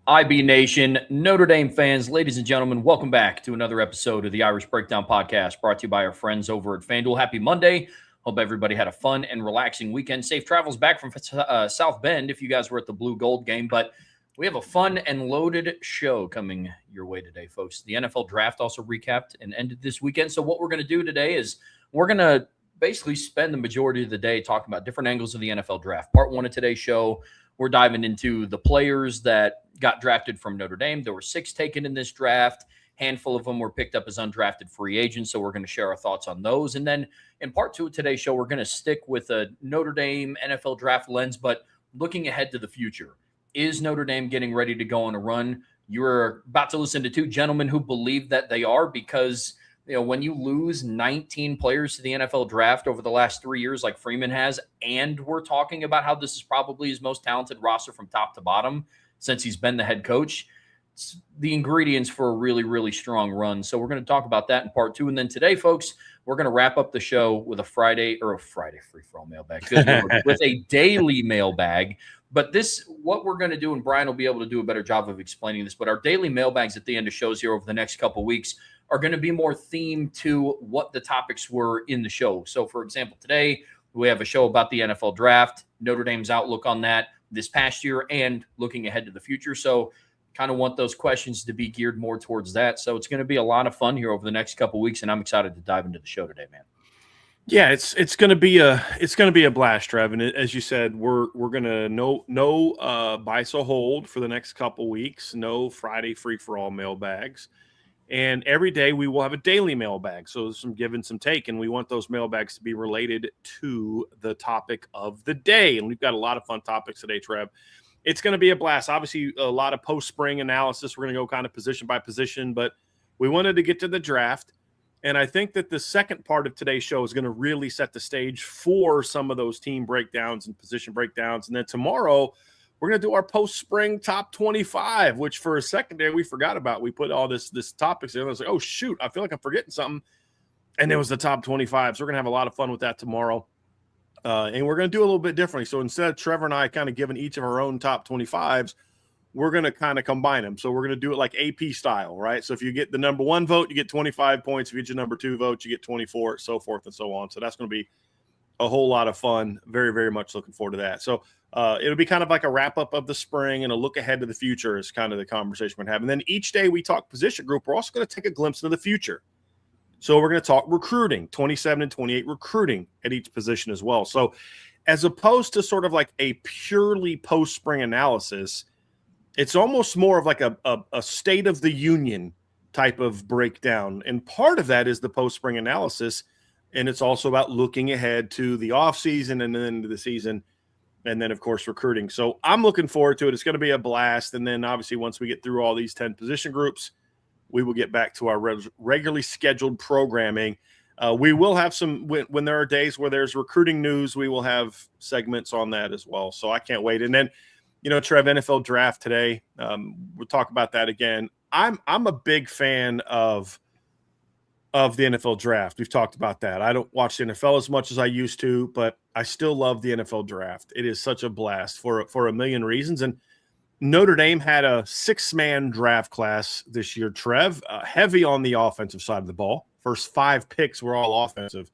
IB Nation, Notre Dame fans, ladies and gentlemen, welcome back to another episode of the Irish Breakdown Podcast, brought to you by our friends over at FanDuel. Happy Monday. Hope everybody had a fun and relaxing weekend. Safe travels back from South Bend if you guys were at the Blue Gold game. But we have a fun and loaded show coming your way today, folks. The NFL Draft also recapped and ended this weekend. So what we're going to do today is we're going to basically spend the majority of the day talking about different angles of the NFL Draft. Part one of today's show, we're diving into the players that got drafted from Notre Dame. There were 6 taken in this draft. Handful of them were picked up as undrafted free agents, so we're going to share our thoughts on those. And then in part 2 of today's show, we're going to stick with a Notre Dame NFL draft lens, but looking ahead to the future. Is Notre Dame getting ready to go on a run? You're about to listen to 2 gentlemen who believe that they are, because when you lose 19 players to the NFL draft over the last 3 years like Freeman has, and we're talking about how this is probably his most talented roster from top to bottom since he's been the head coach, it's the ingredients for a really, really strong run. So we're going to talk about that in part 2. And then today, folks, we're going to wrap up the show with a Friday free-for-all mailbag. With a daily mailbag. But what we're going to do, and Brian will be able to do a better job of explaining this, but our daily mailbags at the end of shows here over the next couple of weeks are going to be more themed to what the topics were in the show. So, for example, today we have a show about the NFL draft, Notre Dame's outlook on that this past year, and looking ahead to the future. So kind of want those questions to be geared more towards that. So it's going to be a lot of fun here over the next couple of weeks, and I'm excited to dive into the show today, man. Yeah, it's going to be a blast, Trev. And as you said, we're going to no buy so hold for the next couple weeks. No Friday free for all mailbags, and every day we will have a daily mailbag. So some give and some take, and we want those mailbags to be related to the topic of the day. And we've got a lot of fun topics today, Trev. It's going to be a blast. Obviously, a lot of post-spring analysis. We're going to go kind of position by position, but we wanted to get to the draft. And I think that the second part of today's show is going to really set the stage for some of those team breakdowns and position breakdowns. And then tomorrow, we're going to do our post-spring top 25, which for a second there we forgot about. We put all this topics in. I was like, oh, shoot, I feel like I'm forgetting something. And it was the top 25. So we're going to have a lot of fun with that tomorrow. And we're going to do a little bit differently. So instead of Trevor and I kind of giving each of our own top 25s, we're going to kind of combine them. So we're going to do it like AP style, right? So if you get the number 1 vote, you get 25 points. If you get your number 2 vote, you get 24, so forth and so on. So that's going to be a whole lot of fun. Very, very much looking forward to that. So it'll be kind of like a wrap-up of the spring and a look ahead to the future is kind of the conversation we're having. And then each day we talk position group, we're also going to take a glimpse into the future. So we're going to talk recruiting, 27 and 28 recruiting at each position as well. So as opposed to sort of like a purely post-spring analysis, it's almost more of like a state of the union type of breakdown. And part of that is the post-spring analysis. And it's also about looking ahead to the offseason and then into the season. And then, of course, recruiting. So I'm looking forward to it. It's going to be a blast. And then, obviously, once we get through all these 10 position groups, we will get back to our regularly scheduled programming. We will have some, when there are days where there's recruiting news, we will have segments on that as well. So I can't wait. And then, Trev, NFL draft today. We'll talk about that again. I'm a big fan of the NFL draft. We've talked about that. I don't watch the NFL as much as I used to, but I still love the NFL draft. It is such a blast for a million reasons. And Notre Dame had a 6-man draft class this year, Trev, heavy on the offensive side of the ball. First 5 picks were all offensive.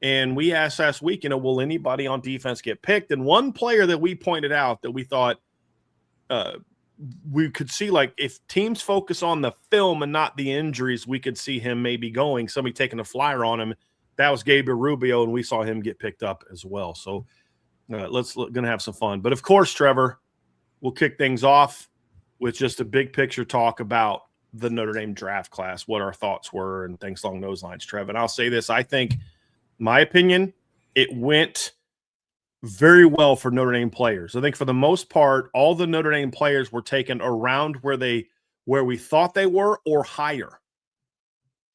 And we asked last week, will anybody on defense get picked? And one player that we pointed out that we thought we could see, like, if teams focus on the film and not the injuries, we could see him maybe going, somebody taking a flyer on him. That was Gabriel Rubio, and we saw him get picked up as well. So going to have some fun. But, of course, Trevor, we'll kick things off with just a big picture talk about the Notre Dame draft class, what our thoughts were and things along those lines, Trev. And I'll say this, I think, my opinion, it went very well for Notre Dame players. I think for the most part, all the Notre Dame players were taken around where we thought they were or higher.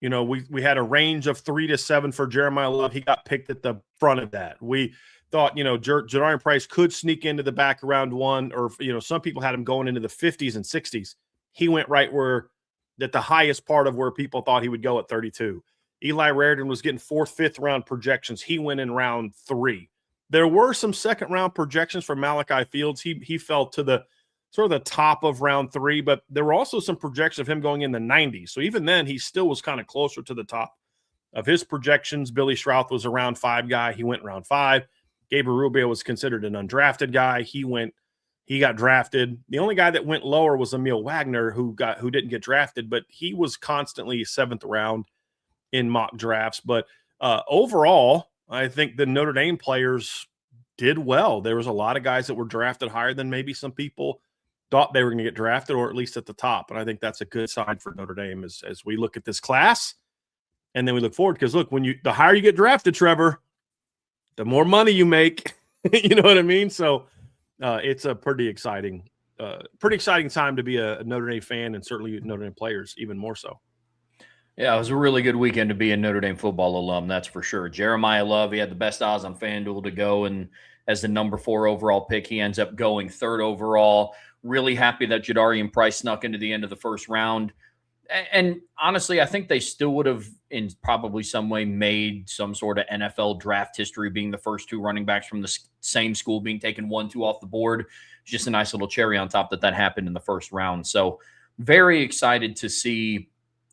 We had a range of 3 to 7 for Jeremiah Love. He got picked at the front of that. We thought, Jadarian Price could sneak into the back around 1, or, some people had him going into the 50s and 60s. He went right where at the highest part of where people thought he would go at 32. Eli Raridan was getting 4th, 5th round projections. He went in round 3. There were some second round projections for Malachi Fields. He fell to the sort of the top of round 3, but there were also some projections of him going in the 90s. So even then, he still was kind of closer to the top of his projections. Billy Strouth was a round 5 guy. He went round 5. Gabriel Rubio was considered an undrafted guy. He got drafted. The only guy that went lower was Emil Wagner, who didn't get drafted, but he was constantly 7th round in mock drafts. But overall, I think the Notre Dame players did well. There was a lot of guys that were drafted higher than maybe some people thought they were going to get drafted, or at least at the top. And I think that's a good sign for Notre Dame as we look at this class. And then we look forward, because look, the higher you get drafted, Trevor, the more money you make. You know what I mean? So it's a pretty exciting time to be a Notre Dame fan, and certainly Notre Dame players even more so. Yeah, it was a really good weekend to be a Notre Dame football alum, that's for sure. Jeremiah Love, he had the best odds on FanDuel to go, and as the number 4 overall pick, he ends up going 3rd overall. Really happy that Jadarian Price snuck into the end of the first round. And honestly, I think they still would have, in probably some way, made some sort of NFL draft history, being the first 2 running backs from the same school being taken 1-2 off the board. Just a nice little cherry on top that happened in the first round. So very excited to see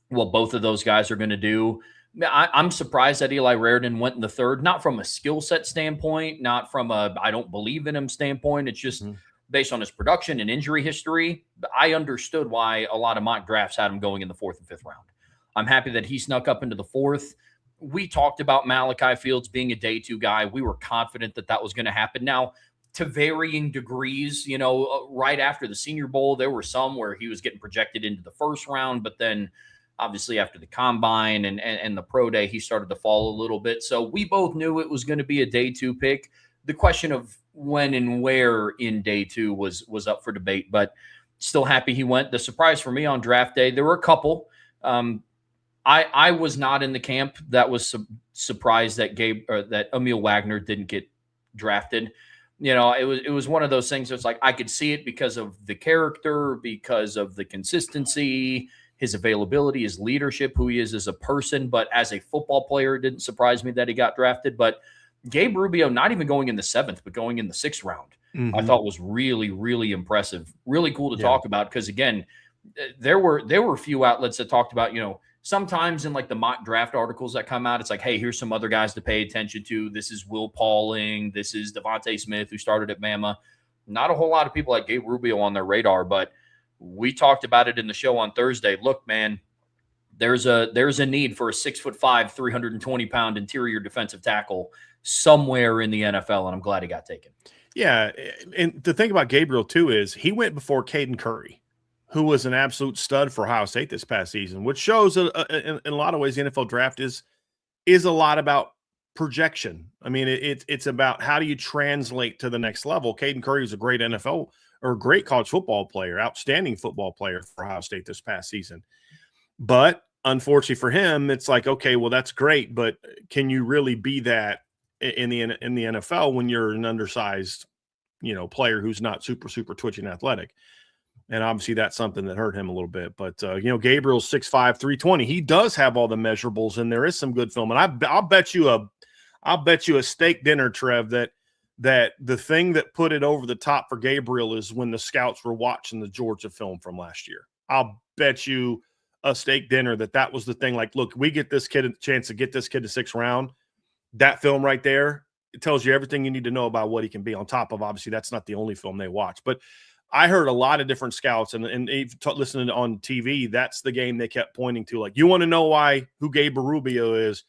what both of those guys are going to do. I'm surprised that Eli Raridan went in the 3rd, not from a skill set standpoint, not from a I don't believe in him standpoint. It's just based on his production and injury history. I understood why a lot of mock drafts had him going in the 4th and 5th round. I'm happy that he snuck up into the 4th. We talked about Malachi Fields being a day 2 guy. We were confident that was going to happen. Now, to varying degrees, right after the Senior Bowl, there were some where he was getting projected into the 1st round, but then obviously after the combine and the pro day, he started to fall a little bit. So we both knew it was going to be a day 2 pick. The question of when and where in day 2 was up for debate, but still happy he went. The surprise for me on draft day, there were a couple. I was not in the camp that was surprised that Emil Wagner didn't get drafted. It was one of those things that's like I could see it because of the character, because of the consistency, his availability, his leadership, who he is as a person. But as a football player, it didn't surprise me that he got drafted. But Gabe Rubio, not even going in the 7th, but going in the 6th round, I thought was really, really impressive. Really cool to talk about, because, again, there were a few outlets that talked about, sometimes in like the mock draft articles that come out, it's like, hey, here's some other guys to pay attention to. This is Will Pauling. This is Devontae Smith, who started at Bama. Not a whole lot of people like Gabe Rubio on their radar, but we talked about it in the show on Thursday. Look, man, there's a need for a 6'5", 320-pound interior defensive tackle somewhere in the NFL, and I'm glad he got taken. Yeah, and the thing about Gabriel, too, is he went before Caden Curry, who was an absolute stud for Ohio State this past season, which shows in a lot of ways the NFL draft is a lot about projection. I mean, it's about how do you translate to the next level. Caden Curry was a great NFL or great college football player, outstanding football player for Ohio State this past season. But unfortunately for him, it's like, okay, well, that's great, but can you really be that in the NFL when you're an undersized, player who's not super, super twitchy and athletic? And obviously that's something that hurt him a little bit. But, Gabriel's 6'5", 320. He does have all the measurables, and there is some good film. And I'll bet you a steak dinner, Trev, that the thing that put it over the top for Gabriel is when the scouts were watching the Georgia film from last year. I'll bet you a steak dinner that was the thing. Like, look, we get this kid a chance to get this kid to 6th round. That film right there, it tells you everything you need to know about what he can be, on top of, obviously, that's not the only film they watch. But I heard a lot of different scouts and listening on TV, that's the game they kept pointing to. Like, you want to know who Gabriel Rubio is,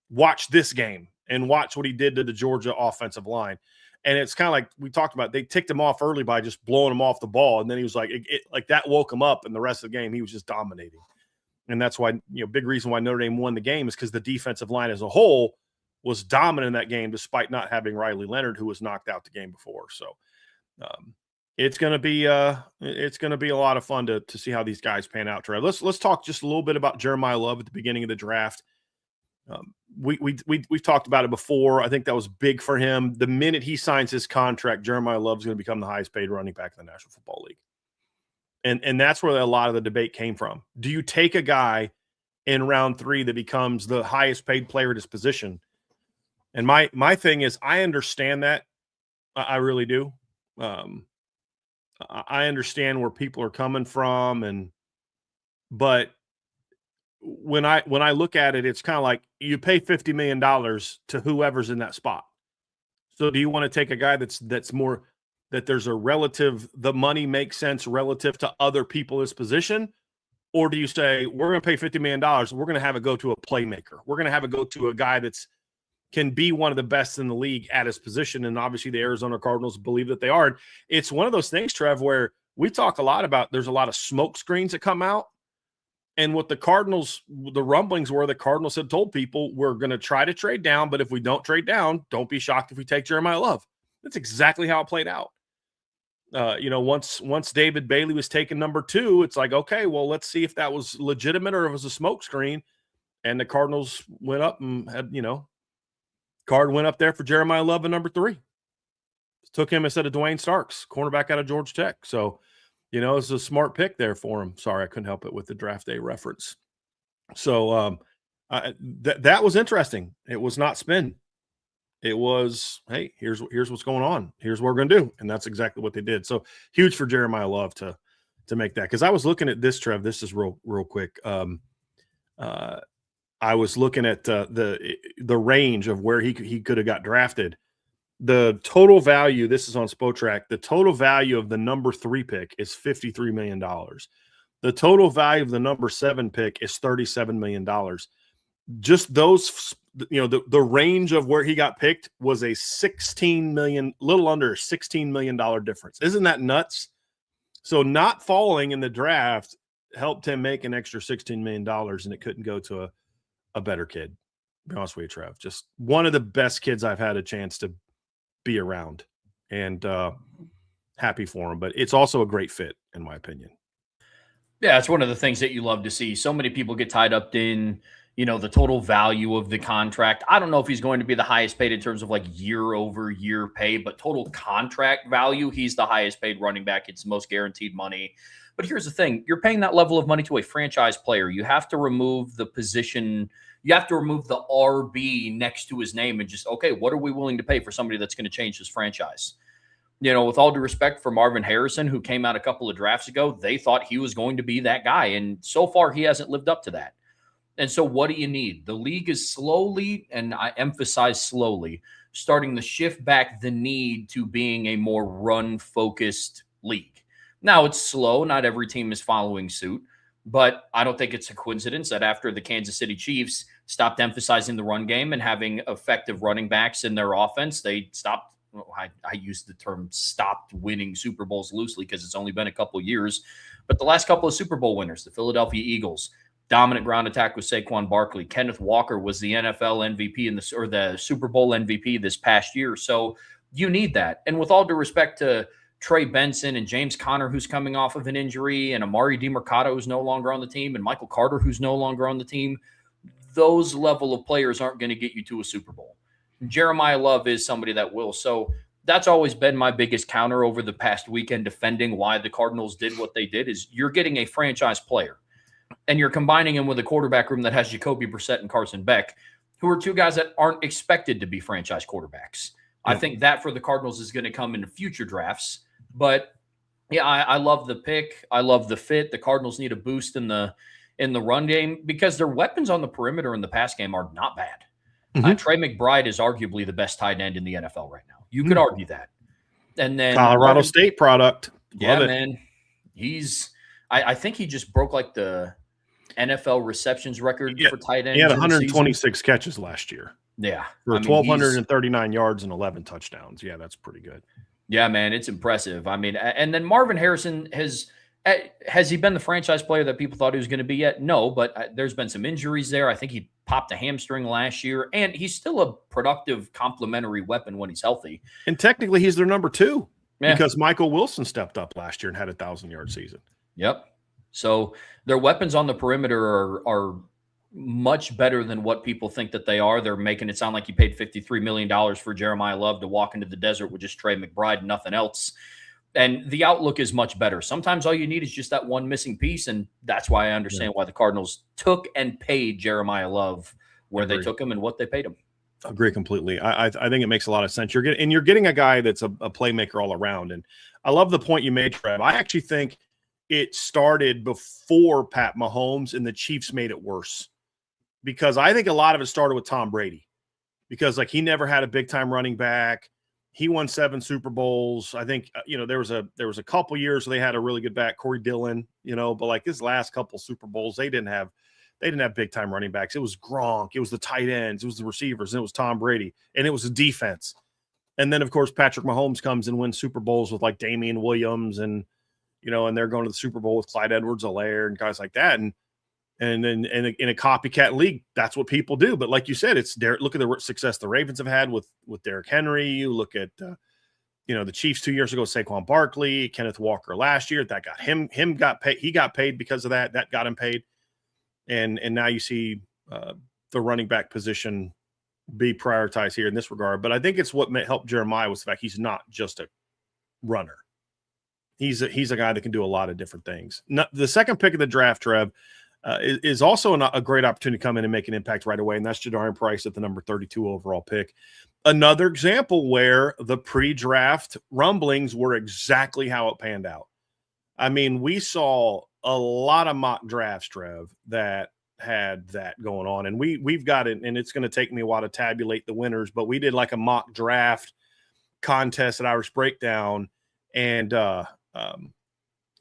watch this game and watch what he did to the Georgia offensive line. And it's kind of like we talked about, they ticked him off early by just blowing him off the ball. And then he was like, like that woke him up, and the rest of the game, he was just dominating. And that's why, big reason why Notre Dame won the game is because the defensive line as a whole was dominant in that game, despite not having Riley Leonard, who was knocked out the game before. So it's going to be a lot of fun to see how these guys pan out. Trey, let's talk just a little bit about Jeremiah Love at the beginning of the draft. We've talked about it before. I think that was big for him. The minute he signs his contract, Jeremiah Love is going to become the highest paid running back in the National Football League. And that's where a lot of the debate came from. Do you take a guy in round 3 that becomes the highest paid player at his position? And my thing is, I understand that. I really do. I understand where people are coming from, but when I look at it, it's kind of like you pay $50 million to whoever's in that spot. So do you want to take a guy that's more that there's a relative the money makes sense relative to other people in his position? Or do you say we're going to pay $50 million, we're going to have it go to a playmaker. We're going to have it go to a guy that's can be one of the best in the league at his position. And obviously the Arizona Cardinals believe that they are. It's one of those things, Trev, where we talk a lot about there's a lot of smoke screens that come out. And what the Cardinals, the rumblings were the Cardinals had told people we're going to try to trade down, but if we don't trade down, don't be shocked if we take Jeremiah Love. That's exactly how it played out. Once David Bailey was taken number 2, it's like, okay, well, let's see if that was legitimate or if it was a smoke screen. And the Cardinals went up and had, Card went up there for Jeremiah Love at number 3. Took him instead of Dwayne Starks, cornerback out of Georgia Tech. So, it's a smart pick there for him. Sorry, I couldn't help it with the draft day reference. So that was interesting. It was not spin. It was, hey, here's what's going on. Here's what we're going to do. And that's exactly what they did. So huge for Jeremiah Love to make that. Because I was looking at this, Trev. This is real quick. I was looking at the range of where he could have got drafted. The total value, this is on Spotrac, the total value of the number 3 pick is $53 million. The total value of the number 7 pick is $37 million. Just those, the range of where he got picked was a little under $16 million difference. Isn't that nuts? So not falling in the draft helped him make an extra $16 million, and it couldn't go to a better kid. To be honest with you, Trev, just one of the best kids I've had a chance to be around, and happy for him. But it's also a great fit, in my opinion. Yeah, it's one of the things that you love to see. So many people get tied up in, the total value of the contract. I don't know if he's going to be the highest paid in terms of like year over year pay, but total contract value, he's the highest paid running back. It's the most guaranteed money. But here's the thing. You're paying that level of money to a franchise player. You have to remove the position. You have to remove the RB next to his name and just, okay, what are we willing to pay for somebody that's going to change this franchise? With all due respect for Marvin Harrison, who came out a couple of drafts ago, they thought he was going to be that guy. And so far, he hasn't lived up to that. And so what do you need? The league is slowly, and I emphasize slowly, starting to shift back the need to being a more run-focused league. Now, it's slow. Not every team is following suit. But I don't think it's a coincidence that after the Kansas City Chiefs stopped emphasizing the run game and having effective running backs in their offense, they stopped. I use the term stopped winning Super Bowls loosely because it's only been a couple of years. But the last couple of Super Bowl winners, the Philadelphia Eagles, dominant ground attack with Saquon Barkley. Kenneth Walker was the NFL MVP or the Super Bowl MVP this past year. So you need that. And with all due respect to Trey Benson and James Conner, who's coming off of an injury, and Amari DiMercato, who's no longer on the team, and Michael Carter, who's no longer on the team, those level of players aren't going to get you to a Super Bowl. Jeremiah Love is somebody that will. So that's always been my biggest counter over the past weekend defending why the Cardinals did what they did is you're getting a franchise player, and you're combining him with a quarterback room that has Jacoby Brissett and Carson Beck, who are 2 guys that aren't expected to be franchise quarterbacks. I think that for the Cardinals is going to come in future drafts. But yeah, I love the pick. I love the fit. The Cardinals need a boost in the run game because their weapons on the perimeter in the pass game are not bad. Mm-hmm. Trey McBride is arguably the best tight end in the NFL right now. You could argue that. And then Colorado State product. Yeah, man. I think he just broke like the NFL receptions record for tight ends. He had 126 catches last year. Yeah. For 1,239 yards and 11 touchdowns. Yeah, that's pretty good. Yeah, man, it's impressive. I mean, and then Marvin Harrison has he been the franchise player that people thought he was going to be yet? No, but there's been some injuries there. I think he popped a hamstring last year, and he's still a productive complementary weapon when he's healthy. And technically, he's their number 2 because Michael Wilson stepped up last year and had a 1,000-yard season. Yep. So their weapons on the perimeter are much better than what people think that they are. They're making it sound like you paid $53 million for Jeremiah Love to walk into the desert with just Trey McBride and nothing else. And the outlook is much better. Sometimes all you need is just that one missing piece, and that's why I understand why the Cardinals took and paid Jeremiah Love where they took him and what they paid him. Agree completely. I think it makes a lot of sense. You're getting a guy that's a playmaker all around. And I love the point you made, Trev. I actually think it started before Pat Mahomes and the Chiefs made it worse, because I think a lot of it started with Tom Brady, because like he never had a big time running back. He won 7 Super Bowls. I think, there was a couple years where they had a really good back, Corey Dillon, but like his last couple Super Bowls, they didn't have big time running backs. It was Gronk, it was the tight ends, it was the receivers, and it was Tom Brady, and it was the defense. And then of course Patrick Mahomes comes and wins Super Bowls with like Damian Williams, and and they're going to the Super Bowl with Clyde Edwards-Helaire and guys like that. And then in a copycat league, that's what people do. But like you said, look at the success the Ravens have had with Derrick Henry. You look at the Chiefs 2 years ago, Saquon Barkley, Kenneth Walker last year. That got him got paid. He got paid because of that. That got him paid. And now you see the running back position be prioritized here in this regard. But I think it's what helped Jeremiah was the fact he's not just a runner. He's a guy that can do a lot of different things. The second pick of the draft, Trev, is also a great opportunity to come in and make an impact right away, and that's Jadarian Price at the number 32 overall pick. Another example where the pre-draft rumblings were exactly how it panned out. I mean, we saw a lot of mock drafts, Trev, that had that going on, and we've got it, and it's going to take me a while to tabulate the winners, but we did like a mock draft contest at Irish Breakdown, and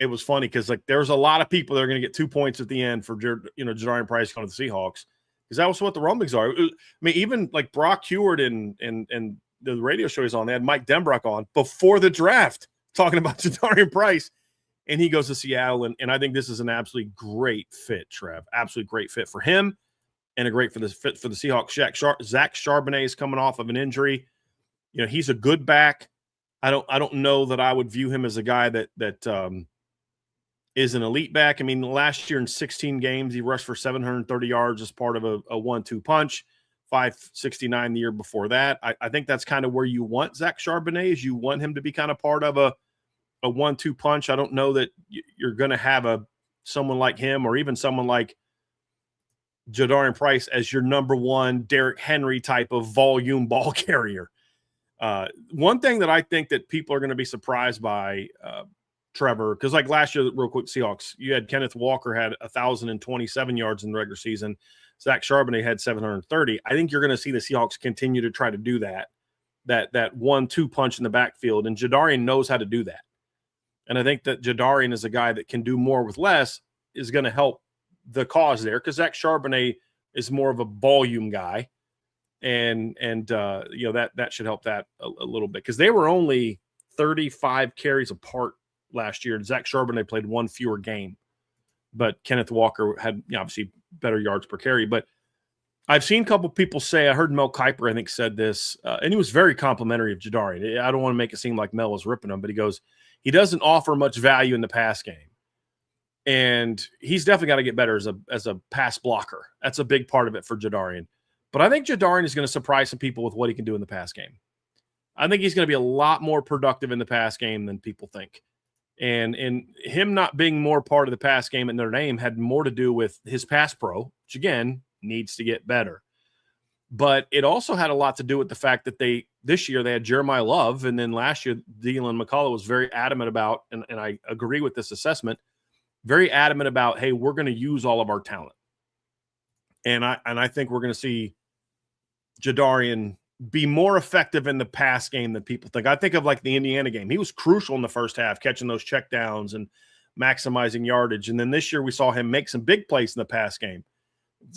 it was funny because like there's a lot of people that are going to get 2 points at the end for Jadarian Price going to the Seahawks, because that was what the rumblings are. Even like Brock Heward and the radio show he's on, they had Mike Denbrock on before the draft talking about Jadarian Price, and he goes to Seattle, and I think this is an absolutely great fit, Trev. Absolutely great fit for him, and a great fit for the Seahawks. Zach Charbonnet is coming off of an injury. He's a good back. I don't know that I would view him as a guy that is an elite back. I mean, last year in 16 games, he rushed for 730 yards as part of a 1-2 punch, 569 the year before that. I think that's kind of where you want Zach Charbonnet, is you want him to be kind of part of a 1-2 punch. I don't know that you're going to have someone like him, or even someone like Jadarian Price, as your number one Derrick Henry type of volume ball carrier. One thing that I think that people are going to be surprised by, Trevor, because like last year, real quick, Seahawks, you had Kenneth Walker had 1,027 yards in the regular season. Zach Charbonnet had 730. I think you're going to see the Seahawks continue to try to do that 1-2 punch in the backfield, and Jadarian knows how to do that. And I think that Jadarian is a guy that can do more with less, is going to help the cause there, because Zach Charbonnet is more of a volume guy, and that should help that a little bit, because they were only 35 carries apart last year. Zach Charbonnet played one fewer game, but Kenneth Walker had obviously better yards per carry. But I've seen a couple people say, I heard Mel Kiper, I think, said this, and he was very complimentary of Jadarian. I don't want to make it seem like Mel was ripping him, but he goes, he doesn't offer much value in the pass game, and he's definitely got to get better as a pass blocker. That's a big part of it for Jadarian. But I think Jadarian is going to surprise some people with what he can do in the pass game. I think he's going to be a lot more productive in the pass game than people think. And him not being more part of the pass game at Notre Dame had more to do with his pass pro, which again needs to get better. But it also had a lot to do with the fact that this year they had Jeremiah Love, and then last year Dylan McCullough was very adamant about, and I agree with this assessment, very adamant about, hey, we're going to use all of our talent. And I think we're going to see Jadarian be more effective in the pass game than people think. I think of like the Indiana game. He was crucial in the first half, catching those checkdowns and maximizing yardage. And then this year we saw him make some big plays in the pass game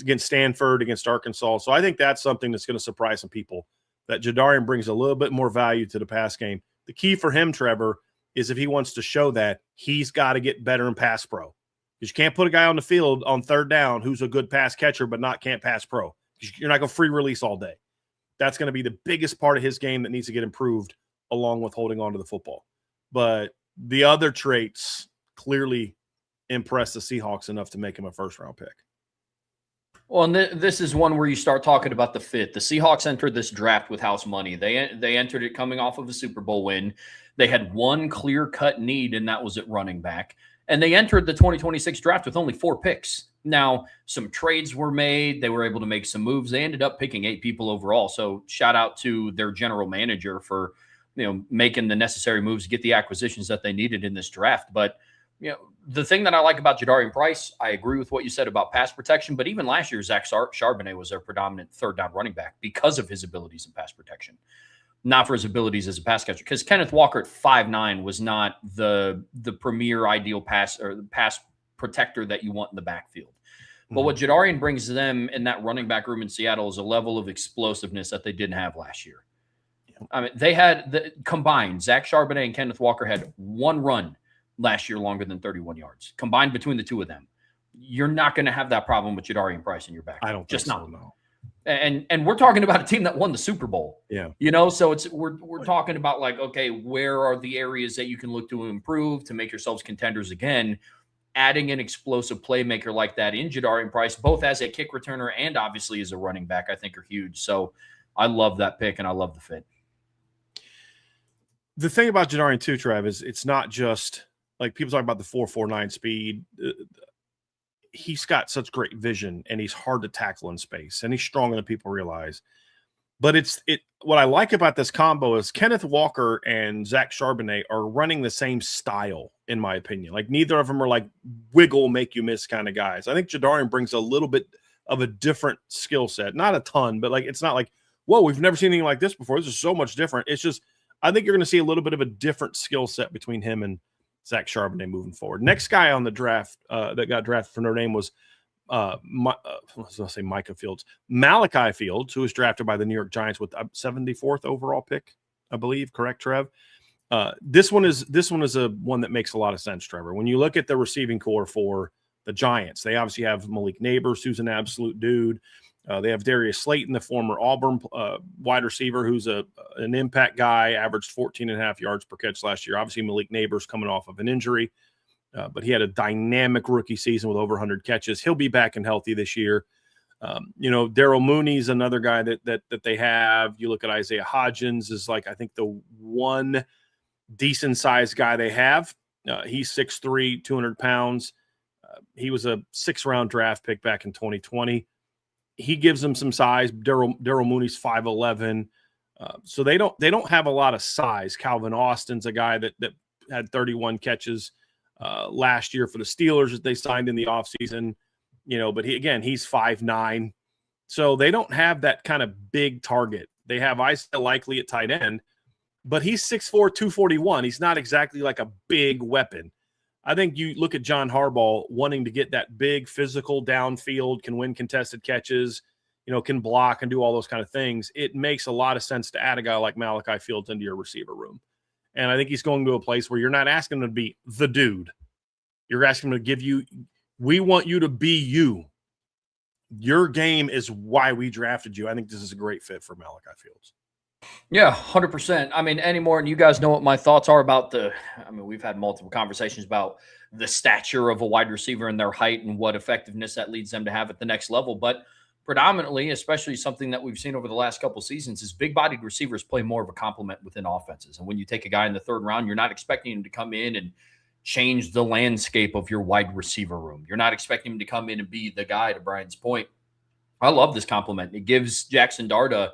against Stanford, against Arkansas. So I think that's something that's going to surprise some people, that Jadarian brings a little bit more value to the pass game. The key for him, Trevor, is if he wants to show that, he's got to get better in pass pro. Because you can't put a guy on the field on third down who's a good pass catcher but can't pass pro. You're not going to free release all day. That's going to be the biggest part of his game that needs to get improved, along with holding on to the football. But the other traits clearly impress the Seahawks enough to make him a first-round pick. Well, and this is one where you start talking about the fit. The Seahawks entered this draft with house money. They entered it coming off of a Super Bowl win. They had one clear-cut need, and that was at running back. And they entered the 2026 draft with only 4 picks. Now, some trades were made. They were able to make some moves. They ended up picking 8 people overall. So shout out to their general manager for, making the necessary moves to get the acquisitions that they needed in this draft. But, the thing that I like about Jadarian Price, I agree with what you said about pass protection, but even last year, Zach Charbonnet was their predominant third down running back because of his abilities in pass protection, not for his abilities as a pass catcher. Because Kenneth Walker at 5'9" was not the premier ideal pass protector that you want in the backfield. But what Jadarian brings to them in that running back room in Seattle is a level of explosiveness that they didn't have last year. I mean, they had combined, Zach Charbonnet and Kenneth Walker had one run last year longer than 31 yards combined between the two of them. You're not going to have that problem with Jadarian Price in your back. I don't just think not. so, no. And we're talking about a team that won the Super Bowl. Yeah. So we're talking about like, okay, where are the areas that you can look to improve to make yourselves contenders again? Adding an explosive playmaker like that in Jadarian Price, both as a kick returner and obviously as a running back, I think are huge. So I love that pick and I love the fit. The thing about Jadarian too, Trev, is it's not just like people talk about the 4.49 speed. He's got such great vision and he's hard to tackle in space and he's stronger than people realize. But what I like about this combo is Kenneth Walker and Zach Charbonnet are running the same style, in my opinion. Like neither of them are like wiggle, make you miss kind of guys. I think Jadarian brings a little bit of a different skill set. Not a ton, but like it's not like, whoa, we've never seen anything like this before. This is so much different. It's just I think you're going to see a little bit of a different skill set between him and Zach Charbonnet moving forward. Next guy on the draft that got drafted for Notre Dame was Micah Fields. Malachi Fields, who was drafted by the New York Giants with 74th overall pick, I believe. Correct, Trev? This one is a one that makes a lot of sense, Trevor. When you look at the receiving core for the Giants, they obviously have Malik Neighbors, who's an absolute dude. They have Darius Slayton, the former Auburn wide receiver, who's an impact guy, averaged 14.5 yards per catch last year. Obviously, Malik Neighbors coming off of an injury, but he had a dynamic rookie season with over 100 catches. He'll be back and healthy this year. Daryl Mooney's another guy that they have. You look at Isaiah Hodgins is like, I think the one decent sized guy they have. He's 6'3", 200 pounds. He was a 6th-round draft pick back in 2020. He gives them some size. Daryl Mooney's 5'11". So they don't have a lot of size. Calvin Austin's a guy that had 31 catches last year for the Steelers that they signed in the offseason. But he's 5'9". So they don't have that kind of big target. They have Isaiah Likely at tight end, but he's 6'4", 241. He's not exactly like a big weapon. I think you look at John Harbaugh wanting to get that big physical downfield, can win contested catches, can block and do all those kind of things. It makes a lot of sense to add a guy like Malachi Fields into your receiver room. And I think he's going to a place where you're not asking him to be the dude. You're asking him to we want you to be you. Your game is why we drafted you. I think this is a great fit for Malachi Fields. Yeah, 100%. I mean, anymore, and you guys know what my thoughts are about we've had multiple conversations about the stature of a wide receiver and their height and what effectiveness that leads them to have at the next level. But predominantly, especially something that we've seen over the last couple of seasons, is big-bodied receivers play more of a complement within offenses. And when you take a guy in the 3rd round, you're not expecting him to come in and change the landscape of your wide receiver room. You're not expecting him to come in and be the guy, to Brian's point. I love this compliment. It gives Jackson Dart a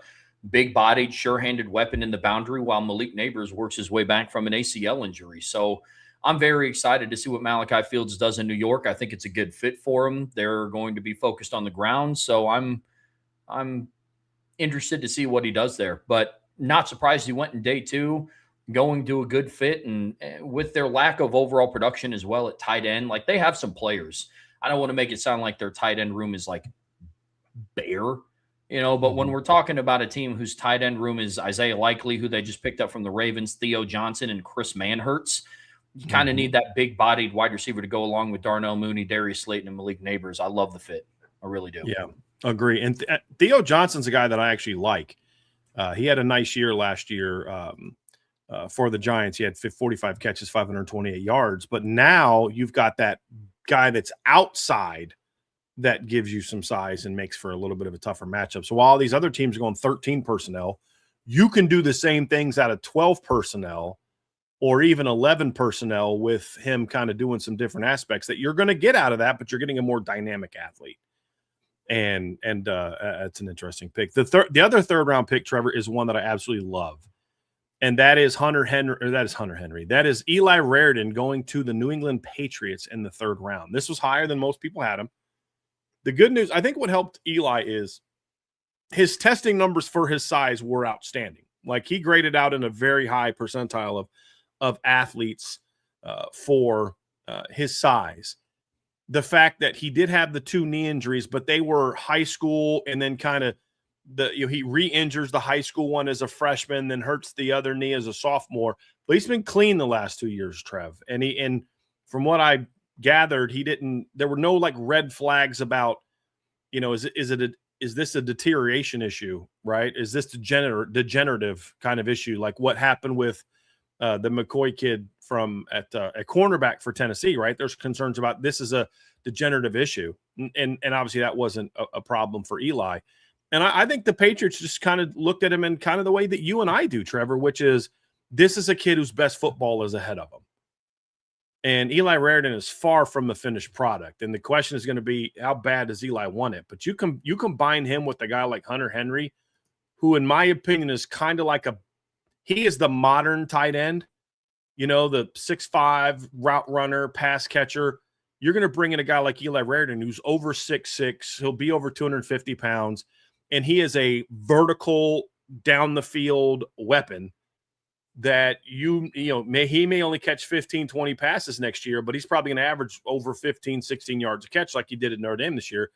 big-bodied, sure-handed weapon in the boundary while Malik Neighbors works his way back from an ACL injury. So I'm very excited to see what Malachi Fields does in New York. I think it's a good fit for him. They're going to be focused on the ground, so I'm interested to see what he does there. But not surprised he went in day 2, going to a good fit, and with their lack of overall production as well at tight end, like they have some players. I don't want to make it sound like their tight end room is like bare. But when we're talking about a team whose tight end room is Isaiah Likely, who they just picked up from the Ravens, Theo Johnson, and Chris Manhertz, you kind of need that big-bodied wide receiver to go along with Darnell Mooney, Darius Slayton, and Malik Neighbors. I love the fit. I really do. Yeah, agree. And Theo Johnson's a guy that I actually like. He had a nice year last year for the Giants. He had 45 catches, 528 yards. But now you've got that guy that's outside that gives you some size and makes for a little bit of a tougher matchup. So while these other teams are going 13 personnel, you can do the same things out of 12 personnel or even 11 personnel with him kind of doing some different aspects that you're going to get out of that, but you're getting a more dynamic athlete. And it's an interesting pick. The other third round pick, Trevor, is one that I absolutely love. And that is Hunter Henry. That is Eli Raridan going to the New England Patriots in the third round. This was higher than most people had him. The good news, I think what helped Eli is his testing numbers for his size were outstanding. Like, he graded out in a very high percentile of athletes for his size. The fact that he did have the 2 knee injuries, but they were high school, and then kind of he re-injures the high school one as a freshman, then hurts the other knee as a sophomore. But he's been clean the last 2 years, Trev. And from what I gathered, there were no like red flags about, is this a deterioration issue, right? Is this degenerative kind of issue, like what happened with the McCoy kid from at cornerback for Tennessee, right? There's concerns about this is a degenerative issue, and obviously that wasn't a problem for Eli. And I think the Patriots just kind of looked at him in kind of the way that you and I do, Trevor, which is this is a kid whose best football is ahead of him. And Eli Raridan is far from the finished product. And the question is going to be, how bad does Eli want it? But you combine him with a guy like Hunter Henry, who in my opinion is kind of like he is the modern tight end, the 6'5" route runner, pass catcher. You're going to bring in a guy like Eli Raridan, who's over 6'6". He'll be over 250 pounds. And he is a vertical down the field weapon that he may only catch 15, 20 passes next year, but he's probably going to average over 15, 16 yards a catch like he did at Notre Dame this year,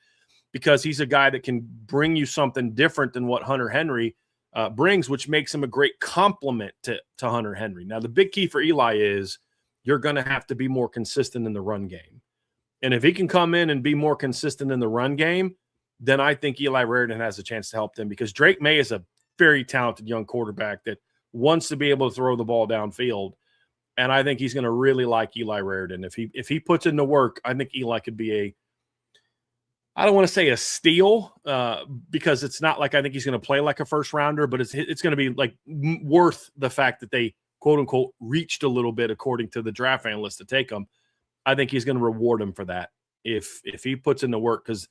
because he's a guy that can bring you something different than what Hunter Henry brings, which makes him a great complement to Hunter Henry. Now, the big key for Eli is you're going to have to be more consistent in the run game. And if he can come in and be more consistent in the run game, then I think Eli Raridan has a chance to help them, because Drake May is a very talented young quarterback that wants to be able to throw the ball downfield. And I think he's going to really like Eli Raridan. If he puts in the work, I think Eli could be I don't want to say a steal because it's not like I think he's going to play like a first rounder, but it's going to be like worth the fact that they quote unquote reached a little bit according to the draft analysts to take him. I think he's going to reward him for that if he puts in the work, because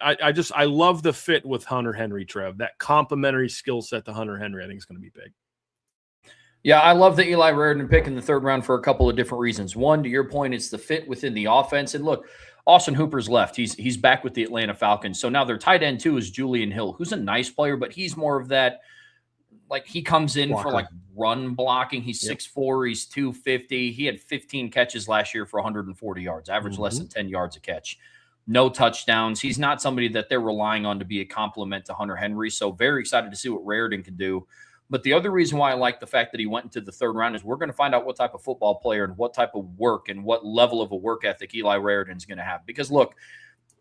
I love the fit with Hunter Henry, Trev. That complementary skill set to Hunter Henry, I think is going to be big. Yeah, I love the Eli Raridan pick in the third round for a couple of different reasons. One, to your point, it's the fit within the offense. And look, Austin Hooper's left. He's back with the Atlanta Falcons. So now their tight end too is Julian Hill, who's a nice player, but he's more of that, like he comes in for like run blocking. He's 6'4", he's 250. He had 15 catches last year for 140 yards, average less than 10 yards a catch. No touchdowns. He's not somebody that they're relying on to be a complement to Hunter Henry. So very excited to see what Raridan can do. But the other reason why I like the fact that he went into the third round is we're going to find out what type of football player and what type of work and what level of a work ethic Eli Raridan is going to have. Because look,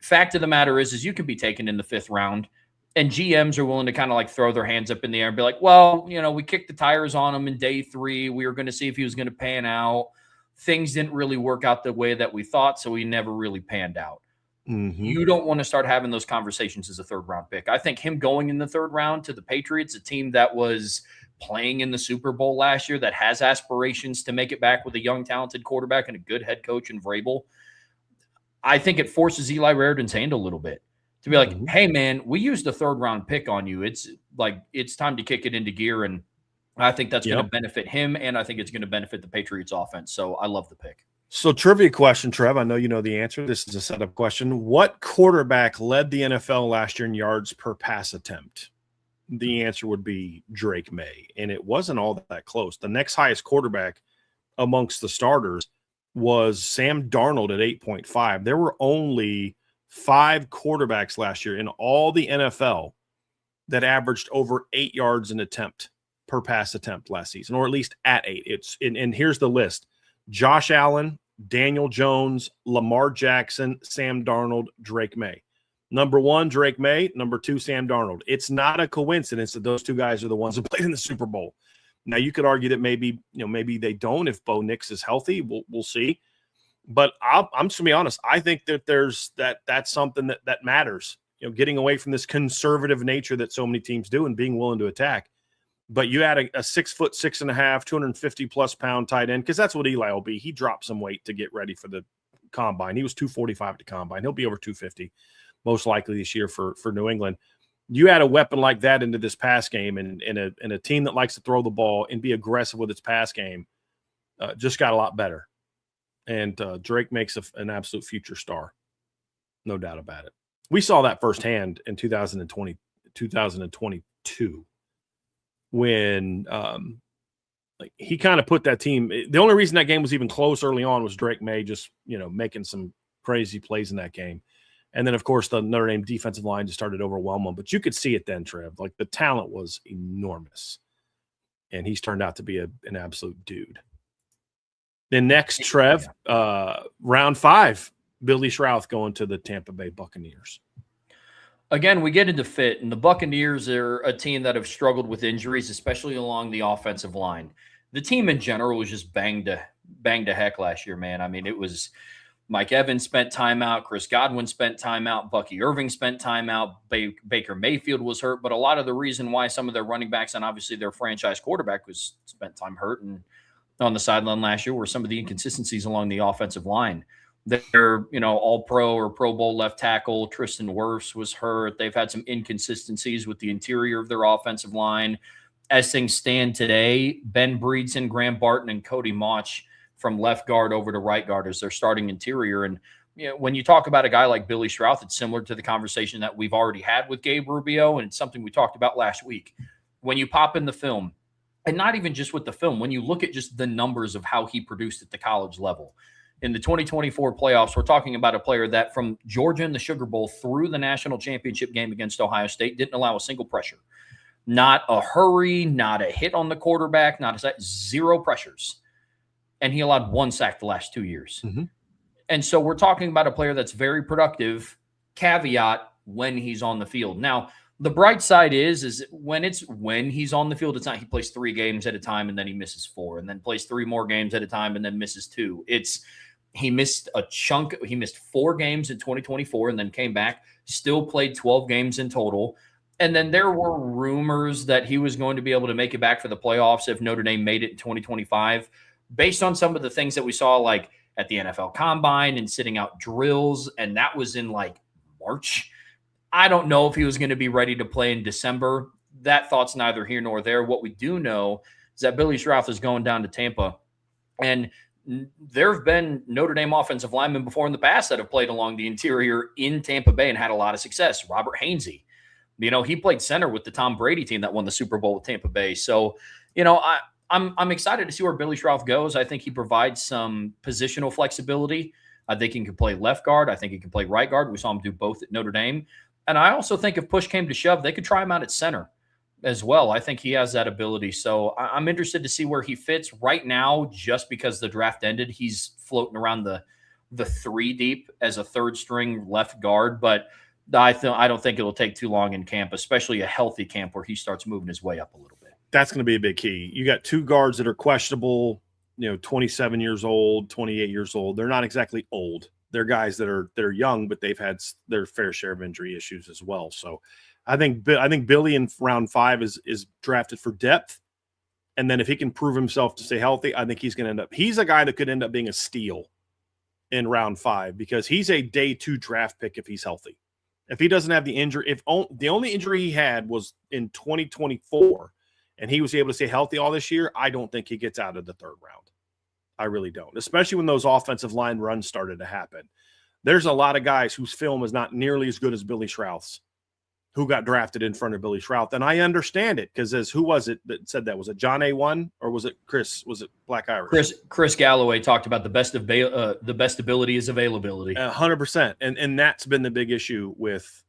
fact of the matter is you can be taken in the fifth round and GMs are willing to kind of like throw their hands up in the air and be like, well, we kicked the tires on him in day 3. We were going to see if he was going to pan out. Things didn't really work out the way that we thought, so he never really panned out. You don't want to start having those conversations as a third-round pick. I think him going in the third round to the Patriots, a team that was playing in the Super Bowl last year, that has aspirations to make it back with a young, talented quarterback and a good head coach in Vrabel, I think it forces Eli Raridan's hand a little bit to be like, hey, man, we used a third-round pick on you. It's time to kick it into gear, and I think that's going to benefit him, and I think it's going to benefit the Patriots offense. So I love the pick. So trivia question, Trev. I know you know the answer. This is a setup question. What quarterback led the NFL last year in yards per pass attempt? The answer would be Drake May, and it wasn't all that close. The next highest quarterback amongst the starters was Sam Darnold at 8.5. There were only 5 quarterbacks last year in all the NFL that averaged over 8 yards an attempt per pass attempt last season, or at least at 8. And here's the list. Josh Allen, Daniel Jones, Lamar Jackson, Sam Darnold, Drake May. Number 1, Drake May. Number 2, Sam Darnold. It's not a coincidence that those 2 guys are the ones who played in the Super Bowl. Now, you could argue that maybe they don't if Bo Nix is healthy. We'll see. But I'm just going to be honest. I think that that's something that matters. Getting away from this conservative nature that so many teams do and being willing to attack. But you add a 6'6.5", 250+ pound tight end, because that's what Eli will be. He dropped some weight to get ready for the combine. He was 245 to combine. He'll be over 250 most likely this year for New England. You add a weapon like that into this pass game, and a team that likes to throw the ball and be aggressive with its pass game, just got a lot better. And Drake makes an absolute future star, no doubt about it. We saw that firsthand in 2022 when he kind of put that team. The only reason that game was even close early on was Drake May just making some crazy plays in that game. And then, of course, the Notre Dame defensive line just started to overwhelm them. But you could see it then, Trev. Like, the talent was enormous. And he's turned out to be an absolute dude. Then next, Trev, round 5, Billy Schrauth going to the Tampa Bay Buccaneers. Again, we get into fit, and the Buccaneers are a team that have struggled with injuries, especially along the offensive line. The team in general was just banged to heck last year, man. I mean, it was Mike Evans spent time out, Chris Godwin spent time out, Bucky Irving spent time out, Baker Mayfield was hurt, but a lot of the reason why some of their running backs and obviously their franchise quarterback was spent time hurt and on the sideline last year were some of the inconsistencies along the offensive line. Their, all-pro or Pro Bowl left tackle, Tristan Wirfs, was hurt. They've had some inconsistencies with the interior of their offensive line. As things stand today, Ben Breedson, Graham Barton, and Cody Mauch from left guard over to right guard as their starting interior. And when you talk about a guy like Billy Schrauth, it's similar to the conversation that we've already had with Gabe Rubio, and it's something we talked about last week. When you pop in the film, and not even just with the film, when you look at just the numbers of how he produced at the college level, in the 2024 playoffs, we're talking about a player that from Georgia in the Sugar Bowl through the national championship game against Ohio State didn't allow a single pressure. Not a hurry, not a hit on the quarterback, not a sack, 0 pressures. And he allowed 1 sack the last 2 years. Mm-hmm. And so we're talking about a player that's very productive, caveat, when he's on the field. Now, the bright side is when he's on the field, it's not he plays 3 games at a time and then he misses 4 and then plays 3 more games at a time and then misses 2. He missed a chunk. He missed 4 games in 2024 and then came back, still played 12 games in total. And then there were rumors that he was going to be able to make it back for the playoffs if Notre Dame made it in 2025, based on some of the things that we saw like at the NFL Combine and sitting out drills. And that was in like March. I don't know if he was going to be ready to play in December. That thought's neither here nor there. What we do know is that Billy Schrauth is going down to Tampa. And there have been Notre Dame offensive linemen before in the past that have played along the interior in Tampa Bay and had a lot of success. Robert Hainsey, he played center with the Tom Brady team that won the Super Bowl with Tampa Bay. So, I'm excited to see where Billy Schrauth goes. I think he provides some positional flexibility. I think he can play left guard. I think he can play right guard. We saw him do both at Notre Dame. And I also think if push came to shove, they could try him out at center as well. I think he has that ability. So I'm interested to see where he fits right now. Just because the draft ended, he's floating around the 3 deep as a 3rd string left guard. But I don't think it'll take too long in camp, especially a healthy camp where he starts moving his way up a little bit. That's going to be a big key. You got 2 guards that are questionable, 27 years old, 28 years old. They're not exactly old. They're guys that are young, but they've had their fair share of injury issues as well. So I think Billy in round 5 is drafted for depth. And then if he can prove himself to stay healthy, I think he's going to he's a guy that could end up being a steal in round 5 because he's a day 2 draft pick if he's healthy. If he doesn't have the injury, the only injury he had was in 2024 and he was able to stay healthy all this year, I don't think he gets out of the 3rd round. I really don't, especially when those offensive line runs started to happen. There's a lot of guys whose film is not nearly as good as Billy Schrauth's who got drafted in front of Billy Schrauth. And I understand it because who was it that said that? Was it John A1 or was it Chris? Was it Black Irish? Chris Galloway talked about the best ability is availability. 100%. And that's been the big issue with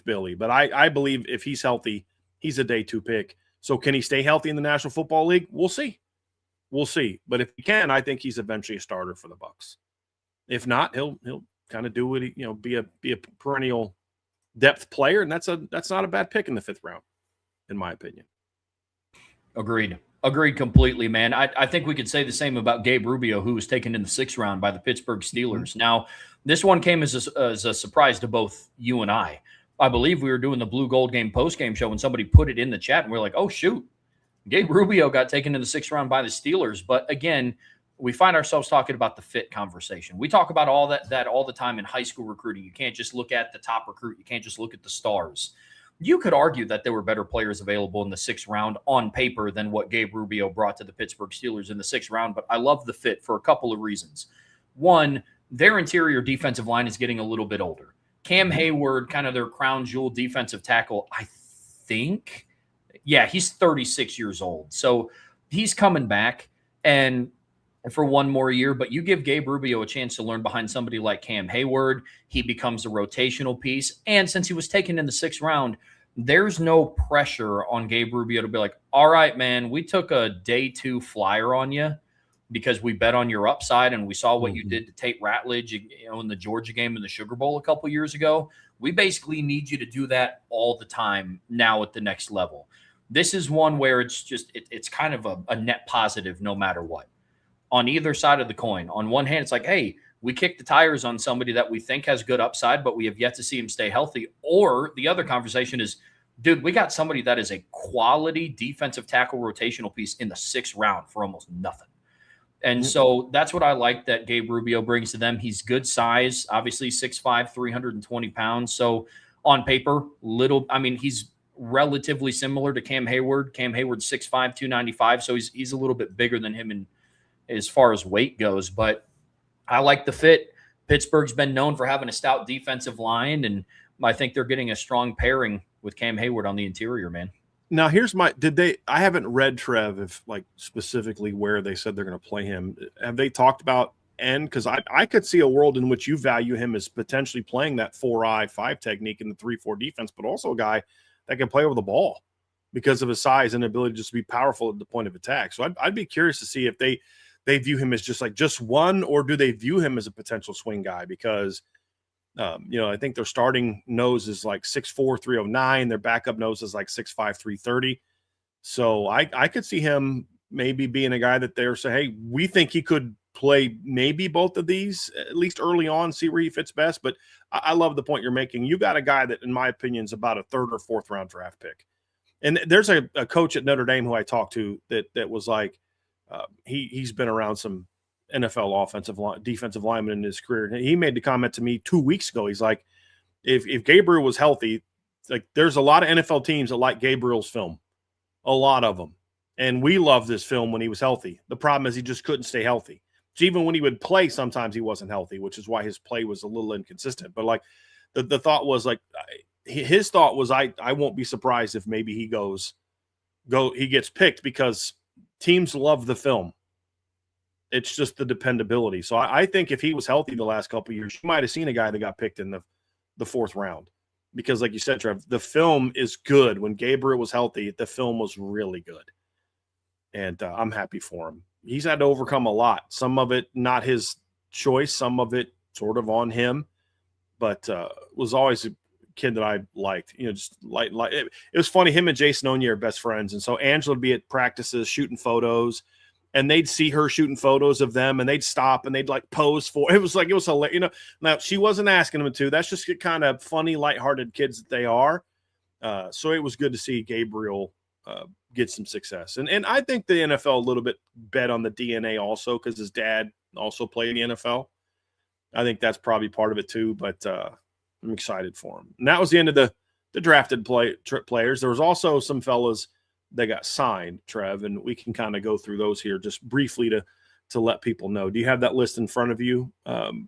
Billy. But I believe if he's healthy, he's a day 2 pick. So can he stay healthy in the National Football League? We'll see. But if he can, I think he's eventually a starter for the Bucs. If not, he'll kind of do it, be a perennial depth player, and that's not a bad pick in the 5th round, in my opinion. Agreed completely, man. I think we could say the same about Gabe Rubio, who was taken in the 6th round by the Pittsburgh Steelers. Mm-hmm. Now, this one came as a surprise to both you and I. I believe we were doing the Blue Gold Game post-game show when somebody put it in the chat, and we're like, oh, shoot. Gabe Rubio got taken in the 6th round by the Steelers. But again, we find ourselves talking about the fit conversation. We talk about all that all the time in high school recruiting. You can't just look at the top recruit. You can't just look at the stars. You could argue that there were better players available in the 6th round on paper than what Gabe Rubio brought to the Pittsburgh Steelers in the 6th round. But I love the fit for a couple of reasons. One, their interior defensive line is getting a little bit older. Cam Hayward, kind of their crown jewel defensive tackle, I think. Yeah, he's 36 years old. So he's coming back and for one more year, but you give Gabe Rubio a chance to learn behind somebody like Cam Hayward. He becomes a rotational piece. And since he was taken in the 6th round, there's no pressure on Gabe Rubio to be like, all right, man, we took a day 2 flyer on you because we bet on your upside and we saw what you did to Tate Ratledge, in the Georgia game in the Sugar Bowl a couple years ago. We basically need you to do that all the time now at the next level. This is one where it's just it's kind of a net positive no matter what. On either side of the coin. On one hand, it's like, hey, we kicked the tires on somebody that we think has good upside, but we have yet to see him stay healthy. Or the other conversation is, dude, we got somebody that is a quality defensive tackle rotational piece in the 6th round for almost nothing. And so that's what I like that Gabe Rubio brings to them. He's good size, obviously 6'5", 320 pounds. So on paper, he's relatively similar to Cam Hayward. Cam Hayward's 6'5", 295. So he's a little bit bigger than him as far as weight goes. But I like the fit. Pittsburgh's been known for having a stout defensive line, and I think they're getting a strong pairing with Cam Hayward on the interior, man. Now, I haven't read, Trev, if specifically where they said they're going to play him. Have they talked about because I could see a world in which you value him as potentially playing that 4-5 technique in the 3-4 defense, but also a guy that can play over the ball because of his size and ability to just be powerful at the point of attack. So I'd be curious to see if they view him as just one, or do they view him as a potential swing guy? Because I think their starting nose is like 6'4", 309. Their backup nose is like 6'5", 330. So I could see him maybe being a guy that they're saying, hey, we think he could play maybe both of these, at least early on, see where he fits best. But I love the point you're making. You got a guy that, in my opinion, is about a 3rd or 4th round draft pick. And there's a coach at Notre Dame who I talked to that was like, he's been around some NFL defensive linemen in his career. And he made the comment to me 2 weeks ago. He's like, if Gabriel was healthy, like there's a lot of NFL teams that like Gabriel's film, a lot of them. And we loved this film when he was healthy. The problem is he just couldn't stay healthy. So even when he would play, sometimes he wasn't healthy, which is why his play was a little inconsistent. But like the thought was like, his thought was, I won't be surprised if maybe he gets picked because teams love the film. It's just the dependability. So I think if he was healthy the last couple of years, you might have seen a guy that got picked in the 4th round. Because like you said, Trev, the film is good. When Gabriel was healthy, the film was really good. And I'm happy for him. He's had to overcome a lot. Some of it not his choice, some of it sort of on him. But was always a kid that I liked. Just like it was funny. Him and Jason Onye are best friends. And so Angela would be at practices shooting photos. And they'd see her shooting photos of them, and they'd stop and they'd like pose for it. Was hilarious. Now she wasn't asking them to. That's just kind of funny, lighthearted kids that they are. So it was good to see Gabriel get some success. And I think the NFL a little bit bet on the DNA also because his dad also played in the NFL. I think that's probably part of it too. But I'm excited for him. And that was the end of the drafted players. There was also some fellas that got signed, Trev, and we can kind of go through those here just briefly to let people know. Do you have that list in front of you?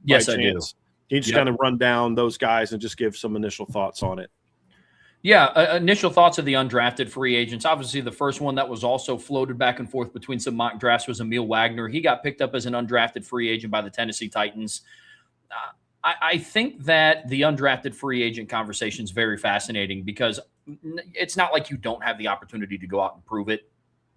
Yes, I do. Can you just kind of run down those guys and just give some initial thoughts on it? Yeah, initial thoughts of the undrafted free agents. Obviously, the first one that was also floated back and forth between some mock drafts was Emil Wagner. He got picked up as an undrafted free agent by the Tennessee Titans. I think that the undrafted free agent conversation is very fascinating because it's not like you don't have the opportunity to go out and prove it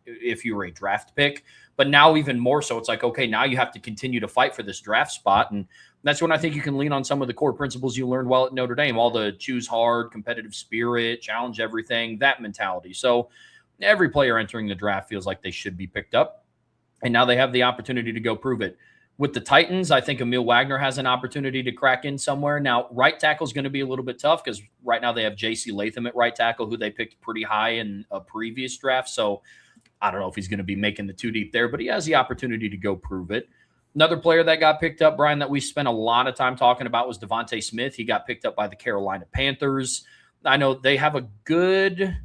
if you're a draft pick. But now even more so, it's like, okay, now you have to continue to fight for this draft spot. And that's when I think you can lean on some of the core principles you learned while at Notre Dame, all the choose hard, competitive spirit, challenge everything, that mentality. So every player entering the draft feels like they should be picked up. And now they have the opportunity to go prove it. With the Titans, I think Emil Wagner has an opportunity to crack in somewhere. Now, right tackle is going to be a little bit tough because right now they have J.C. Latham at right tackle, who they picked pretty high in a previous draft. So I don't know if he's going to be making the two deep there, but he has the opportunity to go prove it. Another player that got picked up, Brian, that we spent a lot of time talking about was Devontae Smith. He got picked up by the Carolina Panthers. I know they have a good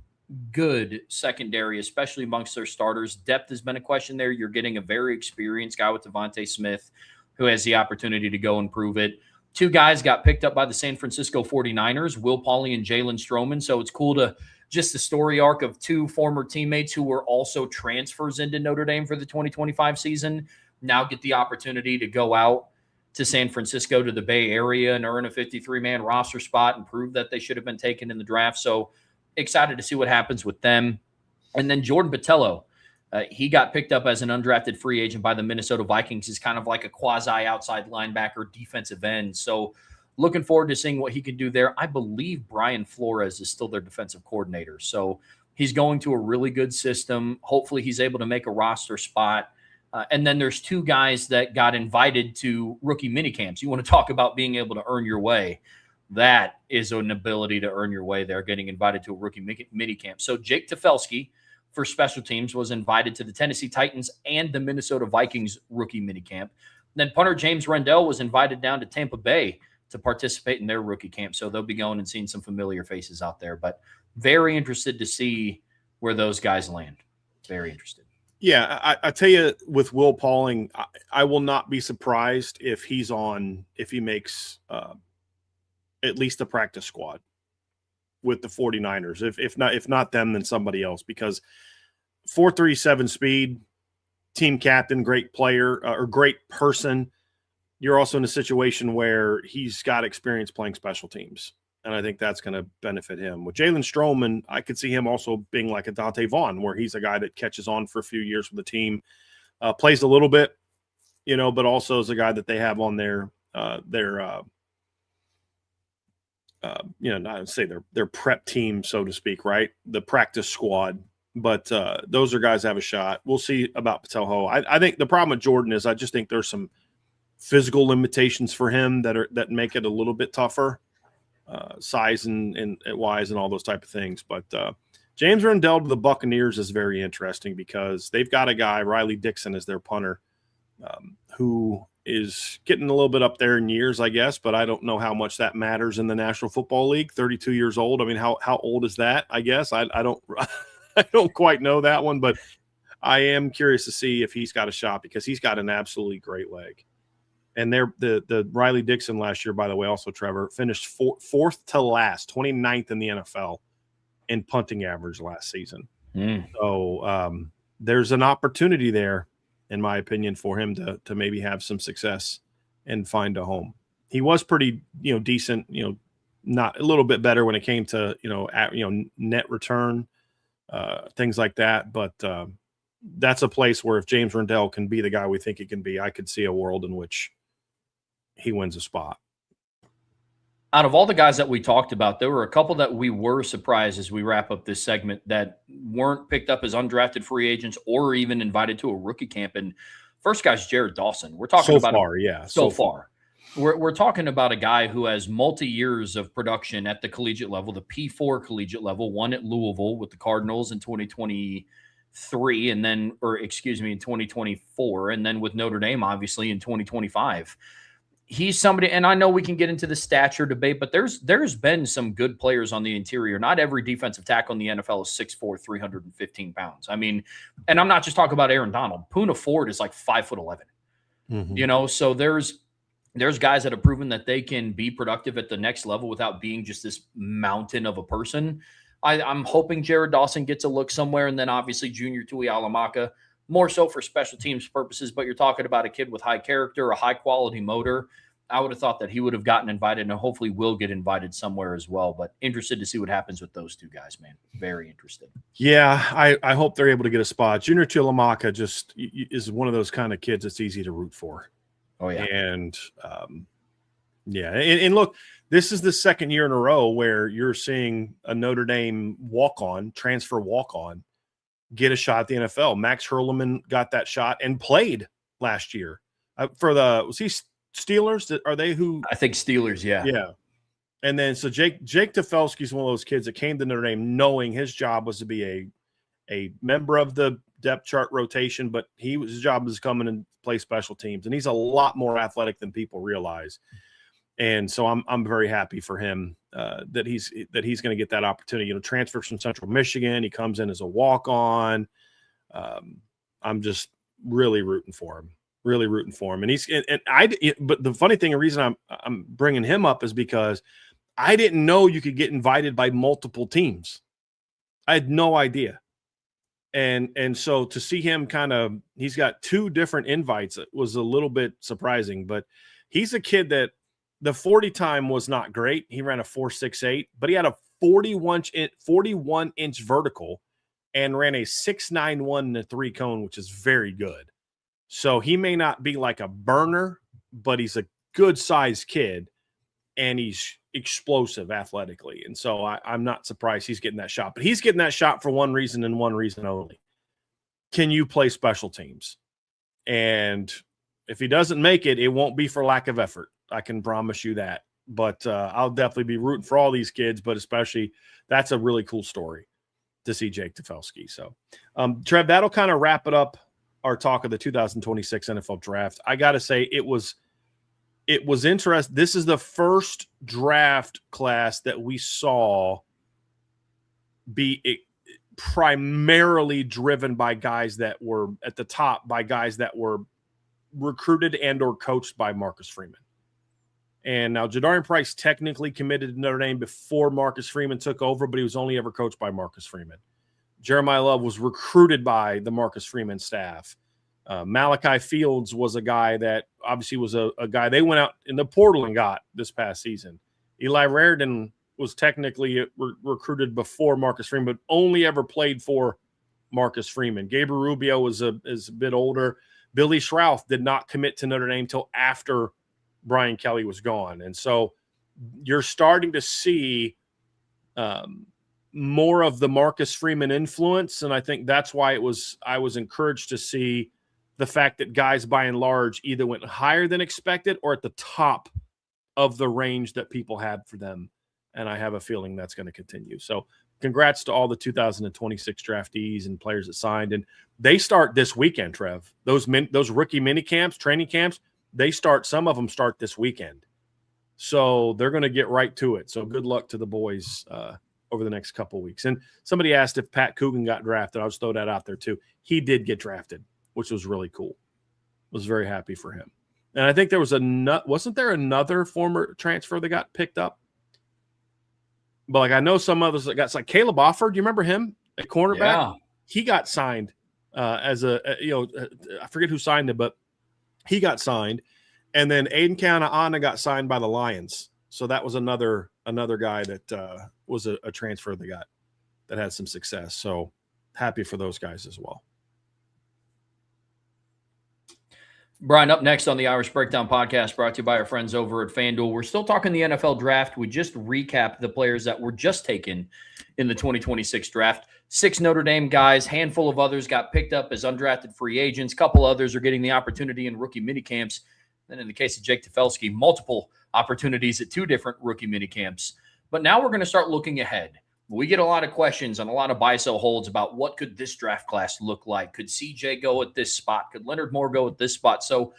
secondary, especially amongst their starters. Depth has been a question there. You're getting a very experienced guy with Devontae Smith who has the opportunity to go and prove it. Two guys got picked up by the San Francisco 49ers, Will Pauly and Jalen Stroman. So it's cool to just the story arc of two former teammates who were also transfers into Notre Dame for the 2025 season now get the opportunity to go out to San Francisco, to the Bay Area, and earn a 53-man roster spot and prove that they should have been taken in the draft. So excited to see what happens with them. And then Jordan Botelho, he got picked up as an undrafted free agent by the Minnesota Vikings. He's kind of like a quasi-outside linebacker, defensive end. So looking forward to seeing what he can do there. I believe Brian Flores is still their defensive coordinator. So he's going to a really good system. Hopefully he's able to make a roster spot. And then there's two guys that got invited to rookie minicamps. You want to talk about being able to earn your way. That is an ability to earn your way there, getting invited to a rookie minicamp. So Jake Tefelsky for special teams was invited to the Tennessee Titans and the Minnesota Vikings rookie minicamp. Then punter James Rendell was invited down to Tampa Bay to participate in their rookie camp. So they'll be going and seeing some familiar faces out there. But very interested to see where those guys land. Very interested. Yeah, I tell you, with Will Pauling, I will not be surprised if he makes at least the practice squad with the 49ers. If not them, then somebody else, because 4.37 speed, team captain, great player, or great person. You're also in a situation where he's got experience playing special teams. And I think that's going to benefit him. With Jalen Stroman, I could see him also being like a Dante Vaughn, where he's a guy that catches on for a few years with the team, plays a little bit, but also is a guy that they have on their not say their prep team, so to speak, right? The practice squad. But those are guys that have a shot. We'll see about Botelho. I think the problem with Jordan is I just think there's some physical limitations for him that make it a little bit tougher. Size and wise and all those type of things. But James Rendell to the Buccaneers is very interesting because they've got a guy, Riley Dixon, as their punter, who is getting a little bit up there in years, I guess, but I don't know how much that matters in the National Football League. 32 years old. I mean, how old is that? I guess I don't I don't quite know that one, but I am curious to see if he's got a shot because he's got an absolutely great leg. And the Riley Dixon last year, by the way, also, Trevor, finished fourth to last, 29th in the NFL in punting average last season. So there's an opportunity there, in my opinion, for him to maybe have some success and find a home. He was pretty, decent, not a little bit better when it came to, net return, things like that. But that's a place where if James Rendell can be the guy we think he can be, I could see a world in which he wins a spot. Out of all the guys that we talked about, there were a couple that we were surprised as we wrap up this segment that weren't picked up as undrafted free agents or even invited to a rookie camp. And first guy's Jared Dawson. We're talking about so far. We're talking about a guy who has multi-years of production at the collegiate level, the P4 collegiate level, one at Louisville with the Cardinals in 2023, and then, in 2024, and then with Notre Dame, obviously, in 2025. He's somebody, and I know we can get into the stature debate, but there's been some good players on the interior. Not every defensive tackle in the NFL is 6'4", 315 pounds. I mean, and I'm not just talking about Aaron Donald. Poona Ford is like 5'11". Mm-hmm. So there's guys that have proven that they can be productive at the next level without being just this mountain of a person. I'm hoping Jared Dawson gets a look somewhere, and then obviously Junior Tuihalamaka, more so for special teams purposes, but you're talking about a kid with high character, a high-quality motor. I would have thought that he would have gotten invited and hopefully will get invited somewhere as well, but interested to see what happens with those two guys, man. Very interested. Yeah, I hope they're able to get a spot. Junior Tuihalamaka just is one of those kind of kids that's easy to root for. Oh, yeah. And, and look, this is the second year in a row where you're seeing a Notre Dame transfer walk-on, get a shot at the NFL. Max Hurleman got that shot and played last year was he Steelers? Are they who? I think Steelers, yeah. Yeah. And then so Jake Tefelsky is one of those kids that came to Notre Dame knowing his job was to be a member of the depth chart rotation, but his job is to come in and play special teams, and he's a lot more athletic than people realize. And so I'm very happy for him that he's going to get that opportunity. Transfers from Central Michigan, he comes in as a walk-on. I'm just really rooting for him. But the funny thing, the reason I'm bringing him up is because I didn't know you could get invited by multiple teams. I had no idea. And so to see him he's got 2 different invites, it was a little bit surprising, but he's a kid that the 40 time was not great. He ran a 4.68, but he had a 41-inch vertical and ran a 6.91 in a 3 cone, which is very good. So he may not be like a burner, but he's a good sized kid and he's explosive athletically. And so I'm not surprised he's getting that shot, but he's getting that shot for one reason and one reason only. Can you play special teams? And if he doesn't make it, it won't be for lack of effort. I can promise you that. But I'll definitely be rooting for all these kids, but especially that's a really cool story to see Jake Tefelsky. So, Trev, that'll kind of wrap it up, our talk of the 2026 NFL draft. I got to say it was interesting. This is the first draft class that we saw be primarily driven by guys that were at the top, by guys that were recruited and or coached by Marcus Freeman. And now Jadarian Price technically committed to Notre Dame before Marcus Freeman took over, but he was only ever coached by Marcus Freeman. Jeremiah Love was recruited by the Marcus Freeman staff. Malachi Fields was a guy that obviously was a guy they went out in the portal and got this past season. Eli Raridan was technically recruited before Marcus Freeman, but only ever played for Marcus Freeman. Gabriel Rubio is a bit older. Billy Schrauth did not commit to Notre Dame until after Brian Kelly was gone. And so you're starting to see more of the Marcus Freeman influence. And I think that's why I was encouraged to see the fact that guys by and large either went higher than expected or at the top of the range that people had for them. And I have a feeling that's going to continue. So congrats to all the 2026 draftees and players that signed. And they start this weekend, Trev. Those rookie mini camps, training camps, some of them start this weekend. So they're going to get right to it. So good luck to the boys over the next couple of weeks. And somebody asked if Pat Coogan got drafted. I'll just throw that out there too. He did get drafted, which was really cool. Was very happy for him. And I think there was wasn't there another former transfer that got picked up? But I know some others that got, like Caleb Offord. Do you remember him at cornerback? Yeah. He got signed as I forget who signed it, but he got signed. And then Aiden Kanaana got signed by the Lions. So that was another guy that was a transfer that had some success. So happy for those guys as well. Brian, up next on the Irish Breakdown podcast, brought to you by our friends over at FanDuel. We're still talking the NFL draft. We just recapped the players that were just taken in the 2026 draft. 6 Notre Dame guys, handful of others got picked up as undrafted free agents. Couple others are getting the opportunity in rookie minicamps. Then in the case of Jake Tefelsky, multiple opportunities at 2 different rookie minicamps. But now we're going to start looking ahead. We get a lot of questions and a lot of buy-sell holds about what could this draft class look like. Could CJ go at this spot? Could Leonard Moore go at this spot? So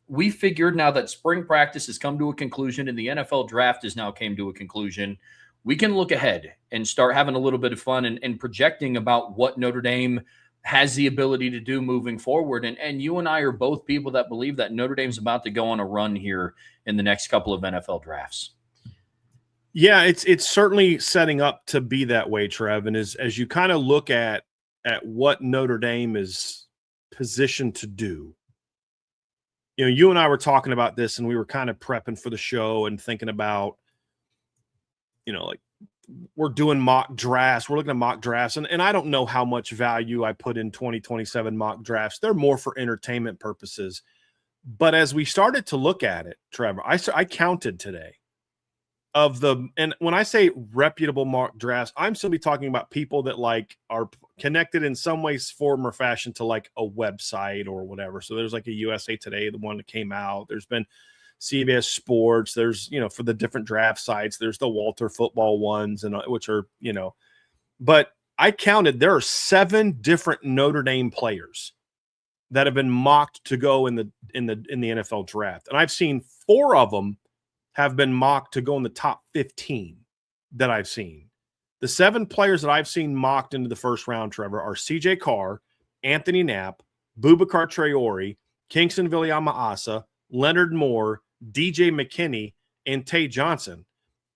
we figured now that spring practice has come to a conclusion and the NFL draft has now came to a conclusion, we can look ahead and start having a little bit of fun and projecting about what Notre Dame has the ability to do moving forward. And you and I are both people that believe that Notre Dame's about to go on a run here in the next couple of NFL drafts. Yeah, it's certainly setting up to be that way, Trev. And as you kind of look at what Notre Dame is positioned to do, you and I were talking about this and we were kind of prepping for the show and thinking about, like we're doing mock drafts. We're looking at mock drafts. And I don't know how much value I put in 2027 mock drafts. They're more for entertainment purposes. But as we started to look at it, Trevor, I counted today. And when I say reputable mock drafts, I'm simply talking about people that are connected in some ways, form, or fashion to a website or whatever. So there's a USA Today, the one that came out. There's been CBS Sports. There's, for the different draft sites, there's the Walter Football ones, and which are, but I counted, there are 7 different Notre Dame players that have been mocked to go in the NFL draft. And I've seen 4 of them have been mocked to go in the top 15 that I've seen. The 7 players that I've seen mocked into the first round, Trevor, are CJ Carr, Anthony Knapp, Boubacar Traore, Kingston Viliama-Asa, Leonard Moore, DJ McKinney, and Tay Johnson.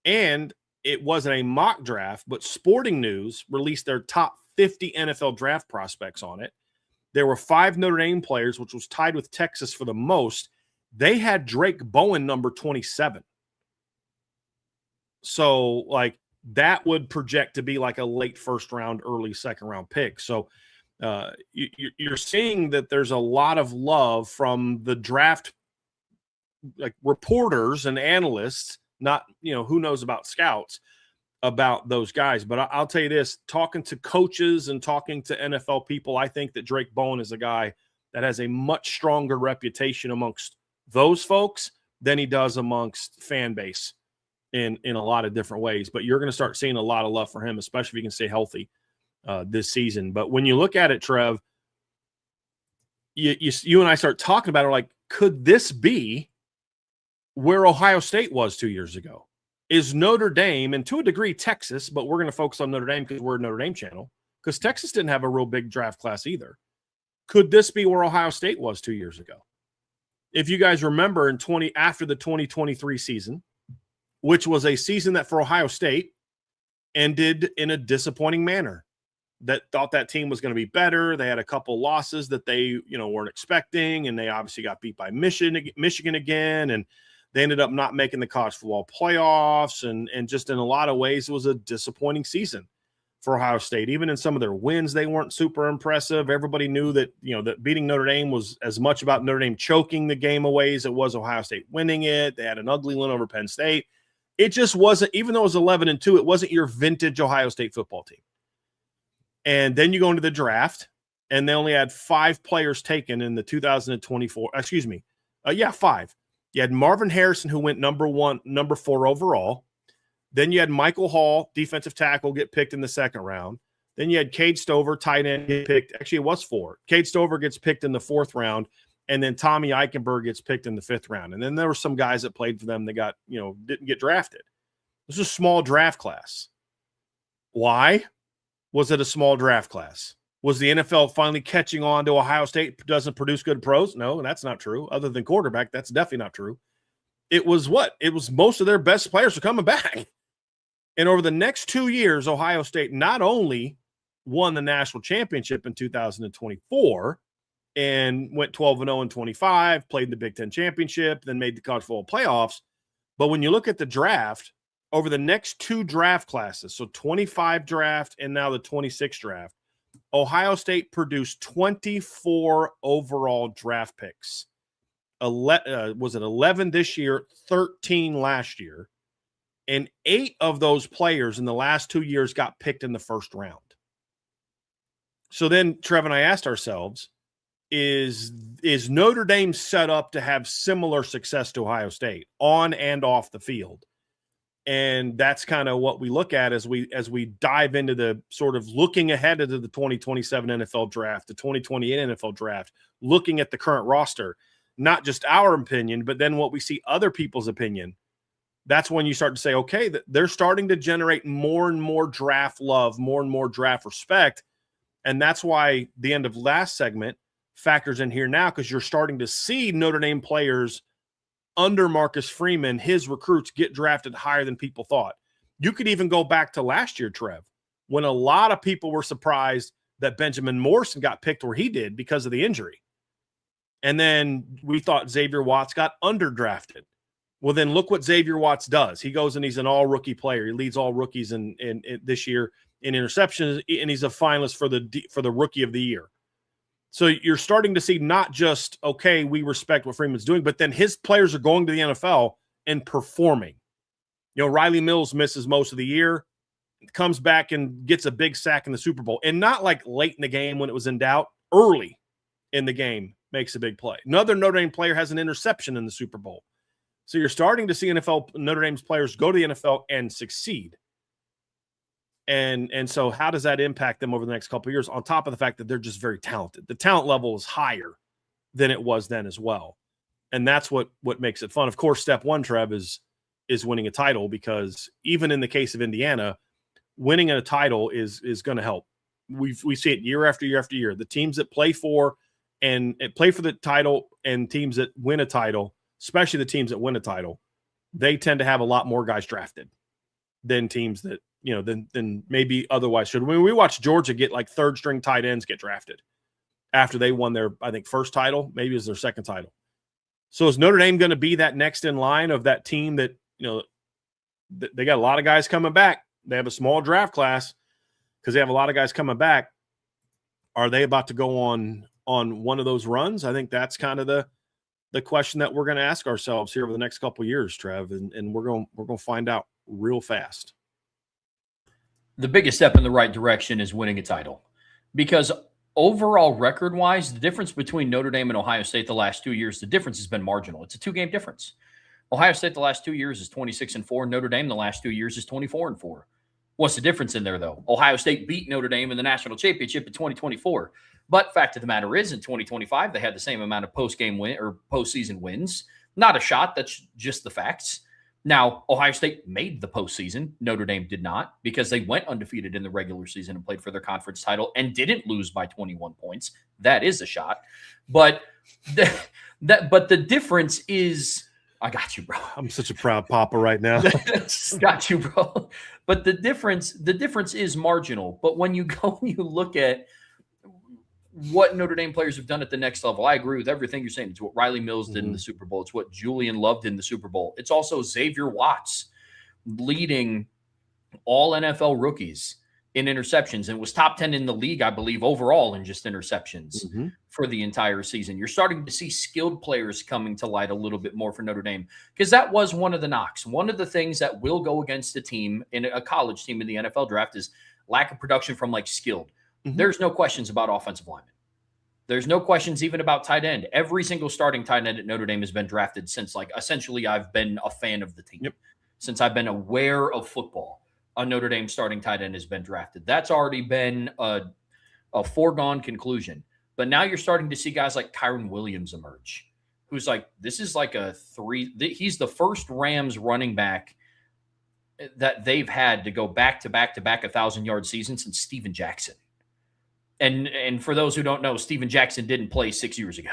And it wasn't a mock draft, but Sporting News released their top 50 NFL draft prospects on it. There were 5 Notre Dame players, which was tied with Texas for the most. They had Drake Bowen number 27. So, like, that would project to be like a late first round, early second round pick. So you're seeing that there's a lot of love from the draft, like, reporters and analysts, not, who knows about scouts, about those guys. But I'll tell you this, talking to coaches and talking to NFL people, I think that Drake Bowen is a guy that has a much stronger reputation amongst those folks than he does amongst fan base in a lot of different ways. But you're going to start seeing a lot of love for him, especially if he can stay healthy this season. But when you look at it, Trev, you and I start talking about it, like, could this be where Ohio State was 2 years ago? Is Notre Dame, and to a degree Texas, but we're going to focus on Notre Dame because we're a Notre Dame channel, because Texas didn't have a real big draft class either. Could this be where Ohio State was 2 years ago? If you guys remember, after the 2023 season, which was a season that for Ohio State ended in a disappointing manner, that thought that team was going to be better. They had a couple losses that they, weren't expecting, and they obviously got beat by Michigan again, and they ended up not making the college football playoffs, and just in a lot of ways, it was a disappointing season for Ohio State. Even in some of their wins, they weren't super impressive. Everybody knew that, that beating Notre Dame was as much about Notre Dame choking the game away as it was Ohio State winning it. They had an ugly win over Penn State. It just wasn't, even though it was 11-2, it wasn't your vintage Ohio State football team. And then you go into the draft, and they only had 5 players taken in the 2024. 5. You had Marvin Harrison, who went number 4 overall. Then you had Michael Hall, defensive tackle, get picked in the second round. Then you had Cade Stover, tight end, get picked. Actually, it was 4. Cade Stover gets picked in the 4th round, and then Tommy Eichenberg gets picked in the 5th round. And then there were some guys that played for them that got, didn't get drafted. This is a small draft class. Why was it a small draft class? Was the NFL finally catching on to Ohio State doesn't produce good pros? No, that's not true. Other than quarterback, that's definitely not true. It was what? It was most of their best players are coming back. And over the next 2 years, Ohio State not only won the national championship in 2024 and went 12-0 in 25, played in the Big Ten championship, then made the college football playoffs. But when you look at the draft, over the next 2 draft classes, so 25 draft and now the 26 draft, Ohio State produced 24 overall draft picks. Was it 11 this year, 13 last year? And 8 of those players in the last 2 years got picked in the first round. So then Trev and I asked ourselves, is Notre Dame set up to have similar success to Ohio State on and off the field? And that's kind of what we look at as we dive into the sort of looking ahead into the 2027 NFL draft, the 2028 NFL draft, looking at the current roster, not just our opinion, but then what we see other people's opinion. That's when you start to say, okay, they're starting to generate more and more draft love, more and more draft respect. And that's why the end of last segment factors in here now, because you're starting to see Notre Dame players under Marcus Freeman, his recruits, get drafted higher than people thought. You could even go back to last year, Trev, when a lot of people were surprised that Benjamin Morrison got picked where he did because of the injury. And then we thought Xavier Watts got underdrafted. Well, then look what Xavier Watts does. He goes and he's an all-rookie player. He leads all rookies in this year in interceptions, and he's a finalist for the Rookie of the Year. So you're starting to see not just, okay, we respect what Freeman's doing, but then his players are going to the NFL and performing. Riley Mills misses most of the year, comes back and gets a big sack in the Super Bowl. And not like late in the game when it was in doubt, early in the game makes a big play. Another Notre Dame player has an interception in the Super Bowl. So you're starting to see Notre Dame's players go to the NFL and succeed. And so how does that impact them over the next couple of years, on top of the fact that they're just very talented? The talent level is higher than it was then as well. And that's what makes it fun. Of course, step one, Trev, is winning a title, because even in the case of Indiana, winning a title is going to help. We see it year after year after year. The teams that play for the title and teams that win a title, especially the teams that win a title, they tend to have a lot more guys drafted than teams that, than maybe otherwise should. When we watch Georgia get like third string tight ends get drafted after they won their, I think, first title, maybe it's their second title. So is Notre Dame going to be that next in line of that team that, they got a lot of guys coming back. They have a small draft class because they have a lot of guys coming back. Are they about to go on one of those runs? I think that's kind of the question that we're going to ask ourselves here over the next couple of years, Trev, and we're going to find out real fast. The biggest step in the right direction is winning a title, because overall record-wise, the difference between Notre Dame and Ohio State the last 2 years, the difference has been marginal. It's a 2-game difference. Ohio State the last 2 years is 26-4. Notre Dame the last 2 years is 24-4. What's the difference in there, though? Ohio State beat Notre Dame in the national championship in 2024. But fact of the matter is, in 2025, they had the same amount of post-game win or postseason wins. Not a shot. That's just the facts. Now, Ohio State made the postseason. Notre Dame did not, because they went undefeated in the regular season and played for their conference title and didn't lose by 21 points. That is a shot. But the difference is, I got you, bro. I'm such a proud papa right now. Got you, bro. But the difference is marginal. But when you go and you look at what Notre Dame players have done at the next level, I agree with everything you're saying. It's what Riley Mills did in the Super Bowl. It's what Julian Love did in the Super Bowl. It's also Xavier Watts leading all NFL rookies in interceptions and was top 10 in the league, I believe, overall in just interceptions for the entire season. You're starting to see skilled players coming to light a little bit more for Notre Dame, because that was one of the knocks. One of the things that will go against a team, in a college team in the NFL draft, is lack of production from skilled. There's no questions about offensive linemen. There's no questions even about tight end. Every single starting tight end at Notre Dame has been drafted since, essentially I've been a fan of the team. Since I've been aware of football, a Notre Dame starting tight end has been drafted. That's already been a foregone conclusion. But now you're starting to see guys like Kyron Williams emerge, who's this is he's the first Rams running back that they've had to go back to back 1,000-yard season since Steven Jackson. And for those who don't know, Steven Jackson didn't play 6 years ago.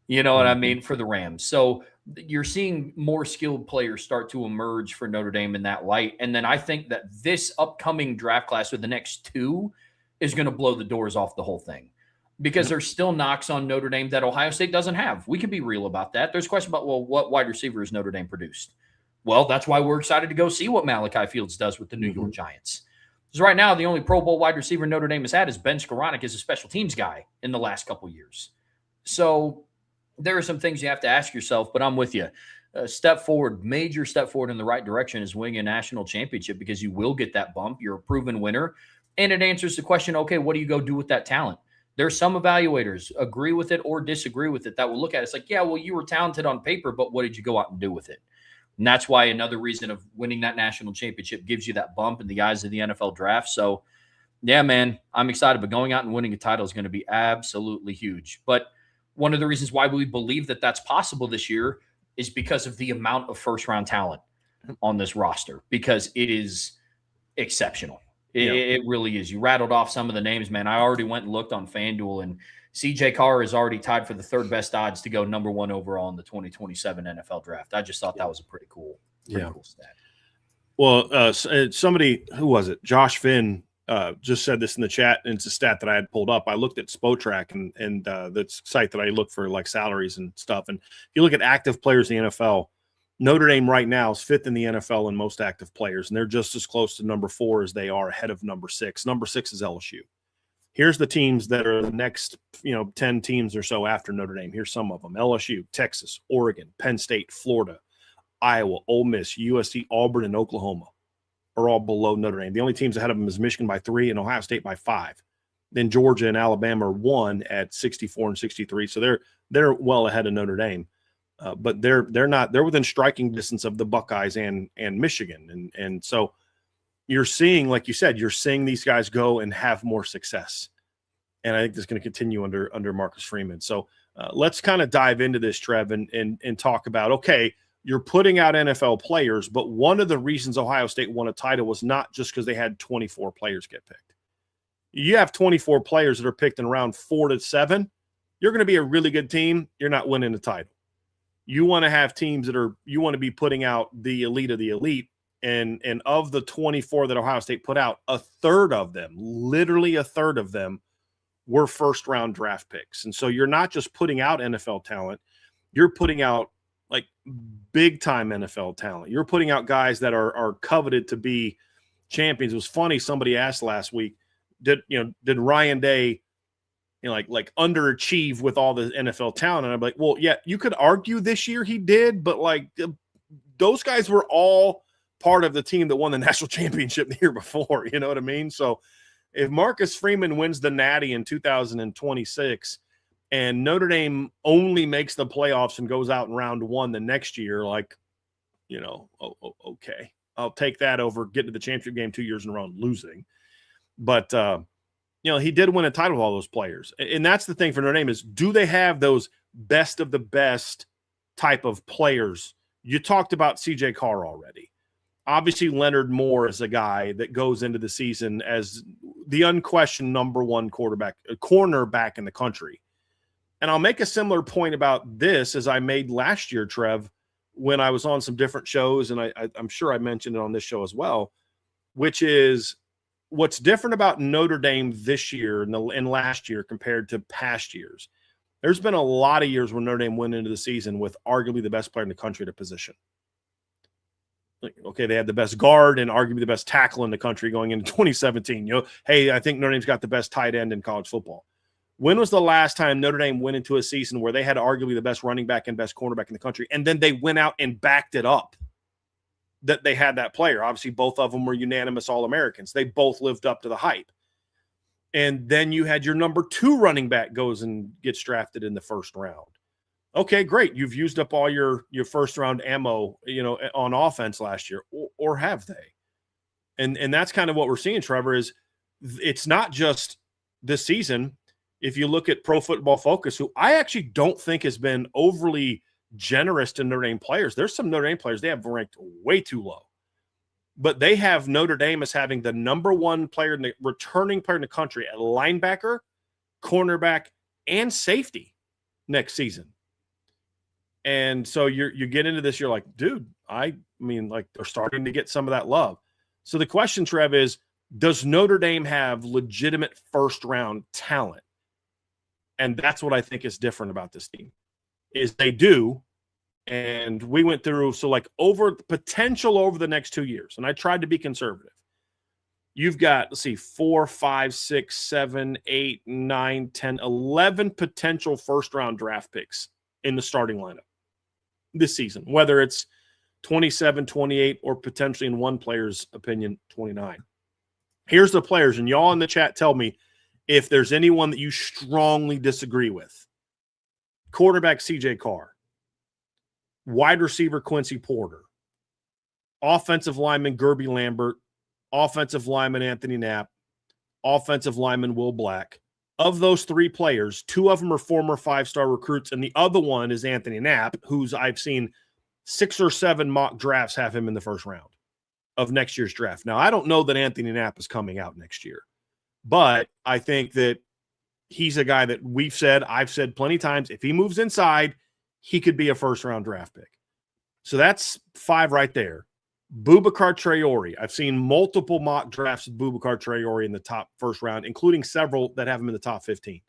You know what I mean? For the Rams. So you're seeing more skilled players start to emerge for Notre Dame in that light. And then I think that this upcoming draft class with the next two is going to blow the doors off the whole thing, because there's still knocks on Notre Dame that Ohio State doesn't have. We can be real about that. There's a question about, well, what wide receiver has Notre Dame produced? Well, that's why we're excited to go see what Malachi Fields does with the New York Giants. Because right now, the only Pro Bowl wide receiver Notre Dame has had is Ben Skoranek as a special teams guy in the last couple of years. So there are some things you have to ask yourself, but I'm with you. Major step forward in the right direction is winning a national championship, because you will get that bump. You're a proven winner. And it answers the question, okay, what do you go do with that talent? There's some evaluators agree with it or disagree with it that will look at it. It's yeah, well, you were talented on paper, but what did you go out and do with it? And that's why another reason of winning that national championship gives you that bump in the eyes of the NFL draft. So, yeah, man, I'm excited. But going out and winning a title is going to be absolutely huge. But one of the reasons why we believe that that's possible this year is because of the amount of first-round talent on this roster, because it is exceptional. It really is. You rattled off some of the names, man. I already went and looked on FanDuel, and CJ Carr is already tied for the third best odds to go number one overall in the 2027 NFL draft. I just thought that was a pretty cool stat. Well, somebody, who was it? Josh Finn just said this in the chat, and it's a stat that I had pulled up. I looked at Spotrac and the site that I look for salaries and stuff. And if you look at active players in the NFL, Notre Dame right now is fifth in the NFL in most active players, and they're just as close to number 4 as they are ahead of number 6. Number 6 is LSU. Here's the teams that are the next, 10 teams or so after Notre Dame. Here's some of them: LSU, Texas, Oregon, Penn State, Florida, Iowa, Ole Miss, USC, Auburn, and Oklahoma are all below Notre Dame. The only teams ahead of them is Michigan by 3 and Ohio State by 5. Then Georgia and Alabama are 1 at 64 and 63. So they're well ahead of Notre Dame. But they're not. They're within striking distance of the Buckeyes and Michigan, and so you're seeing, like you said, you're seeing these guys go and have more success. And I think this is going to continue under Marcus Freeman. So let's kind of dive into this, Trev, and talk about, okay, you're putting out NFL players, but one of the reasons Ohio State won a title was not just because they had 24 players get picked. You have 24 players that are picked in round 4 to 7. You're going to be a really good team. You're not winning the title. You want to have teams you want to be putting out the elite of the elite. And of the 24 that Ohio State put out, a third of them, literally a third of them, were first-round draft picks. And so you're not just putting out NFL talent. You're putting out, like, big-time NFL talent. You're putting out guys that are coveted to be champions. It was funny, somebody asked last week, did Ryan Day like underachieve with all the NFL talent? And I'm like, well, yeah, you could argue this year he did, but like those guys were all part of the team that won the national championship the year before. You know what I mean? So if Marcus Freeman wins the Natty in 2026 and Notre Dame only makes the playoffs and goes out in round 1 the next year, like, okay, I'll take that over getting to the championship game 2 years in a row and losing. But, he did win a title with all those players. And that's the thing for Notre Dame is, do they have those best of the best type of players? You talked about CJ Carr already. Obviously, Leonard Moore is a guy that goes into the season as the unquestioned number 1 cornerback in the country. And I'll make a similar point about this as I made last year, Trev, when I was on some different shows, and I'm sure I mentioned it on this show as well, which is what's different about Notre Dame this year and last year compared to past years. There's been a lot of years where Notre Dame went into the season with arguably the best player in the country at a position. Okay, they had the best guard and arguably the best tackle in the country going into 2017. Hey, I think Notre Dame's got the best tight end in college football. When was the last time Notre Dame went into a season where they had arguably the best running back and best cornerback in the country, and then they went out and backed it up that they had that player? Obviously, both of them were unanimous All-Americans. They both lived up to the hype. And then you had your number 2 running back goes and gets drafted in the first round. Okay, great. You've used up all your first-round ammo, on offense last year, or have they? And that's kind of what we're seeing, Trevor, is it's not just this season. If you look at Pro Football Focus, who I actually don't think has been overly generous to Notre Dame players. There's some Notre Dame players they have ranked way too low. But they have Notre Dame as having the number 1 player, returning player in the country at linebacker, cornerback, and safety next season. And so you get into this, you're like, dude, I mean, like, they're starting to get some of that love. So the question, Trev, is, does Notre Dame have legitimate first-round talent? And that's what I think is different about this team, is they do. And we went through, so like over potential over the next 2 years, and I tried to be conservative. You've got, let's see, 4, 5, 6, 7, 8, 9, 10, 11 potential first-round draft picks in the starting lineup this season, whether it's 27, 28, or potentially, in one player's opinion, 29. Here's the players, and y'all in the chat tell me if there's anyone that you strongly disagree with. Quarterback CJ Carr. Wide receiver Quincy Porter. Offensive lineman Gerby Lambert. Offensive lineman Anthony Knapp. Offensive lineman Will Black. Of those 3 players, 2 of them are former 5-star recruits, and the other one is Anthony Knapp, who's I've seen 6 or 7 mock drafts have him in the first round of next year's draft. Now, I don't know that Anthony Knapp is coming out next year, but I think that he's a guy that I've said plenty of times, if he moves inside, he could be a first-round draft pick. So that's 5 right there. Boubacar Traore. I've seen multiple mock drafts of Boubacar Traore in the top first round, including several that have him in the top 15.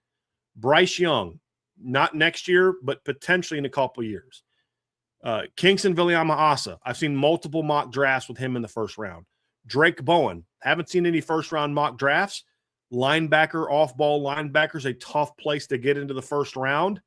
Bryce Young, not next year, but potentially in a couple years. Kingston Viliama-Asa. I've seen multiple mock drafts with him in the first round. Drake Bowen. Haven't seen any first-round mock drafts. Linebacker, off-ball linebacker is a tough place to get into the first round.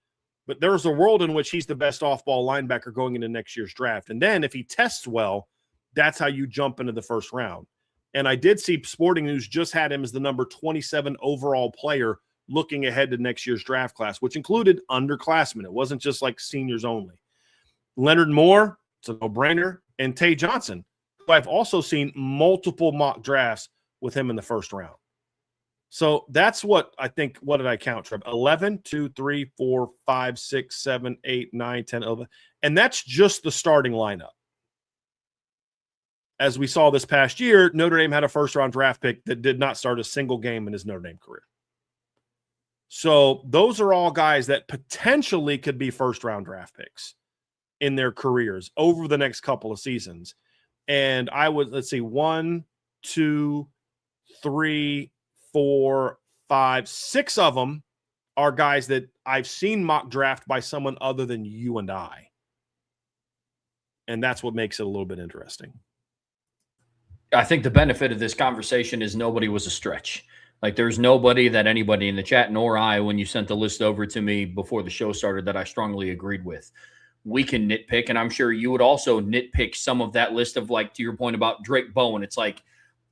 But there's a world in which he's the best off-ball linebacker going into next year's draft. And then if he tests well, that's how you jump into the first round. And I did see Sporting News just had him as the number 27 overall player looking ahead to next year's draft class, which included underclassmen. It wasn't just like seniors only. Leonard Moore, it's a no-brainer, and Tay Johnson, I've also seen multiple mock drafts with him in the first round. So that's what I think. What did I count, Trev? 11, 2, 3, 4, 5, 6, 7, 8, 9, 10, 11. And that's just the starting lineup. As we saw this past year, Notre Dame had a first-round draft pick that did not start a single game in his Notre Dame career. So those are all guys that potentially could be first-round draft picks in their careers over the next couple of seasons. And I would, let's see, 1, 2, 3, 4, 5, 6 of them are guys that I've seen mock draft by someone other than you and I. And that's what makes it a little bit interesting. I think the benefit of this conversation is nobody was a stretch. Like, there's nobody that anybody in the chat, nor I, when you sent the list over to me before the show started, that I strongly agreed with. We can nitpick, and I'm sure you would also nitpick some of that list of, like, to your point about Drake Bowen. It's like,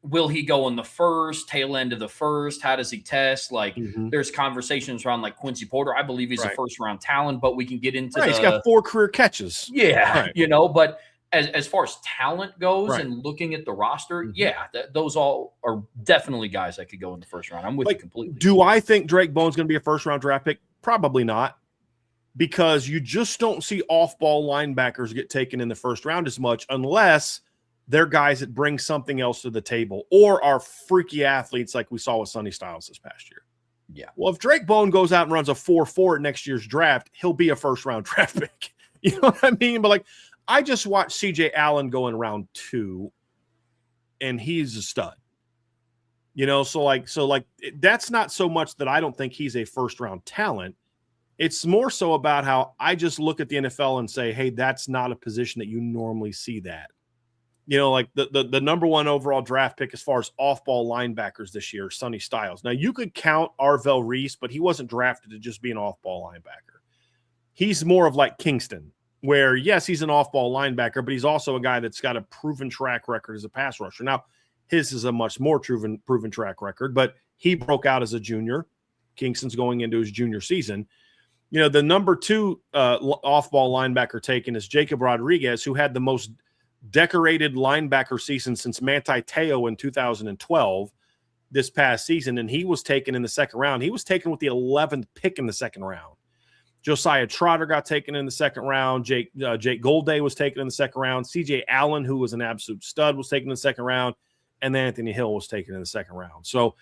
will he go in the first, tail end of the first? How does he test? Like, there's conversations around, like, Quincy Porter. I believe he's a first-round talent, but we can get into He's got 4 career catches. Yeah, you know, but as far as talent goes and looking at the roster, those all are definitely guys that could go in the first round. I'm with you completely. Do I think Drake Bowen's going to be a first-round draft pick? Probably not, because you just don't see off-ball linebackers get taken in the first round as much unless they're guys that bring something else to the table or are freaky athletes like we saw with Sonny Styles this past year. Yeah. Well, if Drake Bowen goes out and runs a 4.4 at next year's draft, he'll be a first-round draft pick. You know what I mean? But, like, I just watched C.J. Allen go in round 2, and he's a stud. You know, so that's not so much that I don't think he's a first-round talent. It's more so about how I just look at the NFL and say, hey, that's not a position that you normally see that. You know, like the number 1 overall draft pick as far as off-ball linebackers this year, Sonny Styles. Now, you could count Arvell Reese, but he wasn't drafted to just be an off-ball linebacker. He's more of like Kingston, where, yes, he's an off-ball linebacker, but he's also a guy that's got a proven track record as a pass rusher. Now, his is a much more proven track record, but he broke out as a junior. Kingston's going into his junior season. You know, the number 2 off-ball linebacker taken is Jacob Rodriguez, who had the most decorated linebacker season since Manti Te'o in 2012 this past season, and he was taken in the second round. He was taken with the 11th pick in the second round. Josiah Trotter got taken in the second round. Jake Golday was taken in the second round. C.J. Allen, who was an absolute stud, was taken in the second round. And then Anthony Hill was taken in the second round. So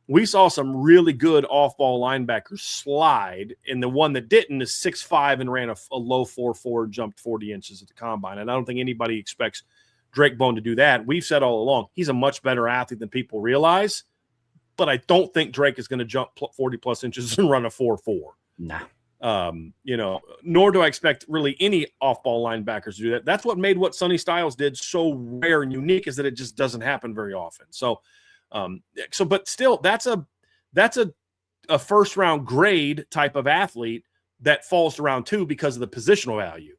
we saw some really good off-ball linebackers slide, and the one that didn't is 6'5" and ran a low 4.4, jumped 40 inches at the combine. And I don't think anybody expects Drake Bowen to do that. We've said all along, he's a much better athlete than people realize, but I don't think Drake is going to jump 40-plus inches and run a 4.4. Nah. You know, nor do I expect really any off-ball linebackers to do that. That's what made what Sonny Styles did so rare and unique, is that it just doesn't happen very often. So, but still, that's a first-round grade type of athlete that falls to round 2 because of the positional value.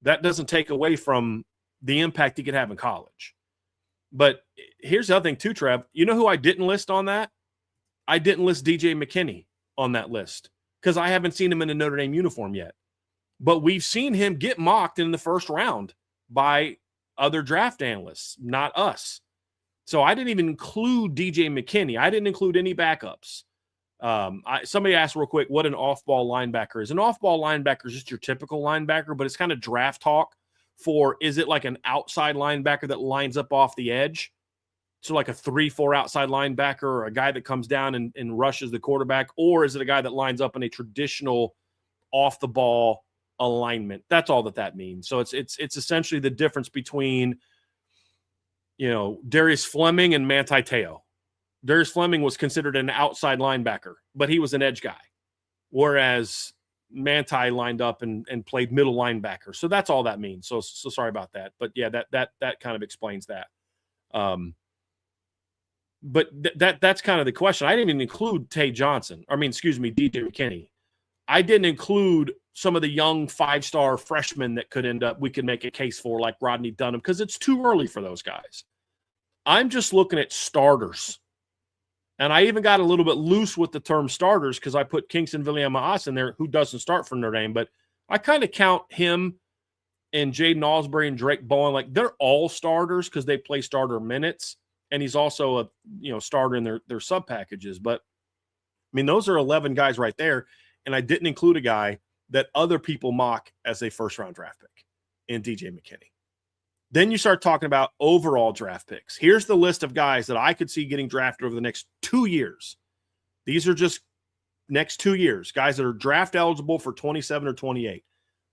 That doesn't take away from the impact he could have in college. But here's the other thing too, Trev. You know who I didn't list on that? I didn't list DJ McKinney on that list, because I haven't seen him in a Notre Dame uniform yet. But we've seen him get mocked in the first round by other draft analysts, not us. So I didn't even include DJ McKinney. I didn't include any backups. Somebody asked real quick what an off-ball linebacker is. An off-ball linebacker is just your typical linebacker, but it's kind of draft talk for, is it like an outside linebacker that lines up off the edge? So like a 3-4 outside linebacker, or a guy that comes down and rushes the quarterback, or is it a guy that lines up in a traditional off-the-ball alignment? That's all that means. So it's essentially the difference between, you know, Darius Fleming and Manti Te'o. Darius Fleming was considered an outside linebacker, but he was an edge guy, whereas Manti lined up and played middle linebacker. So that's all that means. So sorry about that. But yeah, that kind of explains that. But that's kind of the question. I didn't even include DJ McKinney. I didn't include some of the young 5-star freshmen that we could make a case for, like Rodney Dunham, because it's too early for those guys. I'm just looking at starters. And I even got a little bit loose with the term starters because I put Kingston Viliama-Haas in there, who doesn't start for Notre Dame, but I kind of count him and Jaden Alsbury and Drake Bowen, like they're all starters because they play starter minutes, and he's also a starter in their sub packages. But I mean, those are 11 guys right there, and I didn't include a guy that other people mock as a first-round draft pick in DJ McKinney. Then you start talking about overall draft picks. Here's the list of guys that I could see getting drafted over the next 2 years. These are just next 2 years, guys that are draft eligible for 27 or 28.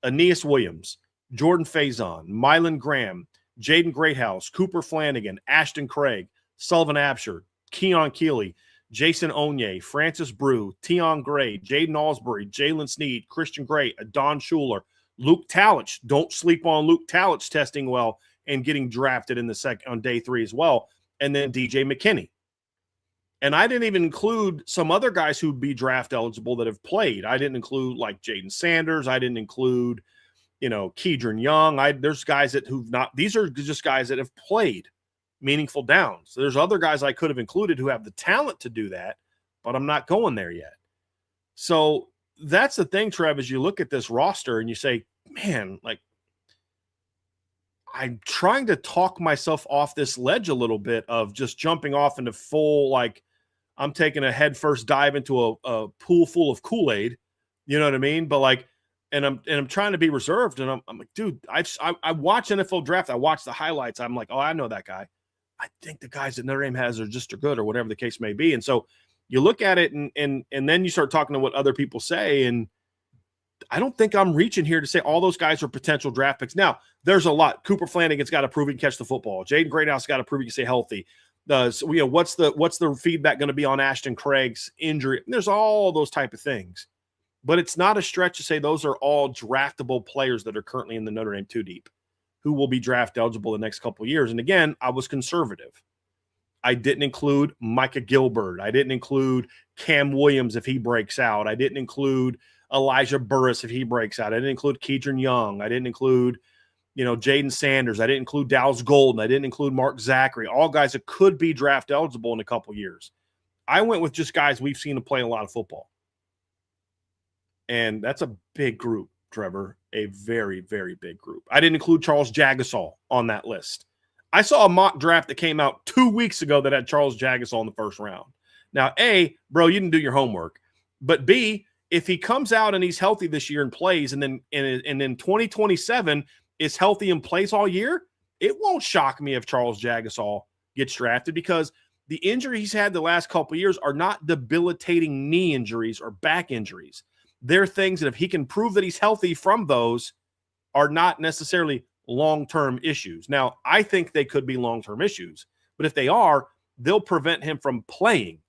Aeneas Williams, Jordan Faison, Mylan Graham, Jaden Greathouse, Cooper Flanagan, Ashton Craig, Sullivan Absher, Keon Keeley, Jason Onye, Francis Brew, Tion Gray, Jaden Alsbury, Jalen Sneed, Christian Gray, Adon Schuler, Luke Talich. Don't sleep on Luke Talich testing well and getting drafted in the second on day 3 as well. And then DJ McKinney. And I didn't even include some other guys who'd be draft eligible that have played. I didn't include like Jaden Sanders. I didn't include, Keidron Young. There's guys who've not. These are just guys that have played meaningful downs. There's other guys I could have included who have the talent to do that, but I'm not going there yet. So that's the thing, Trev, as you look at this roster and you say, man, like I'm trying to talk myself off this ledge a little bit of just jumping off into full, like I'm taking a headfirst dive into a pool full of Kool-Aid. You know what I mean? But like, and I'm trying to be reserved. And I'm like, dude, I watch NFL draft. I watch the highlights. I'm like, oh, I know that guy. I think the guys that Notre Dame has are just good or whatever the case may be. And so you look at it and then you start talking to what other people say. And I don't think I'm reaching here to say all those guys are potential draft picks. Now, there's a lot. Cooper Flanagan's got to prove he can catch the football. Jaden Greathouse got to prove he can stay healthy. What's the feedback going to be on Ashton Craig's injury? And there's all those type of things. But it's not a stretch to say those are all draftable players that are currently in the Notre Dame 2 deep who will be draft eligible the next couple of years. And again, I was conservative. I didn't include Micah Gilbert. I didn't include Cam Williams if he breaks out. I didn't include Elijah Burris if he breaks out. I didn't include Keidron Young. I didn't include, Jaden Sanders. I didn't include Dallas Golden. I didn't include Mark Zachary. All guys that could be draft eligible in a couple of years. I went with just guys we've seen them play a lot of football. And that's a big group, Trevor. A very, very big group. I didn't include Charles Jagasol on that list. I saw a mock draft that came out 2 weeks ago that had Charles Jagasol in the first round. Now, A, bro, you didn't do your homework. But B, if he comes out and he's healthy this year and plays, and then 2027 is healthy and plays all year, it won't shock me if Charles Jagasol gets drafted because the injury he's had the last couple of years are not debilitating knee injuries or back injuries. They're things that if he can prove that he's healthy from those are not necessarily long-term issues. Now, I think they could be long-term issues, but if they are, they'll prevent him from playing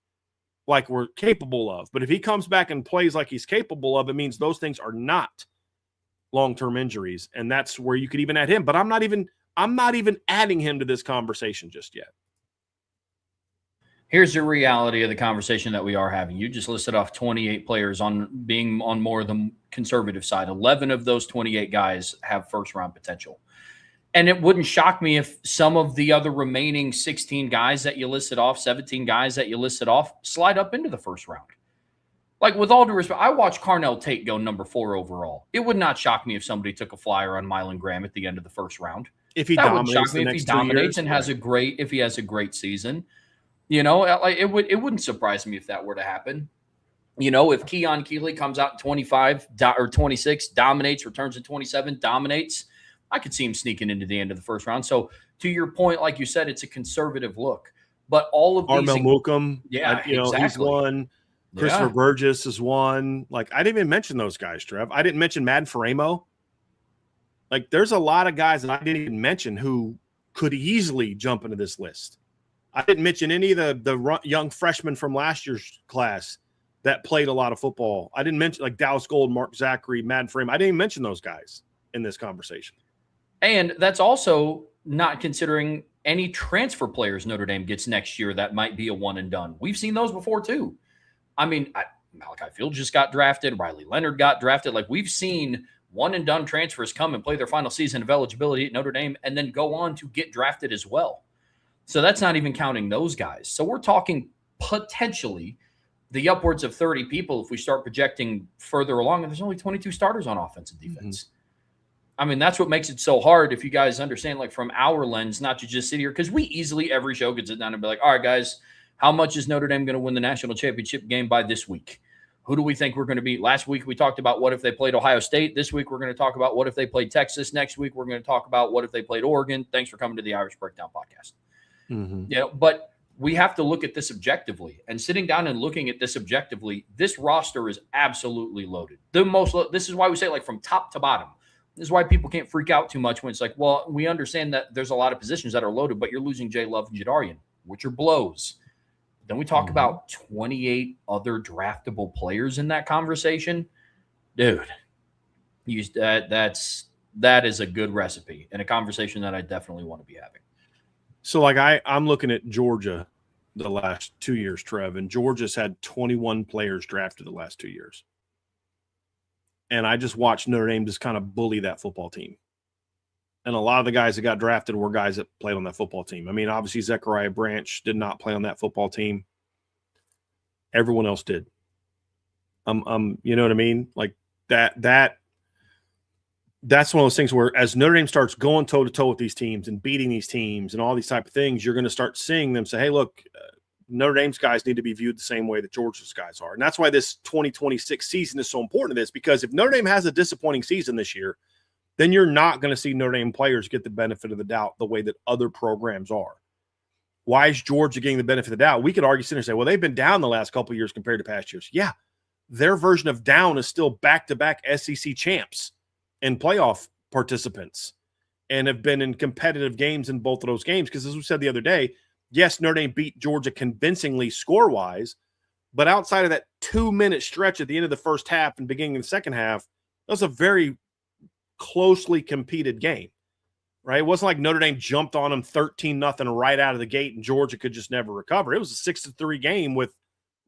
like we're capable of. But if he comes back and plays like he's capable of, it means those things are not long-term injuries. And that's where you could even add him. But I'm not even adding him to this conversation just yet. Here's the reality of the conversation that we are having. You just listed off 28 players on being on more of the conservative side. 11 of those 28 guys have first-round potential. And it wouldn't shock me if some of the other remaining 16 guys that you listed off, 17 guys that you listed off, slide up into the first round. Like, with all due respect, I watched Carnell Tate go number 4 overall. It would not shock me if somebody took a flyer on Mylan Graham at the end of the first round. If he dominates the next 2 years, and has a great season. It wouldn't surprise me if that were to happen. If Keon Keeley comes out in 25 or 26, dominates, returns in 27, dominates, I could see him sneaking into the end of the first round. So to your point, like you said, it's a conservative look. But all of these Armel Mookum, exactly. He's one. Christopher Burgess is one. Like, I didn't even mention those guys, Trev. I didn't mention Madden Faramo. Like, there's a lot of guys that I didn't even mention who could easily jump into this list. I didn't mention any of the young freshmen from last year's class that played a lot of football. I didn't mention like Dallas Gold, Mark Zachary, Madden Frame. I didn't even mention those guys in this conversation. And that's also not considering any transfer players Notre Dame gets next year that might be a one and done. We've seen those before too. I mean, Malachi Fields just got drafted. Riley Leonard got drafted. Like, we've seen one and done transfers come and play their final season of eligibility at Notre Dame and then go on to get drafted as well. So that's not even counting those guys. So we're talking potentially the upwards of 30 people if we start projecting further along. And there's only 22 starters on offense and defense. I mean, that's what makes it so hard if you guys understand, like from our lens, not to just sit here, because we easily every show could sit down and be like, all right, guys, how much is Notre Dame going to win the national championship game by this week? Who do we think we're going to beat? Last week we talked about what if they played Ohio State. This week we're going to talk about what if they played Texas. Next week we're going to talk about what if they played Oregon. Thanks for coming to the Irish Breakdown podcast. But we have to look at this objectively, and sitting down and looking at this objectively, this roster is absolutely loaded. This is why we say, like, from top to bottom. This is why people can't freak out too much when it's like, well, we understand that there's a lot of positions that are loaded, but you're losing Jay Love and Jadarian, which are blows. Then we talk about 28 other draftable players in that conversation. Dude, that is a good recipe and a conversation that I definitely want to be having. So, like, I'm looking at Georgia the last 2 years, Trev, and Georgia's had 21 players drafted the last 2 years. And I just watched Notre Dame just kind of bully that football team. And a lot of the guys that got drafted were guys that played on that football team. I mean, obviously, Zechariah Branch did not play on that football team. Everyone else did. You know what I mean? Like, that's one of those things where as Notre Dame starts going toe-to-toe with these teams and beating these teams and all these type of things, you're going to start seeing them say, hey, look, Notre Dame's guys need to be viewed the same way that Georgia's guys are. And that's why this 2026 season is so important to this, because if Notre Dame has a disappointing season this year, then you're not going to see Notre Dame players get the benefit of the doubt the way that other programs are. Why is Georgia getting the benefit of the doubt? We could argue, sit and say, well, they've been down the last couple of years compared to past years. Yeah, their version of down is still back-to-back SEC champs and playoff participants and have been in competitive games in both of those games. Because as we said the other day, yes, Notre Dame beat Georgia convincingly score-wise, but outside of that 2-minute stretch at the end of the first half and beginning of the second half, that was a very closely competed game, right? It wasn't like Notre Dame jumped on them 13-0 right out of the gate and Georgia could just never recover. It was a 6-3 game with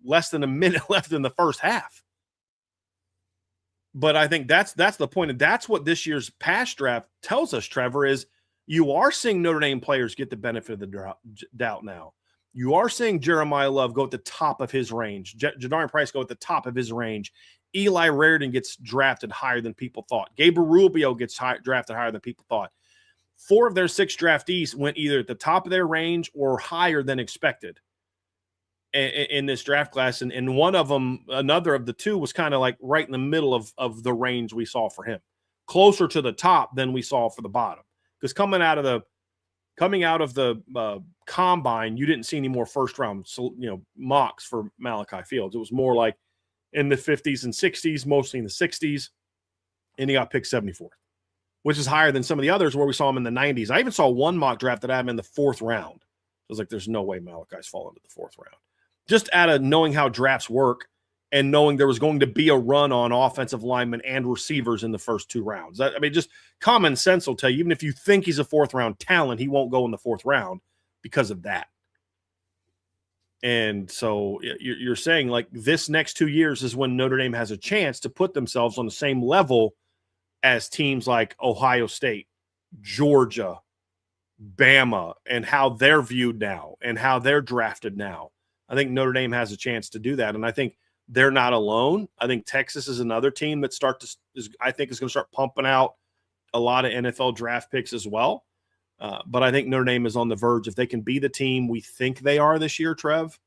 less than a minute left in the first half. But I think that's the point, and that's what this year's past draft tells us, Trevor, is you are seeing Notre Dame players get the benefit of the doubt now. You are seeing Jeremiah Love go at the top of his range. Jadarian Price go at the top of his range. Eli Raridan gets drafted higher than people thought. Gabriel Rubio gets drafted higher than people thought. 4 of their 6 draftees went either at the top of their range or higher than expected in this draft class. And one of them, another of the 2, was kind of like right in the middle of the range we saw for him. Closer to the top than we saw for the bottom. Because coming out of the combine, you didn't see any more first round mocks for Malachi Fields. It was more like in the 50s and 60s, mostly in the 60s, and he got picked 74th, which is higher than some of the others where we saw him in the 90s. I even saw one mock draft that I had him in the 4th round. I was like, there's no way Malachi's fallen to the 4th round. Just out of knowing how drafts work and knowing there was going to be a run on offensive linemen and receivers in the first 2 rounds. I mean, just common sense will tell you, even if you think he's a 4th round talent, he won't go in the 4th round because of that. And so you're saying, like, this next 2 years is when Notre Dame has a chance to put themselves on the same level as teams like Ohio State, Georgia, Bama, and how they're viewed now and how they're drafted now. I think Notre Dame has a chance to do that. And I think they're not alone. I think Texas is another team that is going to start pumping out a lot of NFL draft picks as well. But I think Notre Dame is on the verge. If they can be the team we think they are this year, Trev,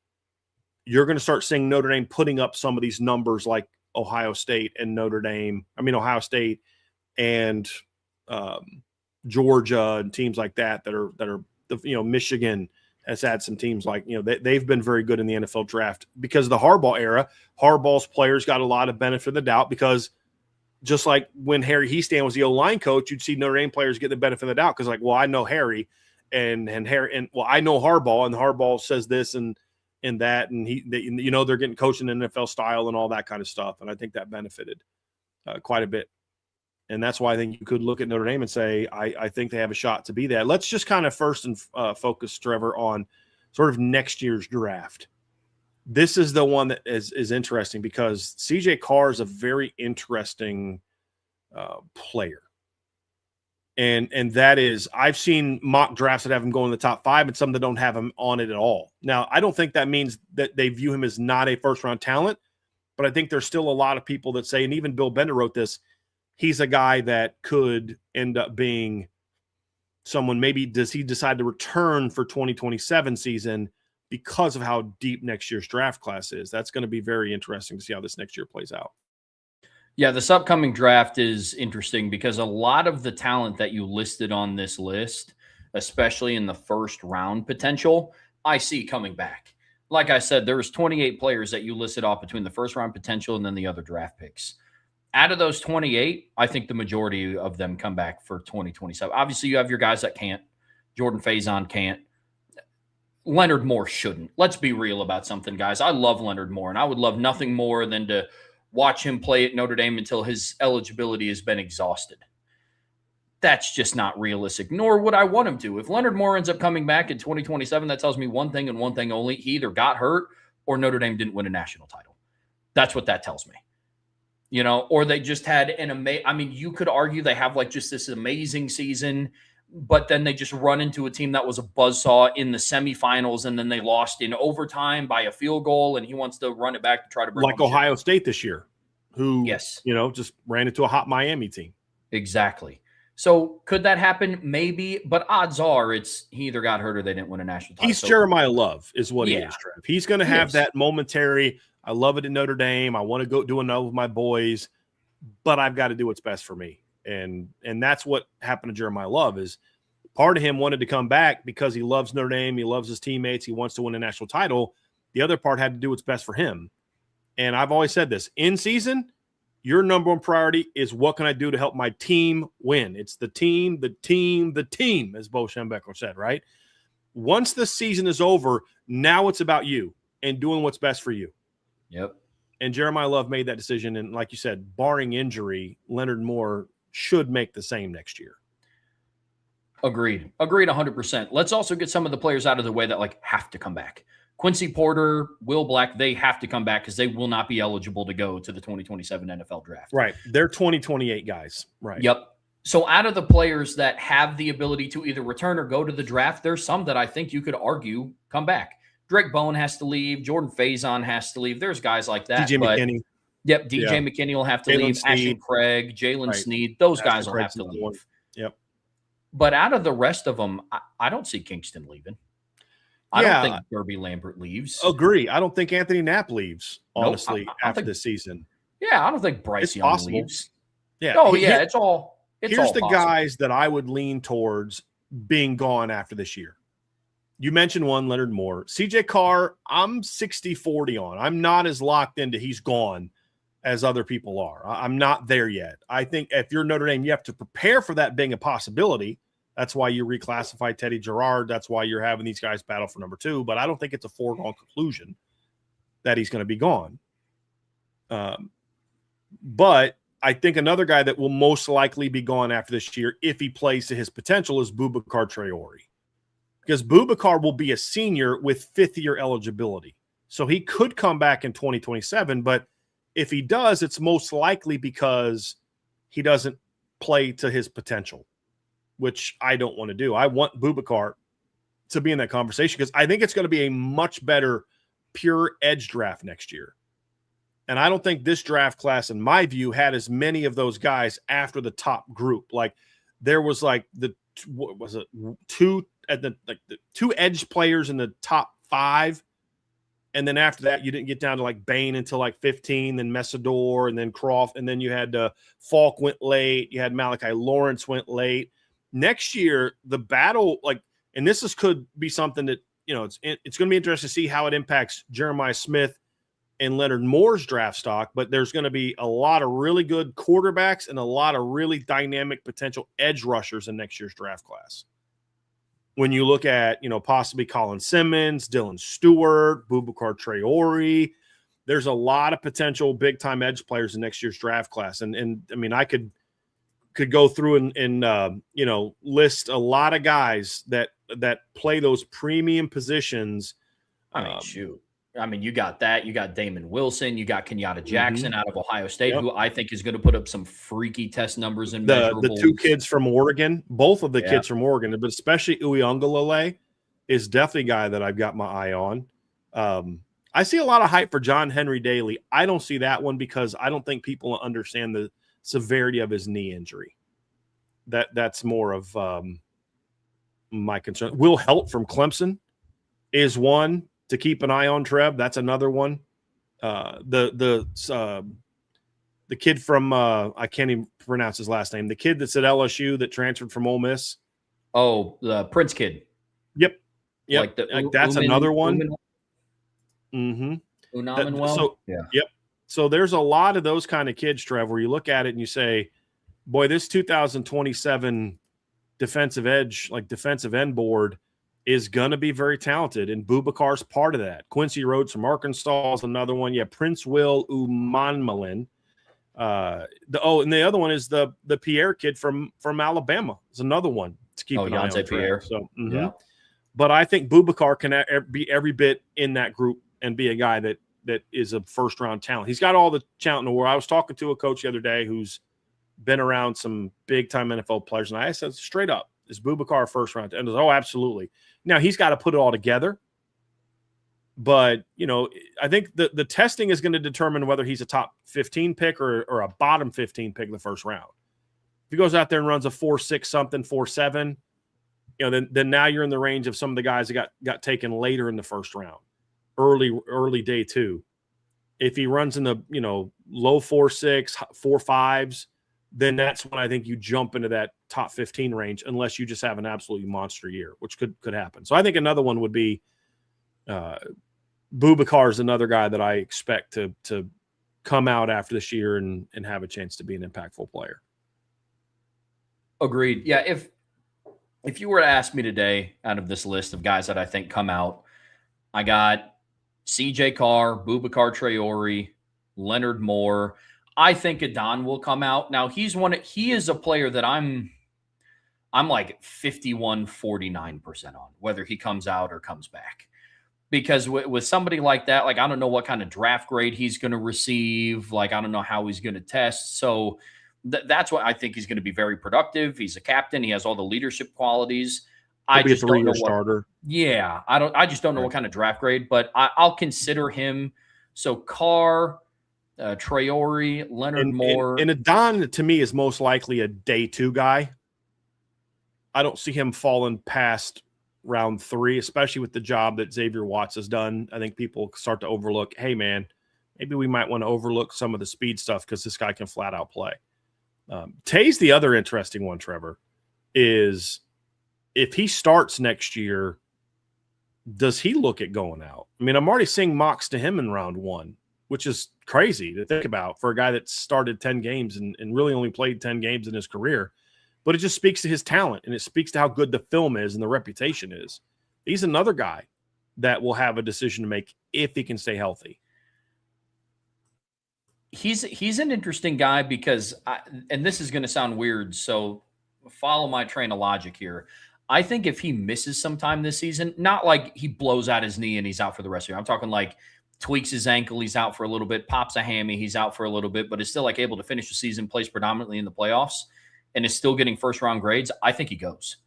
you're going to start seeing Notre Dame putting up some of these numbers like Ohio State and Ohio State and Georgia and teams like that are Michigan has had some teams like, they've been very good in the NFL draft because of the Harbaugh era. Harbaugh's players got a lot of benefit of the doubt because just like when Harry Hiestand was the O-line coach, you'd see Notre Dame players get the benefit of the doubt because, like, well, I know Harry and Harry, and well, I know Harbaugh, and Harbaugh says this and that, and they're getting coached in NFL style and all that kind of stuff. And I think that benefited quite a bit. And that's why I think you could look at Notre Dame and say, I think they have a shot to be that. Let's just kind of first and focus, Trevor, on sort of next year's draft. This is the one that is interesting because CJ Carr is a very interesting player. And that is, I've seen mock drafts that have him going in the top 5 and some that don't have him on it at all. Now, I don't think that means that they view him as not a first-round talent, but I think there's still a lot of people that say, and even Bill Bender wrote this, he's a guy that could end up being someone. Maybe does he decide to return for 2027 season because of how deep next year's draft class is? That's going to be very interesting to see how this next year plays out. Yeah, this upcoming draft is interesting because a lot of the talent that you listed on this list, especially in the first round potential, I see coming back. Like I said, there was 28 players that you listed off between the first round potential and then the other draft picks. Out of those 28, I think the majority of them come back for 2027. Obviously, you have your guys that can't. Jordan Faison can't. Leonard Moore shouldn't. Let's be real about something, guys. I love Leonard Moore, and I would love nothing more than to watch him play at Notre Dame until his eligibility has been exhausted. That's just not realistic, nor would I want him to. If Leonard Moore ends up coming back in 2027, that tells me one thing and one thing only. He either got hurt or Notre Dame didn't win a national title. That's what that tells me. Or they just had an amazing – I mean, you could argue they have like just this amazing season, but then they just run into a team that was a buzzsaw in the semifinals, and then they lost in overtime by a field goal, and he wants to run it back to try to bring like Ohio State this year, who just ran into a hot Miami team. Exactly. So could that happen? Maybe, but odds are he either got hurt or they didn't win a national title. He's Jeremiah Love is what he is, Trev. He's going to have that momentary, I love it in Notre Dame, I want to go do another with my boys, but I've got to do what's best for me. And that's what happened to Jeremiah Love. Is part of him wanted to come back because he loves Notre Dame, he loves his teammates, he wants to win a national title. The other part had to do what's best for him. And I've always said this, in season, your number one priority is what can I do to help my team win? It's the team, as Bo Schembechler said, right? Once the season is over, now it's about you and doing what's best for you. Yep. And Jeremiah Love made that decision. And like you said, barring injury, Leonard Moore should make the same next year. Agreed 100%. Let's also get some of the players out of the way that have to come back. Quincy Porter, Will Black, they have to come back because they will not be eligible to go to the 2027 NFL draft. Right. They're 2028 guys. Right. Yep. So out of the players that have the ability to either return or go to the draft, there's some that I think you could argue come back. Drake Bowen has to leave. Jordan Faison has to leave. There's guys like that. DJ McKinney. Yep. DJ McKinney will have to leave. Ashton Craig, Jalen Sneed, those guys will have to leave. Yep. But out of the rest of them, I don't see Kingston leaving. I don't think Derby Lambert leaves. Agree. I don't think Anthony Knapp leaves, honestly, after this season. Yeah, I don't think Bryce Young leaves. Yeah. Oh, yeah, it's all Here's the possible. guys that I would lean towards being gone after this year. You mentioned one, Leonard Moore. CJ Carr, I'm 60-40 on. I'm not as locked into he's gone as other people are. I'm not there yet. I think if you're Notre Dame, you have to prepare for that being a possibility. That's why you reclassify Teddy Gerard. That's why you're having these guys battle for number 2. But I don't think it's a foregone conclusion that he's going to be gone. But I think another guy that will most likely be gone after this year, if he plays to his potential, is Boubacar Traore. Because Boubacar will be a senior with fifth-year eligibility. So he could come back in 2027, but if he does, it's most likely because he doesn't play to his potential, which I don't want to do. I want Boubacar to be in that conversation because I think it's going to be a much better pure edge draft next year. And I don't think this draft class, in my view, had as many of those guys after the top group. Like there was two edge players in the top 5. And then after that, you didn't get down to Bain until 15, then Messidor, and then Croft. And then you had Falk went late. You had Malachi Lawrence went late. Next year, the battle, and this could be something that, it's going to be interesting to see how it impacts Jeremiah Smith and Leonard Moore's draft stock, but there's going to be a lot of really good quarterbacks and a lot of really dynamic potential edge rushers in next year's draft class. When you look at, possibly Colin Simmons, Dylan Stewart, Boubacar Traore, there's a lot of potential big-time edge players in next year's draft class. And I mean, I could go through and list a lot of guys that play those premium positions. Shoot. I mean, you got that. You got Damon Wilson. You got Kenyatta Jackson out of Ohio State, who I think is going to put up some freaky test numbers and the 2 kids from Oregon, both of the kids from Oregon, but especially Uiagalelei is definitely a guy that I've got my eye on. I see a lot of hype for John Henry Daly. I don't see that one because I don't think people understand the severity of his knee injury. That's more of my concern. Will Helt from Clemson is one to keep an eye on. Trev, that's another one. The kid from I can't even pronounce his last name. The kid that's at LSU that transferred from Ole Miss. Oh, the Prince kid. Yep. Like that's another one. Unaminwell. Yep. So there's a lot of those kind of kids, Trev, where you look at it and you say, boy, this 2027 defensive end board is going to be very talented. And Bubakar's part of that. Quincy Rhodes from Arkansas is another one. Yeah, Prince Will Umanmalin. And the other one is the Pierre kid from Alabama. Is another one to keep an eye on. Pierre. So, yeah. But I think Bubakar can be every bit in that group and be a guy that is a first-round talent. He's got all the talent in the world. I was talking to a coach the other day who's been around some big-time NFL players, and I said straight up, is Bubakar a first-round? And oh, absolutely. Now, he's got to put it all together. But, I think the testing is going to determine whether he's a top 15 pick or a bottom 15 pick in the first round. If he goes out there and runs a 4.6 something, 4.7, then now you're in the range of some of the guys that got taken later in the first round, early day two. If he runs in the low 4.6, 4.5s, then that's when I think you jump into that top 15 range, unless you just have an absolutely monster year, which could happen. So I think another one would be Bubakar is another guy that I expect to come out after this year and have a chance to be an impactful player. Agreed. Yeah, if you were to ask me today, out of this list of guys that I think come out, I got CJ Carr, Bubakar Traore, Leonard Moore. I think Adon will come out. Now he is a player that I'm like 51-49% on whether he comes out or comes back. Because with somebody like that, like I don't know what kind of draft grade he's going to receive. Like I don't know how he's going to test. So that's what I think he's going to be very productive. He's a captain. He has all the leadership qualities. I just don't know starter. Yeah, I just don't know what kind of draft grade, but I'll consider him. So Carr, Traore, Leonard Moore, and Adon to me is most likely a day two guy. I don't see him falling past round 3, especially with the job that Xavier Watts has done. I think people start to overlook, hey, man, maybe we might want to overlook some of the speed stuff because this guy can flat out play. Tay's the other interesting one, Trevor, is if he starts next year, does he look at going out? I mean, I'm already seeing mocks to him in round 1, which is crazy to think about for a guy that started 10 games and really only played 10 games in his career. But it just speaks to his talent, and it speaks to how good the film is and the reputation is. He's another guy that will have a decision to make if he can stay healthy. He's an interesting guy because, and this is going to sound weird, so follow my train of logic here. I think if he misses some time this season, not like he blows out his knee and he's out for the rest of the year. I'm talking like tweaks his ankle, he's out for a little bit, pops a hammy, he's out for a little bit, but is still like able to finish the season, plays predominantly in the playoffs, and is still getting first-round grades. I think he goes.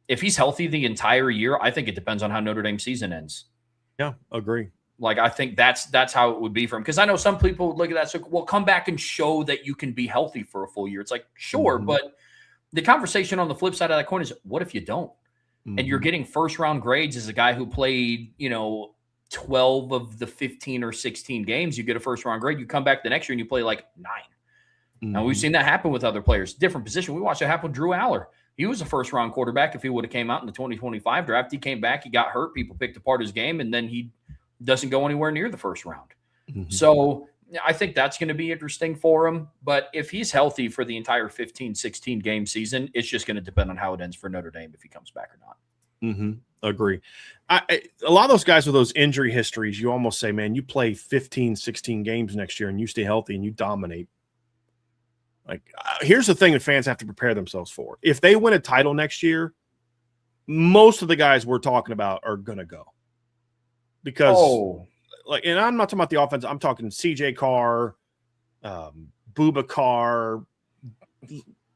If he's healthy the entire year, I think it depends on how Notre Dame season ends. Yeah, agree. Like, I think that's how it would be for him. Because I know some people would look at that, so, well, come back and show that you can be healthy for a full year. It's like, sure, but the conversation on the flip side of that coin is, what if you don't? And you're getting first-round grades as a guy who played, 12 of the 15 or 16 games. You get a first-round grade. You come back the next year and you play like 9. Now, we've seen that happen with other players. Different position. We watched it happen with Drew Aller. He was a first-round quarterback if he would have came out in the 2025 draft. He came back. He got hurt. People picked apart his game, and then he doesn't go anywhere near the first round. So I think that's going to be interesting for him. But if he's healthy for the entire 15, 16-game season, it's just going to depend on how it ends for Notre Dame if he comes back or not. Agree. A lot of those guys with those injury histories, you almost say, man, you play 15, 16 games next year and you stay healthy and you dominate. Like, here's the thing that fans have to prepare themselves for. If they win a title next year, most of the guys we're talking about are going to go. Because, and I'm not talking about the offense. I'm talking CJ Carr, Bubakar,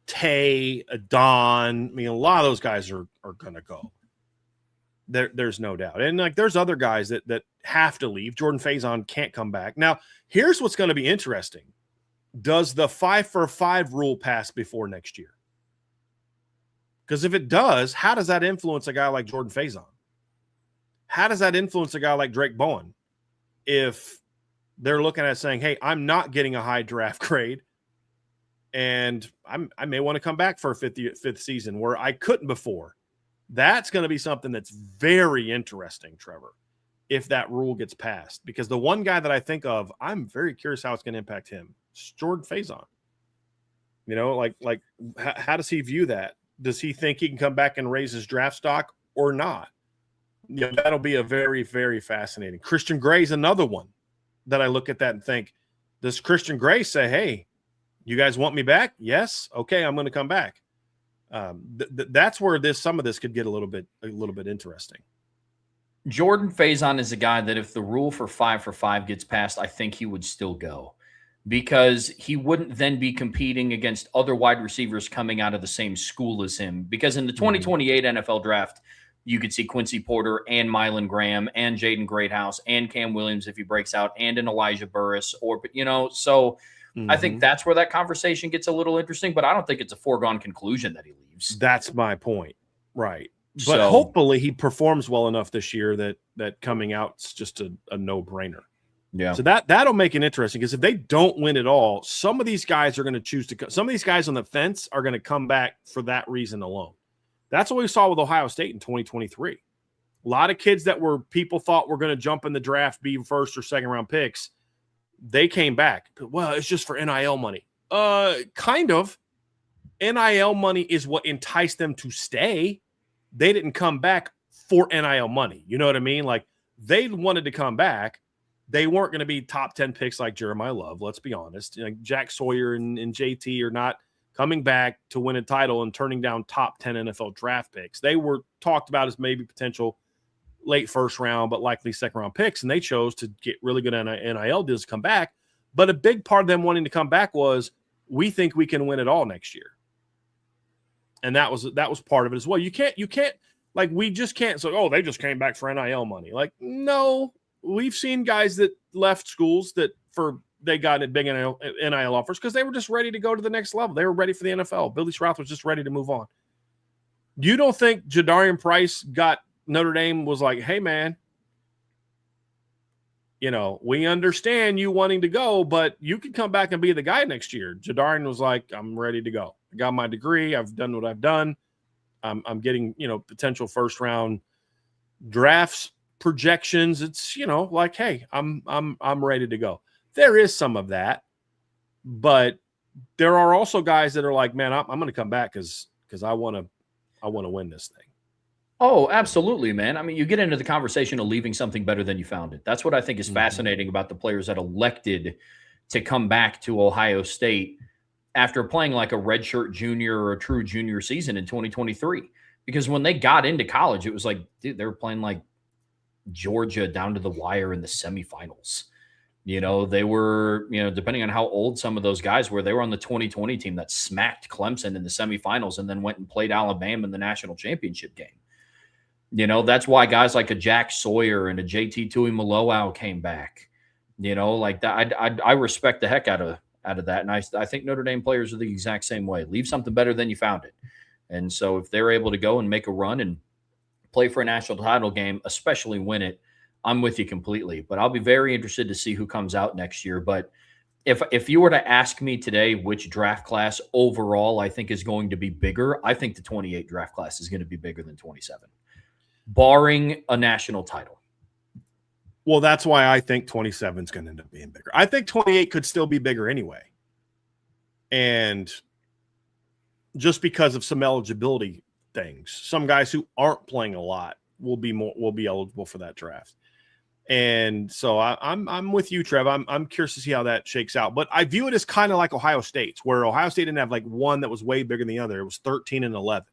Tay, Adon. I mean, a lot of those guys are going to go. There's no doubt. And, like, there's other guys that have to leave. Jordan Faison can't come back. Now, here's what's going to be interesting. does the 5-for-5 rule pass before next year? Because if it does, how does that influence a guy like Jordan Faison? How does that influence a guy like Drake Bowen if they're looking at saying, hey, I'm not getting a high draft grade and I may want to come back for a fifth season where I couldn't before? That's going to be something that's very interesting, Trevor, if that rule gets passed. Because the one guy that I think of, I'm very curious how it's going to impact him. It's Jordan Faison. You know, like how does he view that? Does he think he can come back and raise his draft stock or not? You know, that'll be a very, very fascinating. Christian Gray's another one that I look at that and think, does Christian Gray say, hey, you guys want me back? Yes. Okay, I'm going to come back. That's where some of this could get a little bit interesting. Jordan Faison is a guy that if the rule for 5-for-5 gets passed, I think he would still go, because he wouldn't then be competing against other wide receivers coming out of the same school as him. Because in the 2028 NFL draft, you could see Quincy Porter and Mylan Graham and Jaden Greathouse and Cam Williams if he breaks out, and an Elijah Burris, or, you know, so I think that's where that conversation gets a little interesting, but I don't think it's a foregone conclusion that he leaves. That's my point. Right. But hopefully he performs well enough this year that coming out's just a no-brainer. Yeah. So that'll make it interesting, because if they don't win it all, some of these guys are going to choose to – some of these guys on the fence are going to come back for that reason alone. That's what we saw with Ohio State in 2023. A lot of kids that people thought were going to jump in the draft, be first or second round picks, they came back. Well, it's just for NIL money. Kind of. NIL money is what enticed them to stay. They didn't come back for NIL money. You know what I mean? Like, they wanted to come back. They weren't going to be top 10 picks like Jeremiah Love. Let's be honest. Like Jack Sawyer and JT are not coming back to win a title and turning down top 10 NFL draft picks. They were talked about as maybe potential late first round, but likely second round picks. And they chose to get really good NIL deals to come back. But a big part of them wanting to come back was, we think we can win it all next year. And that was part of it as well. You can't like, we just can't say, oh, they just came back for NIL money. Like, no, we've seen guys that left schools they got big NIL offers because they were just ready to go to the next level. They were ready for the NFL. Billy Stroud was just ready to move on. You don't think Jadarian Price got Notre Dame was like, hey, man, you know, we understand you wanting to go, but you can come back and be the guy next year. Jadarian was like, I'm ready to go. I got my degree. I've done what I've done. I'm getting, you know, potential first round drafts projections. It's, you know, like, hey, I'm ready to go. There is some of that, but there are also guys that are like, man, I'm going to come back because I want to win this thing. Oh, absolutely, man. I mean, you get into the conversation of leaving something better than you found it. That's what I think is fascinating about the players that elected to come back to Ohio State after playing like a redshirt junior or a true junior season in 2023. Because when they got into college, it was like, dude, they were playing like Georgia down to the wire in the semifinals. You know, they were, you know, depending on how old some of those guys were, they were on the 2020 team that smacked Clemson in the semifinals and then went and played Alabama in the national championship game. You know, that's why guys like a Jack Sawyer and a JT Tuimoloau came back. You know, like that. I respect the heck out of that. And I think Notre Dame players are the exact same way. Leave something better than you found it. And so if they're able to go and make a run and play for a national title game, especially win it, I'm with you completely. But I'll be very interested to see who comes out next year. But if you were to ask me today which draft class overall I think is going to be bigger, I think the 28 draft class is going to be bigger than 27, barring a national title. Well, that's why I think 27 is going to end up being bigger. I think 28 could still be bigger anyway. And just because of some eligibility things, some guys who aren't playing a lot will be eligible for that draft. And so I'm with you, Trev. I'm curious to see how that shakes out. But I view it as kind of like Ohio State's, where Ohio State didn't have like one that was way bigger than the other. It was 13 and 11.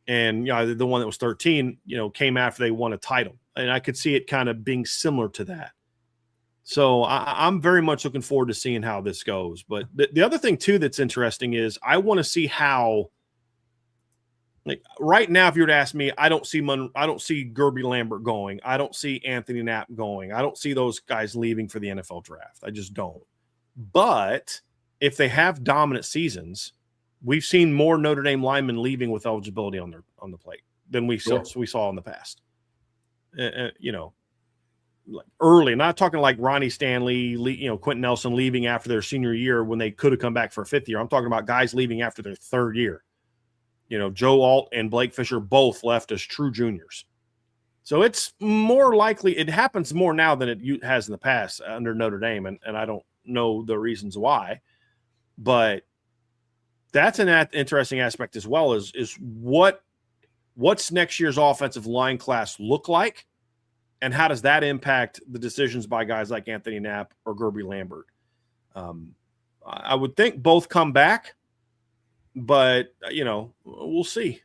And, you know, the one that was 13, you know, came after they won a title. And I could see it kind of being similar to that. So I'm very much looking forward to seeing how this goes. But the other thing, too, that's interesting is I want to see how, like right now, if you were to ask me, I don't see Gerby Lambert going. I don't see Anthony Knapp going. I don't see those guys leaving for the NFL draft. I just don't. But if they have dominant seasons, we've seen more Notre Dame linemen leaving with eligibility on the plate than we saw in the past. Like early, not talking like Ronnie Stanley, Quentin Nelson leaving after their senior year when they could have come back for a fifth year. I'm talking about guys leaving after their third year. Joe Alt and Blake Fisher both left as true juniors. So it's more likely, it happens more now than it has in the past under Notre Dame, and I don't know the reasons why, but that's an interesting aspect as well, is what's next year's offensive line class look like, and how does that impact the decisions by guys like Anthony Knapp or Gerby Lambert? I would think both come back, but we'll see.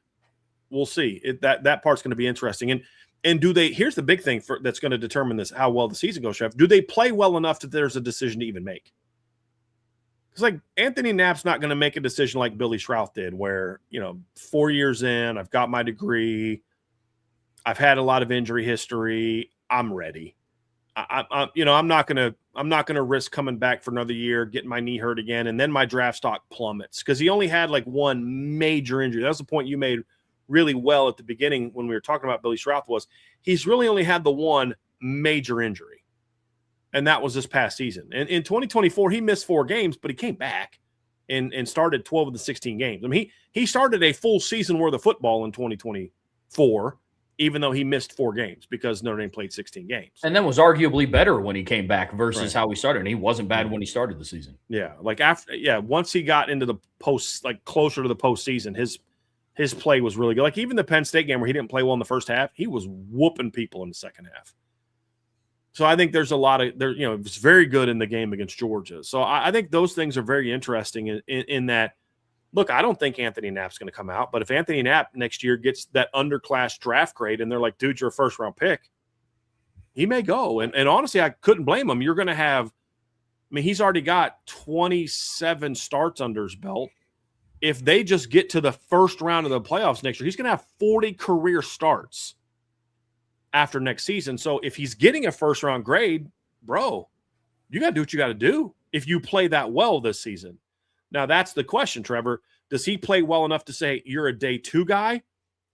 We'll see. That part's going to be interesting. And do they? Here's the big thing that's going to determine this: how well the season goes. Chef, do they play well enough that there's a decision to even make? Because like Anthony Knapp's not going to make a decision like Billy Schrouth did, where 4 years in, I've got my degree, I've had a lot of injury history, I'm ready. I'm not gonna risk coming back for another year, getting my knee hurt again, and then my draft stock plummets because he only had like one major injury. That was the point you made really well at the beginning when we were talking about Billy Schrouth. Was he's really only had the one major injury, and that was this past season. And in 2024, he missed 4 games, but he came back and started 12 of the 16 games. I mean, he started a full season worth of football in 2024. Even though he missed 4 games because Notre Dame played 16 games. And then was arguably better when he came back versus how he started. And he wasn't bad when he started the season. Yeah. Once he got into the post, like closer to the postseason, his play was really good. Like even the Penn State game where he didn't play well in the first half, he was whooping people in the second half. So I think there's a lot of there, it was very good in the game against Georgia. So I think those things are very interesting in that. Look, I don't think Anthony Knapp's going to come out, but if Anthony Knapp next year gets that underclass draft grade and they're like, dude, you're a first-round pick, he may go. And honestly, I couldn't blame him. You're going to have – he's already got 27 starts under his belt. If they just get to the first round of the playoffs next year, he's going to have 40 career starts after next season. So if he's getting a first-round grade, bro, you got to do what you got to do if you play that well this season. Now, that's the question, Trevor. Does he play well enough to say you're a day 2 guy,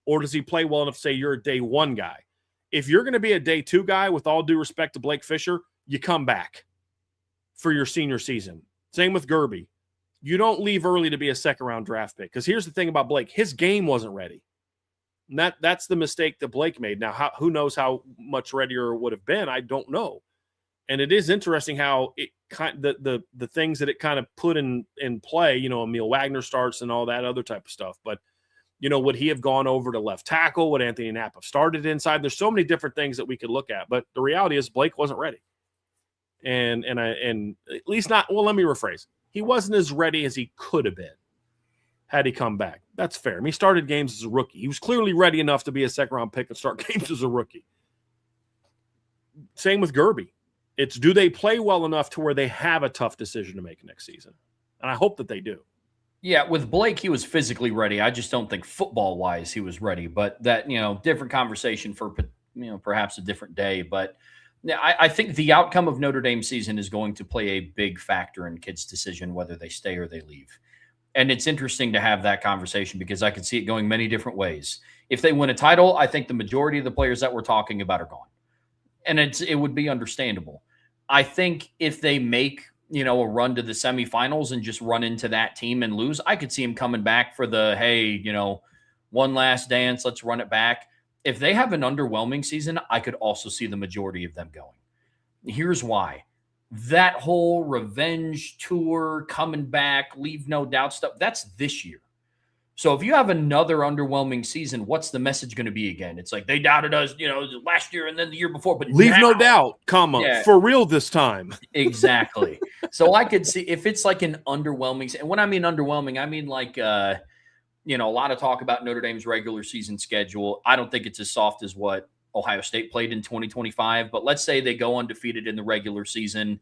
or does he play well enough to say you're a day 1 guy? If you're going to be a day 2 guy, with all due respect to Blake Fisher, you come back for your senior season. Same with Gerby. You don't leave early to be a second-round draft pick. Because here's the thing about Blake. His game wasn't ready. And that's the mistake that Blake made. Now, who knows how much readier it would have been? I don't know. And it is interesting how it the things that it kind of put in play, Emil Wagner starts and all that other type of stuff. But, would he have gone over to left tackle? Would Anthony Knapp have started inside? There's so many different things that we could look at. But the reality is Blake wasn't ready. And at least not, well, let me rephrase. He wasn't as ready as he could have been had he come back. That's fair. He started games as a rookie. He was clearly ready enough to be a second-round pick and start games as a rookie. Same with Gerby. It's do they play well enough to where they have a tough decision to make next season? And I hope that they do. Yeah, with Blake, he was physically ready. I just don't think football-wise he was ready. But that, different conversation for, perhaps a different day. But I think the outcome of Notre Dame season is going to play a big factor in kids' decision whether they stay or they leave. And it's interesting to have that conversation because I can see it going many different ways. If they win a title, I think the majority of the players that we're talking about are gone. And it would be understandable. I think if they make, a run to the semifinals and just run into that team and lose, I could see him coming back for the, hey, one last dance, let's run it back. If they have an underwhelming season, I could also see the majority of them going. Here's why. That whole revenge tour, coming back, leave no doubt stuff, that's this year. So if you have another underwhelming season, what's the message going to be again? It's like they doubted us, last year and then the year before, but leave no doubt, for real this time. Exactly. So I could see if it's like an underwhelming, and when I mean underwhelming, I mean like, a lot of talk about Notre Dame's regular season schedule. I don't think it's as soft as what Ohio State played in 2025, but let's say they go undefeated in the regular season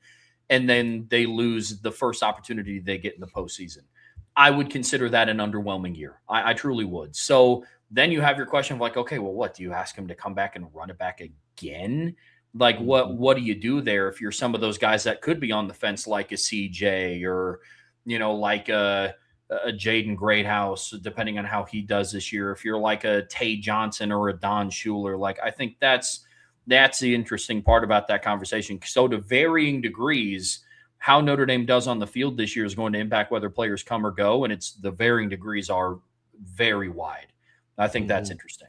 and then they lose the first opportunity they get in the postseason. I would consider that an underwhelming year. I truly would. So then you have your question of like, okay, well, what do you ask him to come back and run it back again? Like, what do you do there if you're some of those guys that could be on the fence, like a CJ or, like a Jaden Greathouse, depending on how he does this year. If you're like a Tay Johnson or a Don Schuler, like I think that's the interesting part about that conversation. So to varying degrees, how Notre Dame does on the field this year is going to impact whether players come or go, and it's the varying degrees are very wide. I think that's interesting.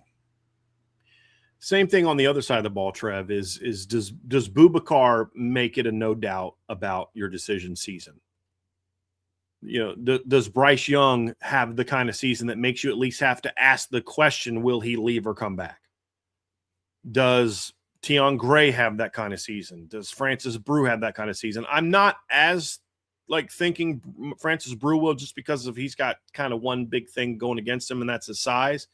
Same thing on the other side of the ball, Trev, is does Boubacar make it a no doubt about your decision season? Does Bryce Young have the kind of season that makes you at least have to ask the question, will he leave or come back? Does Tion Gray have that kind of season? Does Francis Brew have that kind of season? I'm not as thinking Francis Brew will, just because he's got kind of one big thing going against him, and that's his size.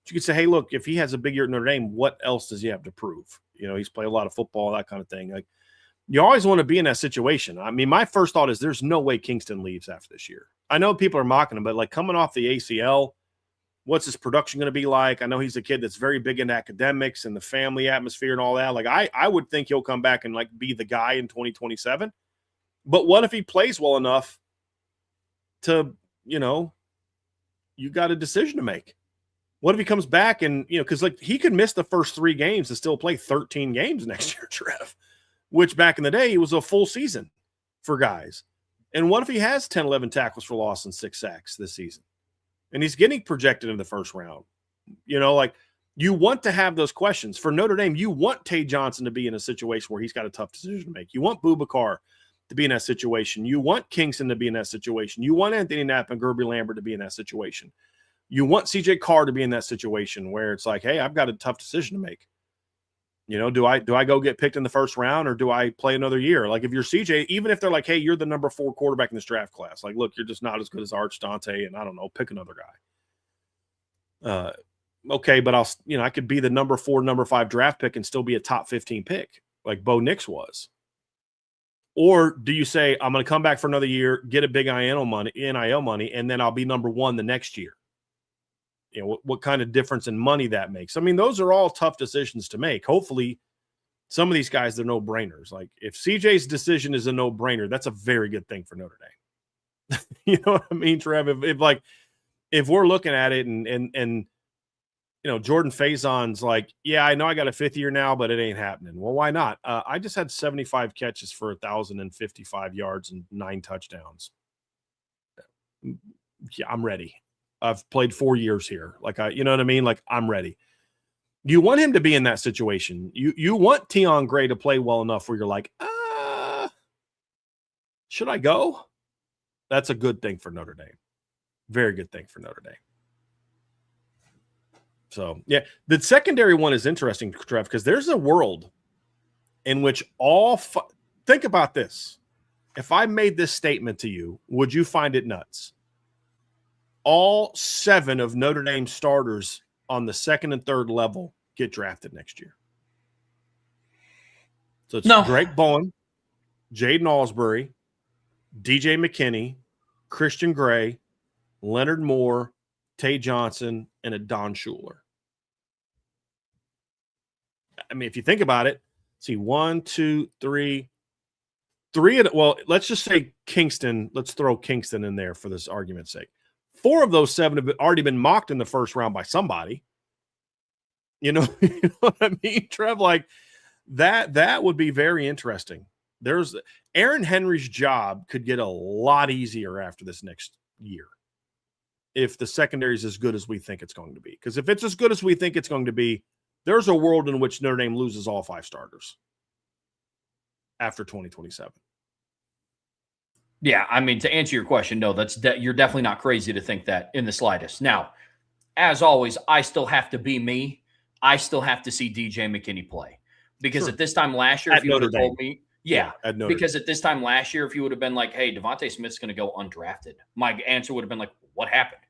But you could say, hey, look, if he has a big year at Notre Dame, what else does he have to prove? He's played a lot of football, that kind of thing. Like, you always want to be in that situation. I mean, my first thought is there's no way Kingston leaves after this year. I know people are mocking him, but coming off the ACL, what's his production going to be like? I know he's a kid that's very big in academics and the family atmosphere and all that. Like, I would think he'll come back and be the guy in 2027. But what if he plays well enough to, you got a decision to make? What if he comes back and, because he could miss the first 3 games and still play 13 games next year, Trev, which back in the day was a full season for guys. And what if he has 10, 11 tackles for loss and 6 sacks this season? And he's getting projected in the first round. You want to have those questions. For Notre Dame, you want Tay Johnson to be in a situation where he's got a tough decision to make. You want Boubacar to be in that situation. You want Kingston to be in that situation. You want Anthony Knapp and Gerby Lambert to be in that situation. You want CJ Carr to be in that situation where it's like, hey, I've got a tough decision to make. Do I go get picked in the first round, or do I play another year? Like, if you're CJ, even if they're like, hey, you're the number 4 quarterback in this draft class, like, look, you're just not as good as Arch Dante, and I don't know, pick another guy. Okay, but I could be the number 4, number 5 draft pick and still be a top 15 pick, like Bo Nix was. Or do you say, I'm going to come back for another year, get a big NIL money, and then I'll be number 1 the next year? What kind of difference in money that makes. I mean, those are all tough decisions to make. Hopefully, some of these guys, they're no-brainers. Like, if CJ's decision is a no-brainer, that's a very good thing for Notre Dame. You know what I mean, Trev? If we're looking at it and Jordan Faison's like, yeah, I know I got a 5th year now, but it ain't happening. Well, why not? I just had 75 catches for 1,055 yards and 9 touchdowns. Yeah, I'm ready. I've played 4 years here. You know what I mean? Like, I'm ready. You want him to be in that situation. You want Tion Gray to play well enough where you're like, should I go? That's a good thing for Notre Dame. Very good thing for Notre Dame. So, yeah, the secondary one is interesting, Trev, because there's a world in which think about this. If I made this statement to you, would you find it nuts? All 7 of Notre Dame starters on the 2nd and 3rd level get drafted next year. So it's Greg Bowen, Jaden Alsbury, DJ McKinney, Christian Gray, Leonard Moore, Tay Johnson, and a Don Schuler. I mean, if you think about it, see, 1, 2, 3. Let's just say Kingston. Let's throw Kingston in there for this argument's sake. 4 of those 7 have already been mocked in the first round by somebody. You know what I mean, Trev? Like, that would be very interesting. There's Aaron Henry's job could get a lot easier after this next year if the secondary is as good as we think it's going to be. Because if it's as good as we think it's going to be, there's a world in which Notre Dame loses all 5 starters after 2027. Yeah, I mean, to answer your question, no, you're definitely not crazy to think that in the slightest. Now, as always, I still have to be me. I still have to see DJ McKinney play. Because at this time last year, if you would have told me, because at this time last year, if you would have been like, hey, Devontae Smith's going to go undrafted, my answer would have been like, what happened?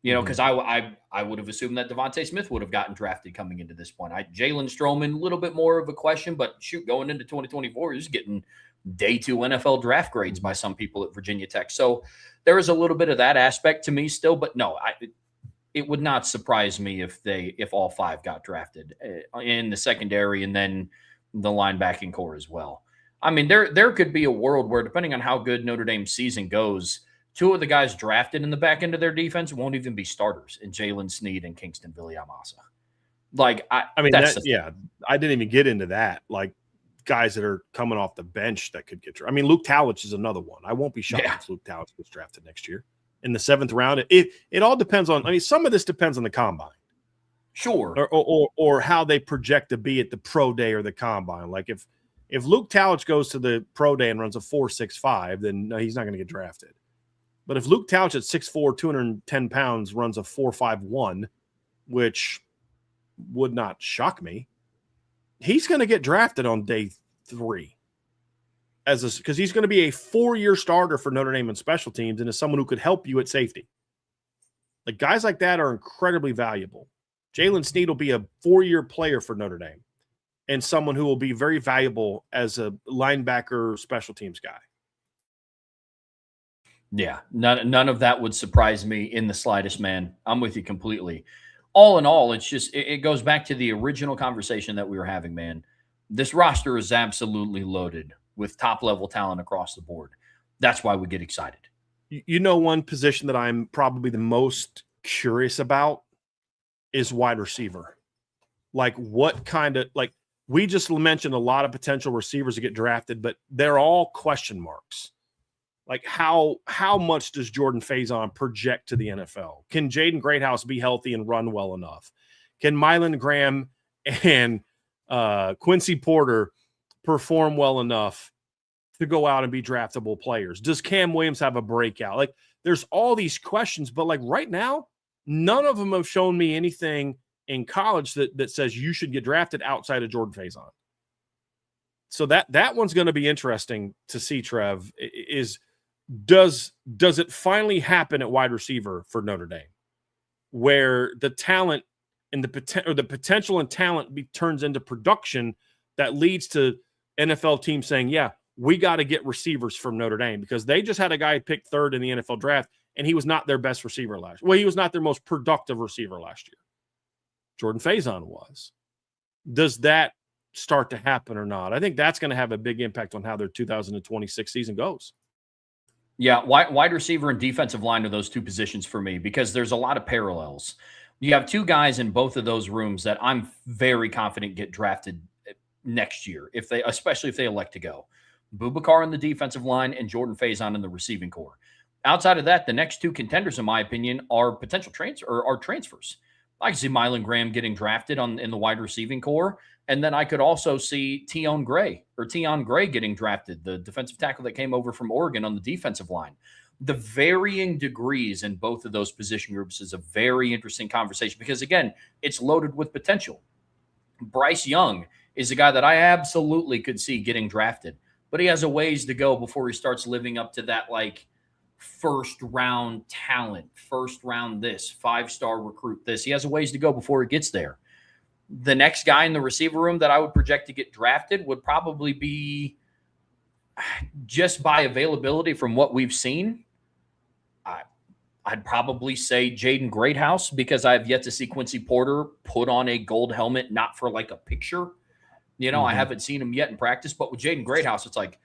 Because I would have assumed that Devontae Smith would have gotten drafted coming into this point. Jalen Stroman, a little bit more of a question, but shoot, going into 2024, he's getting day 2 NFL draft grades by some people at Virginia Tech. So there is a little bit of that aspect to me still, but no, it would not surprise me if all 5 got drafted in the secondary. And then, the linebacking core as well. I mean, there could be a world where, depending on how good Notre Dame's season goes, two of the guys drafted in the back end of their defense won't even be starters in Jalen Sneed and Kingston Viliamasa. Like, I mean, I didn't even get into that. Like, guys that are coming off the bench that could get drafted. I mean, Luke Talich is another one. I won't be shocked if Luke Talich gets drafted next year in the 7th round. It all depends on. I mean, some of this depends on the combine, sure, or how they project to be at the pro day or the combine. Like, if Luke Talich goes to the pro day and runs a 4.65, then no, he's not going to get drafted. But if Luke Talich at 6'4", 210 pounds runs a 4.51, which would not shock me, he's going to get drafted on day 3 because he's going to be a 4-year starter for Notre Dame in special teams and is someone who could help you at safety. Like, guys like that are incredibly valuable. Jalen Sneed will be a 4-year player for Notre Dame and someone who will be very valuable as a linebacker special teams guy. Yeah, none of that would surprise me in the slightest, man. I'm with you completely. All in all, it's just it goes back to the original conversation that we were having, man. This roster is absolutely loaded with top-level talent across the board. That's why we get excited. You know, one position that I'm probably the most curious about is wide receiver. Like, what kind of – like, we just mentioned a lot of potential receivers to get drafted, but they're all question marks. Like, how much does Jordan Faison project to the NFL? Can Jaden Greathouse be healthy and run well enough? Can Mylan Graham and Quincy Porter perform well enough to go out and be draftable players? Does Cam Williams have a breakout? Like, there's all these questions, but like right now, none of them have shown me anything in college that says you should get drafted outside of Jordan Faison. So that one's going to be interesting to see, Trev, is does it finally happen at wide receiver for Notre Dame where the talent and the potential and talent turns into production that leads to NFL teams saying, yeah, we got to get receivers from Notre Dame, because they just had a guy picked 3rd in the NFL draft and he was not their best receiver last year. Well, he was not their most productive receiver last year. Jordan Faison was. Does that start to happen or not? I think that's going to have a big impact on how their 2026 season goes. Yeah, wide receiver and defensive line are those two positions for me, because there's a lot of parallels. You have two guys in both of those rooms that I'm very confident get drafted next year, especially if they elect to go. Boubacar in the defensive line and Jordan Faison in the receiving core. Outside of that, the next two contenders, in my opinion, are potential transfers. I can see Mylan Graham getting drafted in the wide receiving core. And then I could also see Tion Gray getting drafted, the defensive tackle that came over from Oregon on the defensive line. The varying degrees in both of those position groups is a very interesting conversation, because, again, it's loaded with potential. Bryce Young is a guy that I absolutely could see getting drafted, but he has a ways to go before he starts living up to that, like, first-round talent, first-round this, 5-star recruit this. He has a ways to go before he gets there. The next guy in the receiver room that I would project to get drafted would probably be, just by availability from what we've seen, I'd probably say Jaden Greathouse, because I have yet to see Quincy Porter put on a gold helmet, not for like a picture. I haven't seen him yet in practice, but with Jaden Greathouse, it's like,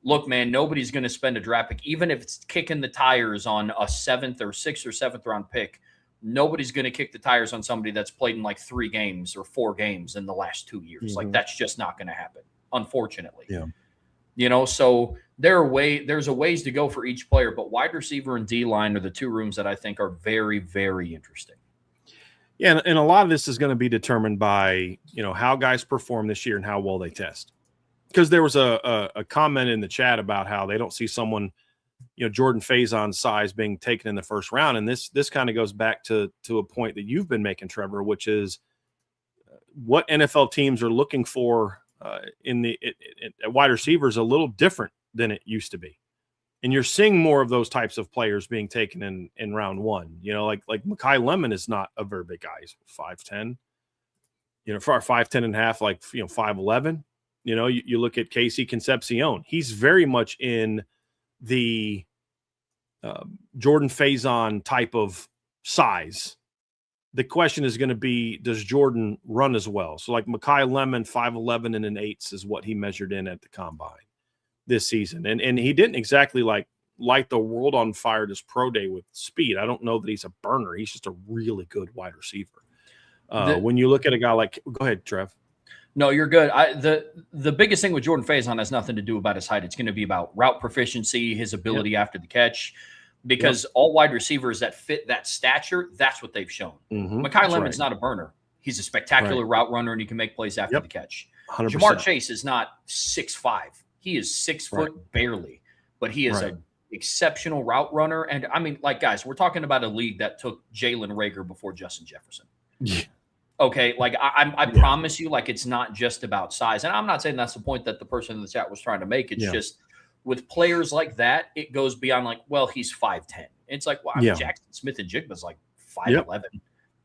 look, man, nobody's going to spend a draft pick, even if it's kicking the tires on a 7th or 6th or 7th round pick. Nobody's going to kick the tires on somebody that's played in like 3 games or 4 games in the last 2 years. Like, that's just not going to happen, unfortunately. Yeah. So there's a ways to go for each player, but wide receiver and D-line are the two rooms that I think are very, very interesting. Yeah, and a lot of this is going to be determined by, how guys perform this year and how well they test. Because there was a comment in the chat about how they don't see someone, Jordan Faison's size being taken in the first round. And this kind of goes back to a point that you've been making, Trevor, which is what NFL teams are looking for at wide receivers a little different than it used to be. And you're seeing more of those types of players being taken in round 1. Like Mekhi Lemon is not a very big guy. He's 5'10", for our 5'10 and a half, like, 5'11". You look at Casey Concepcion. He's very much in the Jordan Faison type of size The question is going to be, does Jordan run as well? So like Mekhi Lemon, 5'11" and an eighths is what he measured in at the combine this season. And he didn't exactly light the world on fire at his pro day with speed. I don't know that he's a burner. He's just a really good wide receiver. When you look at a guy like, go ahead, Trev. No, you're good. The biggest thing with Jordan Faison has nothing to do about his height. It's going to be about route proficiency, his ability after the catch, because all wide receivers that fit that stature, that's what they've shown. Mekhi Lemon's not a burner. He's a spectacular route runner, and he can make plays after the catch. 100%. Jamar Chase is not 6'5". He is 6 foot barely, but he is an exceptional route runner. And I mean, like, guys, we're talking about a league that took Jalen Reagor before Justin Jefferson. Okay, like I promise you, like, it's not just about size. And I'm not saying that's the point that the person in the chat was trying to make. It's just with players like that, it goes beyond like, well, he's 5'10". It's like, well, I mean, Jackson Smith-Njigba's like 5'11",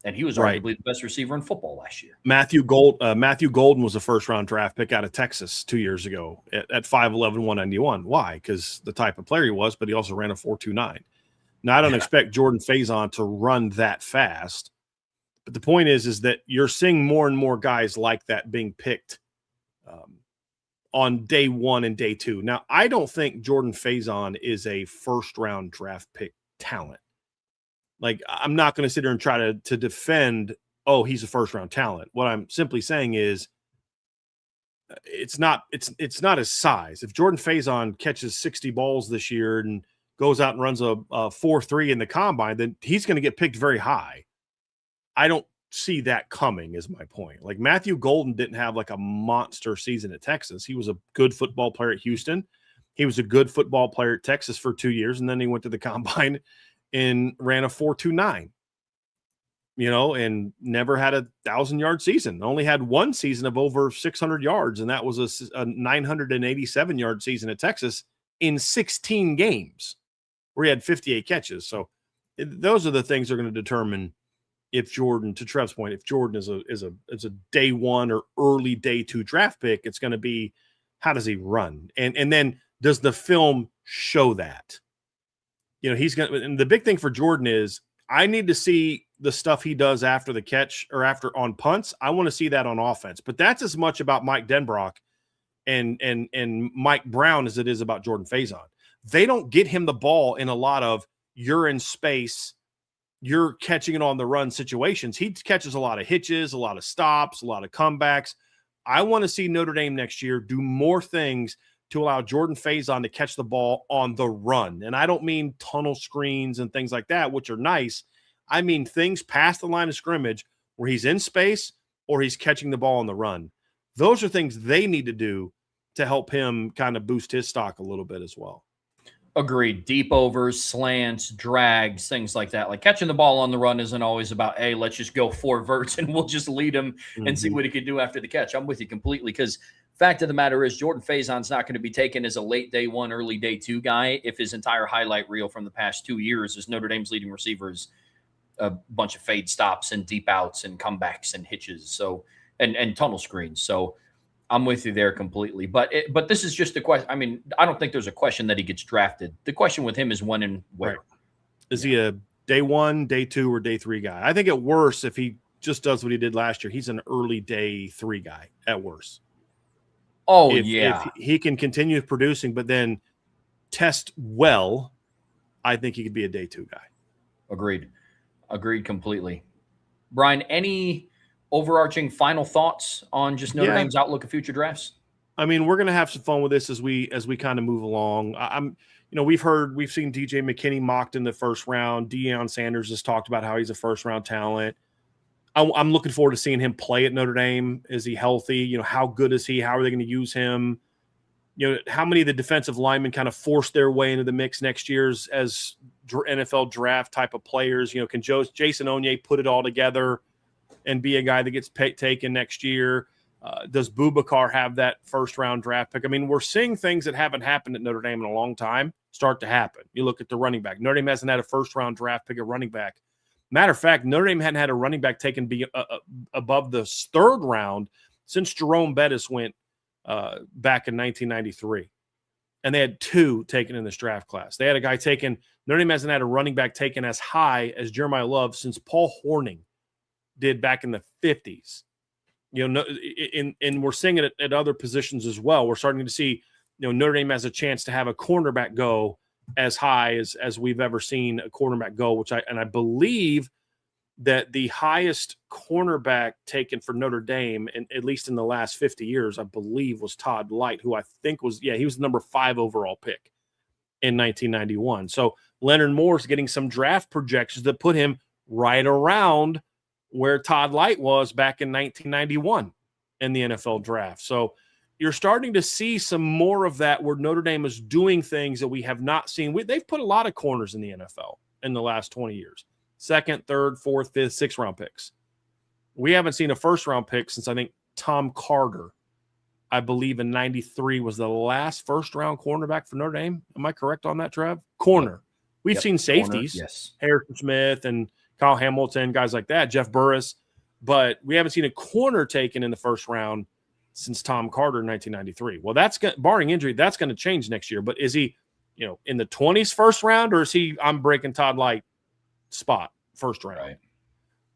and he was arguably the best receiver in football last year. Matthew Golden was a first-round draft pick out of Texas 2 years ago at 5'11", 191. Why? Because the type of player he was, but he also ran a 4.29. Now, I don't expect Jordan Faison to run that fast, but the point is that you're seeing more and more guys like that being picked on day one and day two. Now, I don't think Jordan Faison is a first-round draft pick talent. Like, I'm not going to sit here and try to defend, oh, he's a first-round talent. What I'm simply saying is it's not his size. If Jordan Faison catches 60 balls this year and goes out and runs a 4.3 in the combine, then he's going to get picked very high. I don't see that coming, is my point. Like, Matthew Golden didn't have like a monster season at Texas. He was a good football player at Houston. He was a good football player at Texas for 2 years, and then he went to the combine and ran a 4.29, and never had a 1,000-yard season. Only had one season of over 600 yards, and that was a 987-yard season at Texas in 16 games where he had 58 catches. So those are the things that are going to determine if Jordan, to Trev's point, if Jordan is a day one or early day two draft pick, it's going to be, how does he run? And then does the film show that? He's going to, and the big thing for Jordan is, I need to see the stuff he does after the catch or after on punts. I want to see that on offense, but that's as much about Mike Denbrock and Mike Brown as it is about Jordan Faison. They don't get him the ball in a lot of you're in space, you're catching it on the run situations. He catches a lot of hitches, a lot of stops, a lot of comebacks. I want to see Notre Dame next year do more things to allow Jordan Faison to catch the ball on the run. And I don't mean tunnel screens and things like that, which are nice. I mean things past the line of scrimmage where he's in space or he's catching the ball on the run. Those are things they need to do to help him kind of boost his stock a little bit as well. Agreed. Deep overs, slants, drags, things like that. Like, catching the ball on the run isn't always about, hey, let's just go 4 verts and we'll just lead him and see what he can do after the catch. I'm with you completely, because fact of the matter is Jordan Faison's not going to be taken as a late day one, early day two guy if his entire highlight reel from the past 2 years is Notre Dame's leading receivers a bunch of fade stops and deep outs and comebacks and hitches, so and tunnel screens. So I'm with you there completely. But this is just a question. I mean, I don't think there's a question that he gets drafted. The question with him is when and where. Right. Is he a day one, day two, or day three guy? I think at worst, if he just does what he did last year, he's an early day 3 guy at worst. Oh, if he can continue producing, but then test well, I think he could be a day 2 guy. Agreed completely. Brian, any overarching final thoughts on just Notre Dame's outlook of future drafts? I mean, we're going to have some fun with this as we kind of move along. We've seen DJ McKinney mocked in the first round. Deion Sanders has talked about how he's a first round talent. I'm looking forward to seeing him play at Notre Dame. Is he healthy? How good is he? How are they going to use him? How many of the defensive linemen kind of force their way into the mix next year as NFL draft type of players? Can Jason Onye put it all together and be a guy that gets taken next year? Does Boubacar have that first-round draft pick? I mean, we're seeing things that haven't happened at Notre Dame in a long time start to happen. You look at the running back. Notre Dame hasn't had a first-round draft pick at running back. Matter of fact, Notre Dame hadn't had a running back taken above the 3rd round since Jerome Bettis went back in 1993. And they had 2 taken in this draft class. They had a guy taken – Notre Dame hasn't had a running back taken as high as Jeremiah Love since Paul Hornung did back in the 50s. And we're seeing it at other positions as well. We're starting to see, Notre Dame has a chance to have a cornerback go as high as we've ever seen a cornerback go, I believe that the highest cornerback taken for Notre Dame, at least in the last 50 years, I believe was Todd Light, who I think he was the number 5 overall pick in 1991. So Leonard Moore's getting some draft projections that put him right around where Todd Light was back in 1991 in the NFL draft. So you're starting to see some more of that where Notre Dame is doing things that we have not seen. They've put a lot of corners in the NFL in the last 20 years. 2nd, 3rd, 4th, 5th, 6th round picks. We haven't seen a 1st round pick since I think Tom Carter, I believe in 93, was the last 1st round cornerback for Notre Dame. Am I correct on that, Trev? Corner. We've seen safeties. Corner, yes. Harrison Smith and Kyle Hamilton, guys like that, Jeff Burris. But we haven't seen a corner taken in the 1st round since Tom Carter in 1993. Well, barring injury, that's going to change next year. But is he, in the 20s 1st round, or is he, I'm breaking Todd Light spot 1st round? Right.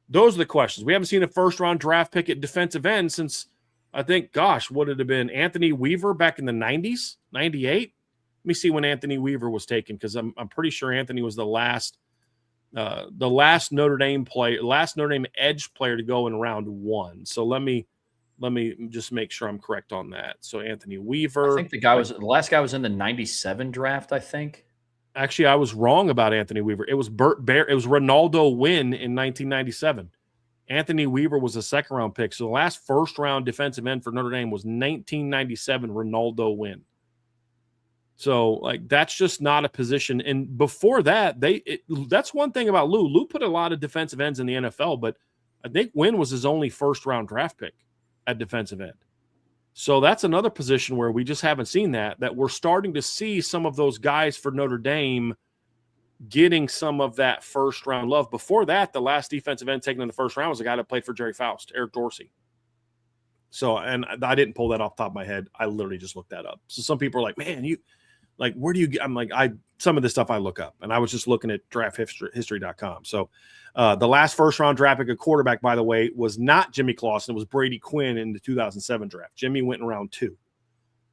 Those are the questions. We haven't seen a 1st round draft pick at defensive end since, I think, would it have been Anthony Weaver back in the 90s, 98? Let me see when Anthony Weaver was taken, because I'm pretty sure Anthony was the last Notre Dame edge player to go in round 1. So let me just make sure I'm correct on that. So Anthony Weaver. I think the last guy was in the 97 draft, I think. Actually, I was wrong about Anthony Weaver. It was it was Ronaldo Wynn in 1997. Anthony Weaver was a 2nd round pick. So the last 1st round defensive end for Notre Dame was 1997 Ronaldo Wynn. So that's just not a position. And before that, that's one thing about Lou. Lou put a lot of defensive ends in the NFL, but I think Wynn was his only 1st round draft pick at defensive end. So that's another position where we just haven't seen that we're starting to see some of those guys for Notre Dame getting some of that 1st round love. Before that, the last defensive end taken in the 1st round was a guy that played for Jerry Faust, Eric Dorsey. So, and I didn't pull that off the top of my head. I literally just looked that up. So some people are like, man, where do you get? I'm like, some of this stuff I look up, and I was just looking at drafthistory.com. So the last 1st round draft pick, a quarterback, by the way, was not Jimmy Clausen. It was Brady Quinn in the 2007 draft. Jimmy went in round 2.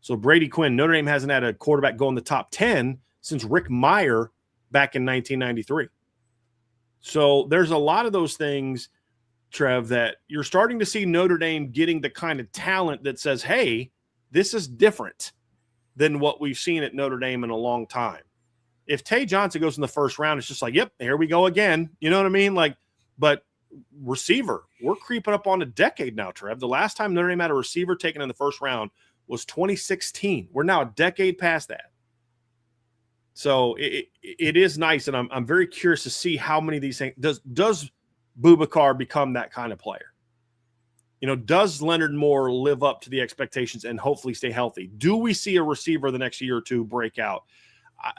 So Brady Quinn, Notre Dame hasn't had a quarterback go in the top 10 since Rick Meyer back in 1993. So there's a lot of those things, Trev, that you're starting to see Notre Dame getting the kind of talent that says, hey, this is different than what we've seen at Notre Dame in a long time. If Tay Johnson goes in the 1st round, it's just like, yep, here we go again. You know what I mean? But receiver, we're creeping up on a decade now, Trev. The last time Notre Dame had a receiver taken in the 1st round was 2016. We're now a decade past that. So it is nice, and I'm very curious to see how many of these things does Boubacar become that kind of player. Does Leonard Moore live up to the expectations and hopefully stay healthy? Do we see a receiver the next year or two break out?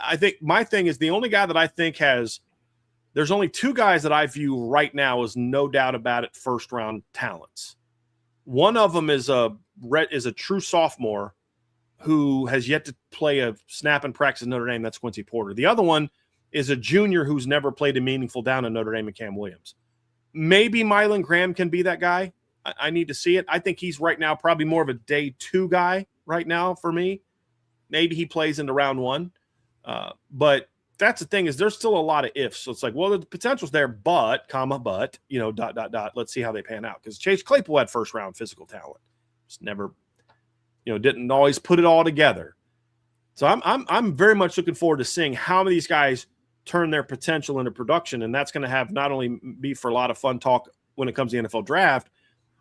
I think my thing is the only guy that I think there's only 2 guys that I view right now as no doubt about it 1st round talents. One of them is a true sophomore who has yet to play a snap in practice at Notre Dame. That's Quincy Porter. The other one is a junior who's never played a meaningful down in Notre Dame, and Cam Williams. Maybe Mylan Graham can be that guy. I need to see it. I think he's right now probably more of a day 2 guy right now for me. Maybe he plays into round 1. But that's the thing, is there's still a lot of ifs. So it's like, well, the potential's there, but, let's see how they pan out. Because Chase Claypool had 1st round physical talent. Just never, didn't always put it all together. So I'm very much looking forward to seeing how many of these guys turn their potential into production. And that's going to have not only be for a lot of fun talk when it comes to the NFL draft,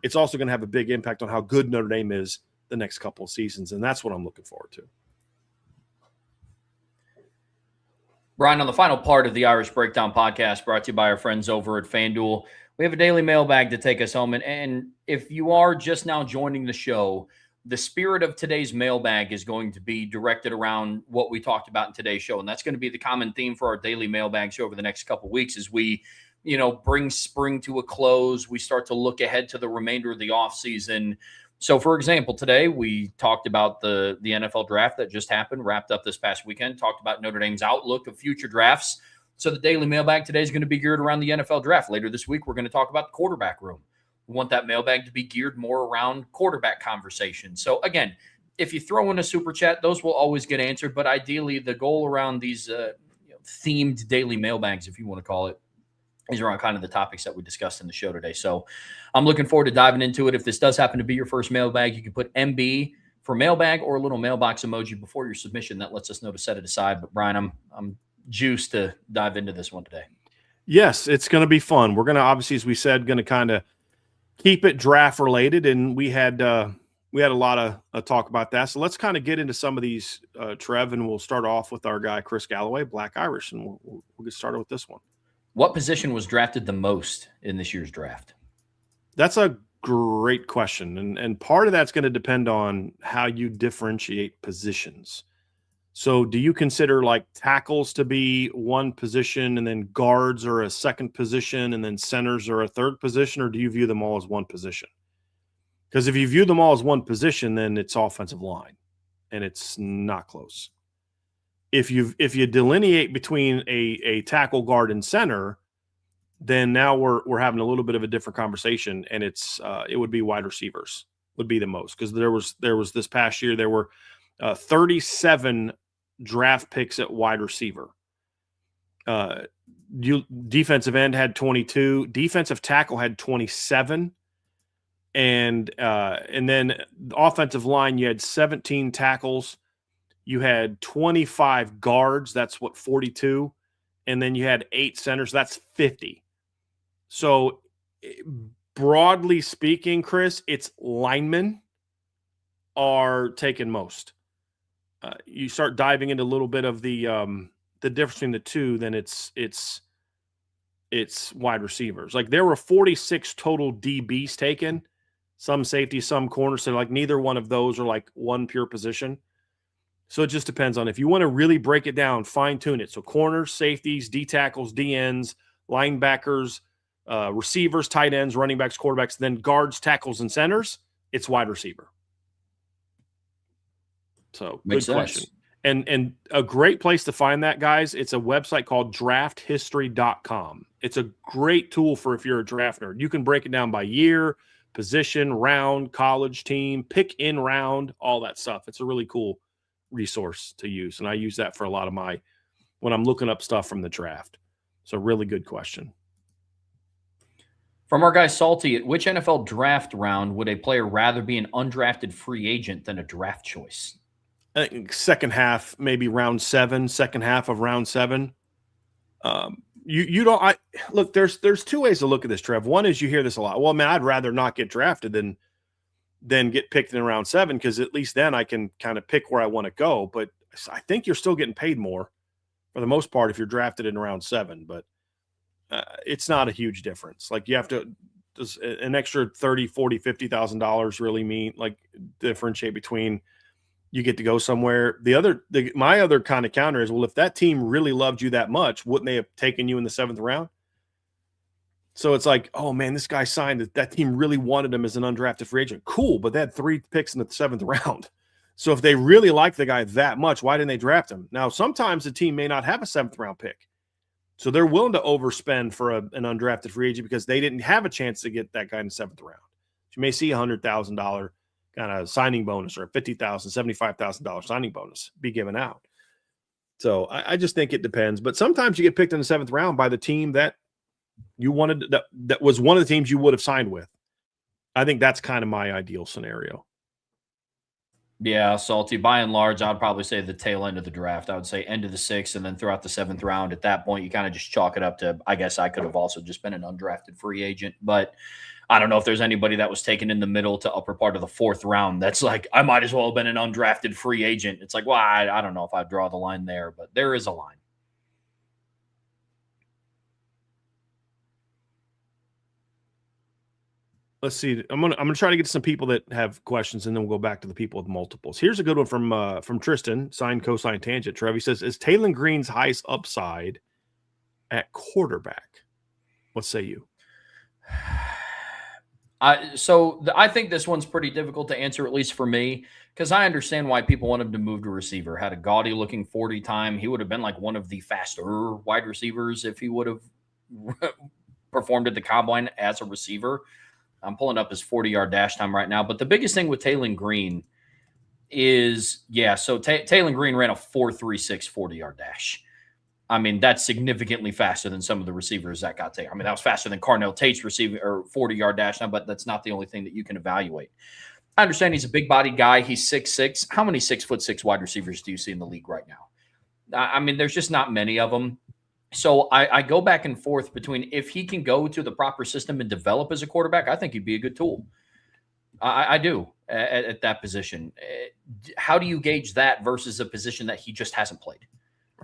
it's also going to have a big impact on how good Notre Dame is the next couple of seasons. And that's what I'm looking forward to. Brian, on the final part of the Irish Breakdown podcast, brought to you by our friends over at FanDuel, we have a daily mailbag to take us home. And if you are just now joining the show, the spirit of today's mailbag is going to be directed around what we talked about in today's show. And that's going to be the common theme for our daily mailbag show over the next couple of weeks as we, bring spring to a close. We start to look ahead to the remainder of the offseason. So, for example, today we talked about the NFL draft that just happened, wrapped up this past weekend, talked about Notre Dame's outlook of future drafts. So the daily mailbag today is going to be geared around the NFL draft. Later this week, we're going to talk about the quarterback room. We want that mailbag to be geared more around quarterback conversation. So again, if you throw in a super chat, those will always get answered. But ideally, the goal around these themed daily mailbags, if you want to call it, is around kind of the topics that we discussed in the show today. So I'm looking forward to diving into it. If this does happen to be your first mailbag, you can put MB for mailbag or a little mailbox emoji before your submission. That lets us know to set it aside. But Brian, I'm juiced to dive into this one today. Yes, it's going to be fun. We're going to, obviously, as we said, going to kind of keep it draft related, and we had a lot of talk about that. So let's kind of get into some of these, Trev, and we'll start off with our guy Chris Galloway, Black Irish, and we'll get started with this one. What position was drafted the most in this year's draft? That's a great question, and part of that's going to depend on how you differentiate positions. So do you consider like tackles to be one position and then guards are a second position and then centers are a third position, or do you view them all as one position? Because if you view them all as one position, then it's offensive line, and it's not close. If you delineate between a tackle, guard, and center, then now we're having a little bit of a different conversation, and it would be wide receivers would be the most, because there was this past year there were 37 draft picks at wide receiver. Defensive end had 22, defensive tackle had 27, and then the offensive line, you had 17 tackles, you had 25 guards, that's 42, and then you had 8 centers, that's 50. So broadly speaking, Chris, it's linemen are taken most. You start diving into a little bit of the difference between the two, then it's wide receivers. Like there were 46 total DBs taken, some safety, some corners. So like neither one of those are like one pure position. So it just depends on if you want to really break it down, fine tune it. So corners, safeties, D tackles, D ends, linebackers, receivers, tight ends, running backs, quarterbacks, then guards, tackles, and centers. It's wide receiver. So Makes good question. And a great place to find that, guys, it's a website called drafthistory.com. It's a great tool for if you're a draft nerd. You can break it down by year, position, round, college team, pick in round, all that stuff. It's a really cool resource to use. And I use that for a lot of when I'm looking up stuff from the draft. So really good question. From our guy Salty, at which NFL draft round would a player rather be an undrafted free agent than a draft choice? I think second half, maybe round 7, second half of round 7. Look, there's two ways to look at this, Trev. One is you hear this a lot. Well, man, I'd rather not get drafted than get picked in round 7, because at least then I can kind of pick where I want to go. But I think you're still getting paid more for the most part if you're drafted in round 7. But it's not a huge difference. Like you have to, does an extra $30,000, $40,000, $50,000 really mean like differentiate between you get to go somewhere? My other kind of counter is, well, if that team really loved you that much, wouldn't they have taken you in the 7th round? So it's like, oh man, this guy signed it. That team really wanted him as an undrafted free agent. Cool, but they had 3 picks in the 7th round. So if they really like the guy that much, why didn't they draft him? Now, sometimes the team may not have a 7th round pick. So they're willing to overspend for an undrafted free agent because they didn't have a chance to get that guy in the 7th round. You may see $100,000 kind of signing bonus or a $50,000, $75,000 signing bonus be given out. So I just think it depends. But sometimes you get picked in the 7th round by the team that you wanted, that was one of the teams you would have signed with. I think that's kind of my ideal scenario. Yeah, Salty. By and large, I'd probably say the tail end of the draft. I would say end of the 6th and then throughout the 7th round. At that point, you kind of just chalk it up to, I guess I could have also just been an undrafted free agent. But I don't know if there's anybody that was taken in the middle to upper part of the 4th round that's like, I might as well have been an undrafted free agent. It's like, well, I don't know if I'd draw the line there, but there is a line. Let's see. I'm gonna try to get to some people that have questions, and then we'll go back to the people with multiples. Here's a good one from Tristan, sign cosine tangent. Trev, he says, is Taylor Green's highest upside at quarterback? What say you? I think this one's pretty difficult to answer, at least for me, because I understand why people want him to move to receiver. Had a gaudy looking 40 time. He would have been like one of the faster wide receivers if he would have performed at the combine as a receiver. I'm pulling up his 40-yard dash time right now. But the biggest thing with Taylon Green is, so Taylon Green ran a 4.36 40-yard dash. I mean, that's significantly faster than some of the receivers that got taken. I mean, that was faster than Carnell Tate's receiving or 40-yard dash now, but that's not the only thing that you can evaluate. I understand he's a big-bodied guy. He's 6'6". How many 6'6" wide receivers do you see in the league right now? I mean, there's just not many of them. So I go back and forth between if he can go to the proper system and develop as a quarterback, I think he'd be a good tool. I do at that position. How do you gauge that versus a position that he just hasn't played?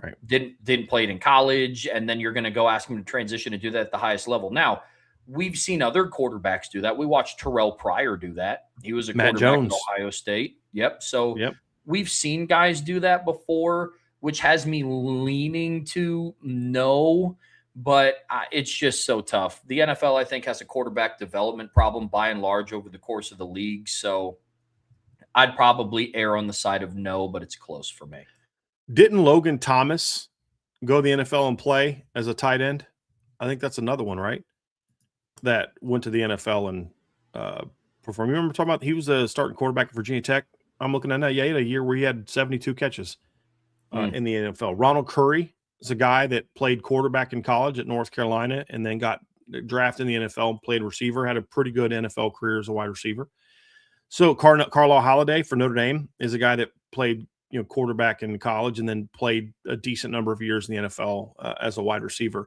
Right. Didn't play it in college, and then you're going to go ask him to transition and do that at the highest level. Now, we've seen other quarterbacks do that. We watched Terrell Pryor do that. He was a Matt quarterback Jones. at Ohio State. Yep. So Yep. we've seen guys do that before, which has me leaning to no, but it's just so tough. The NFL, I think, has a quarterback development problem by and large over the course of the league. So I'd probably err on the side of no, but it's close for me. Didn't Logan Thomas go to the NFL and play as a tight end? I think that's another one, right? That went to the NFL and performed. You remember talking about he was a starting quarterback at Virginia Tech? I'm looking at that. Yeah, he had a year where he had 72 catches in the NFL. Ronald Curry is a guy that played quarterback in college at North Carolina and then got drafted in the NFL and played receiver, had a pretty good NFL career as a wide receiver. So Carlisle Holiday for Notre Dame is a guy that played quarterback in college and then played a decent number of years in the NFL as a wide receiver.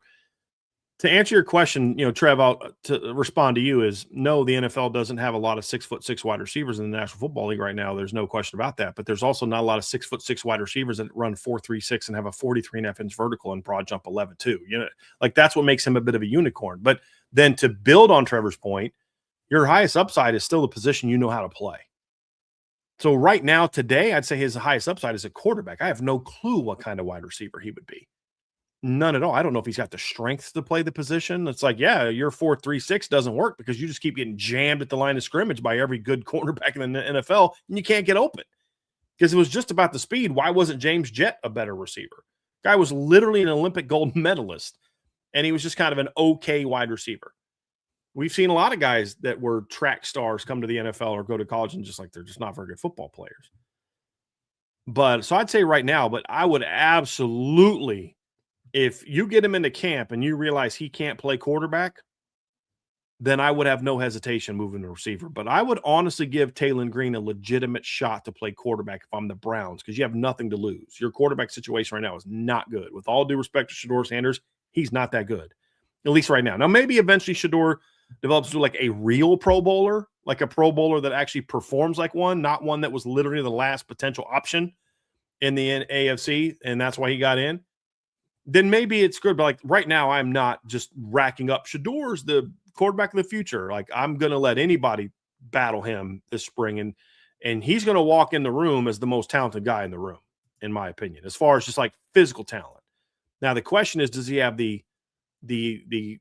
To answer your question, Trev, to respond to you is no, the NFL doesn't have a lot of 6'6" wide receivers in the National Football League right now. There's no question about that. But there's also not a lot of 6'6" wide receivers that run 4.36 and have a 43.5 inch vertical and broad jump 11.2. Like that's what makes him a bit of a unicorn. But then to build on Trevor's point, your highest upside is still the position you know how to play. So right now, today, I'd say his highest upside is a quarterback. I have no clue what kind of wide receiver he would be. None at all. I don't know if he's got the strength to play the position. It's like, yeah, your 4.36 doesn't work because you just keep getting jammed at the line of scrimmage by every good cornerback in the NFL, and you can't get open. Because it was just about the speed. Why wasn't James Jett a better receiver? Guy was literally an Olympic gold medalist, and he was just kind of an okay wide receiver. We've seen a lot of guys that were track stars come to the NFL or go to college and they're just not very good football players. But so I'd say right now, but I would absolutely, if you get him into camp and you realize he can't play quarterback, then I would have no hesitation moving to receiver. But I would honestly give Taylon Green a legitimate shot to play quarterback if I'm the Browns, because you have nothing to lose. Your quarterback situation right now is not good. With all due respect to Shedeur Sanders, he's not that good, at least right now. Now, maybe eventually Shedeur develops to like a real Pro Bowler, like a Pro Bowler that actually performs like one, not one that was literally the last potential option in the AFC, and that's why he got in. Then maybe it's good. But like right now, I'm not just racking up. Shedeur's the quarterback of the future. Like I'm going to let anybody battle him this spring, and he's going to walk in the room as the most talented guy in the room, in my opinion, as far as just like physical talent. Now the question is, does he have the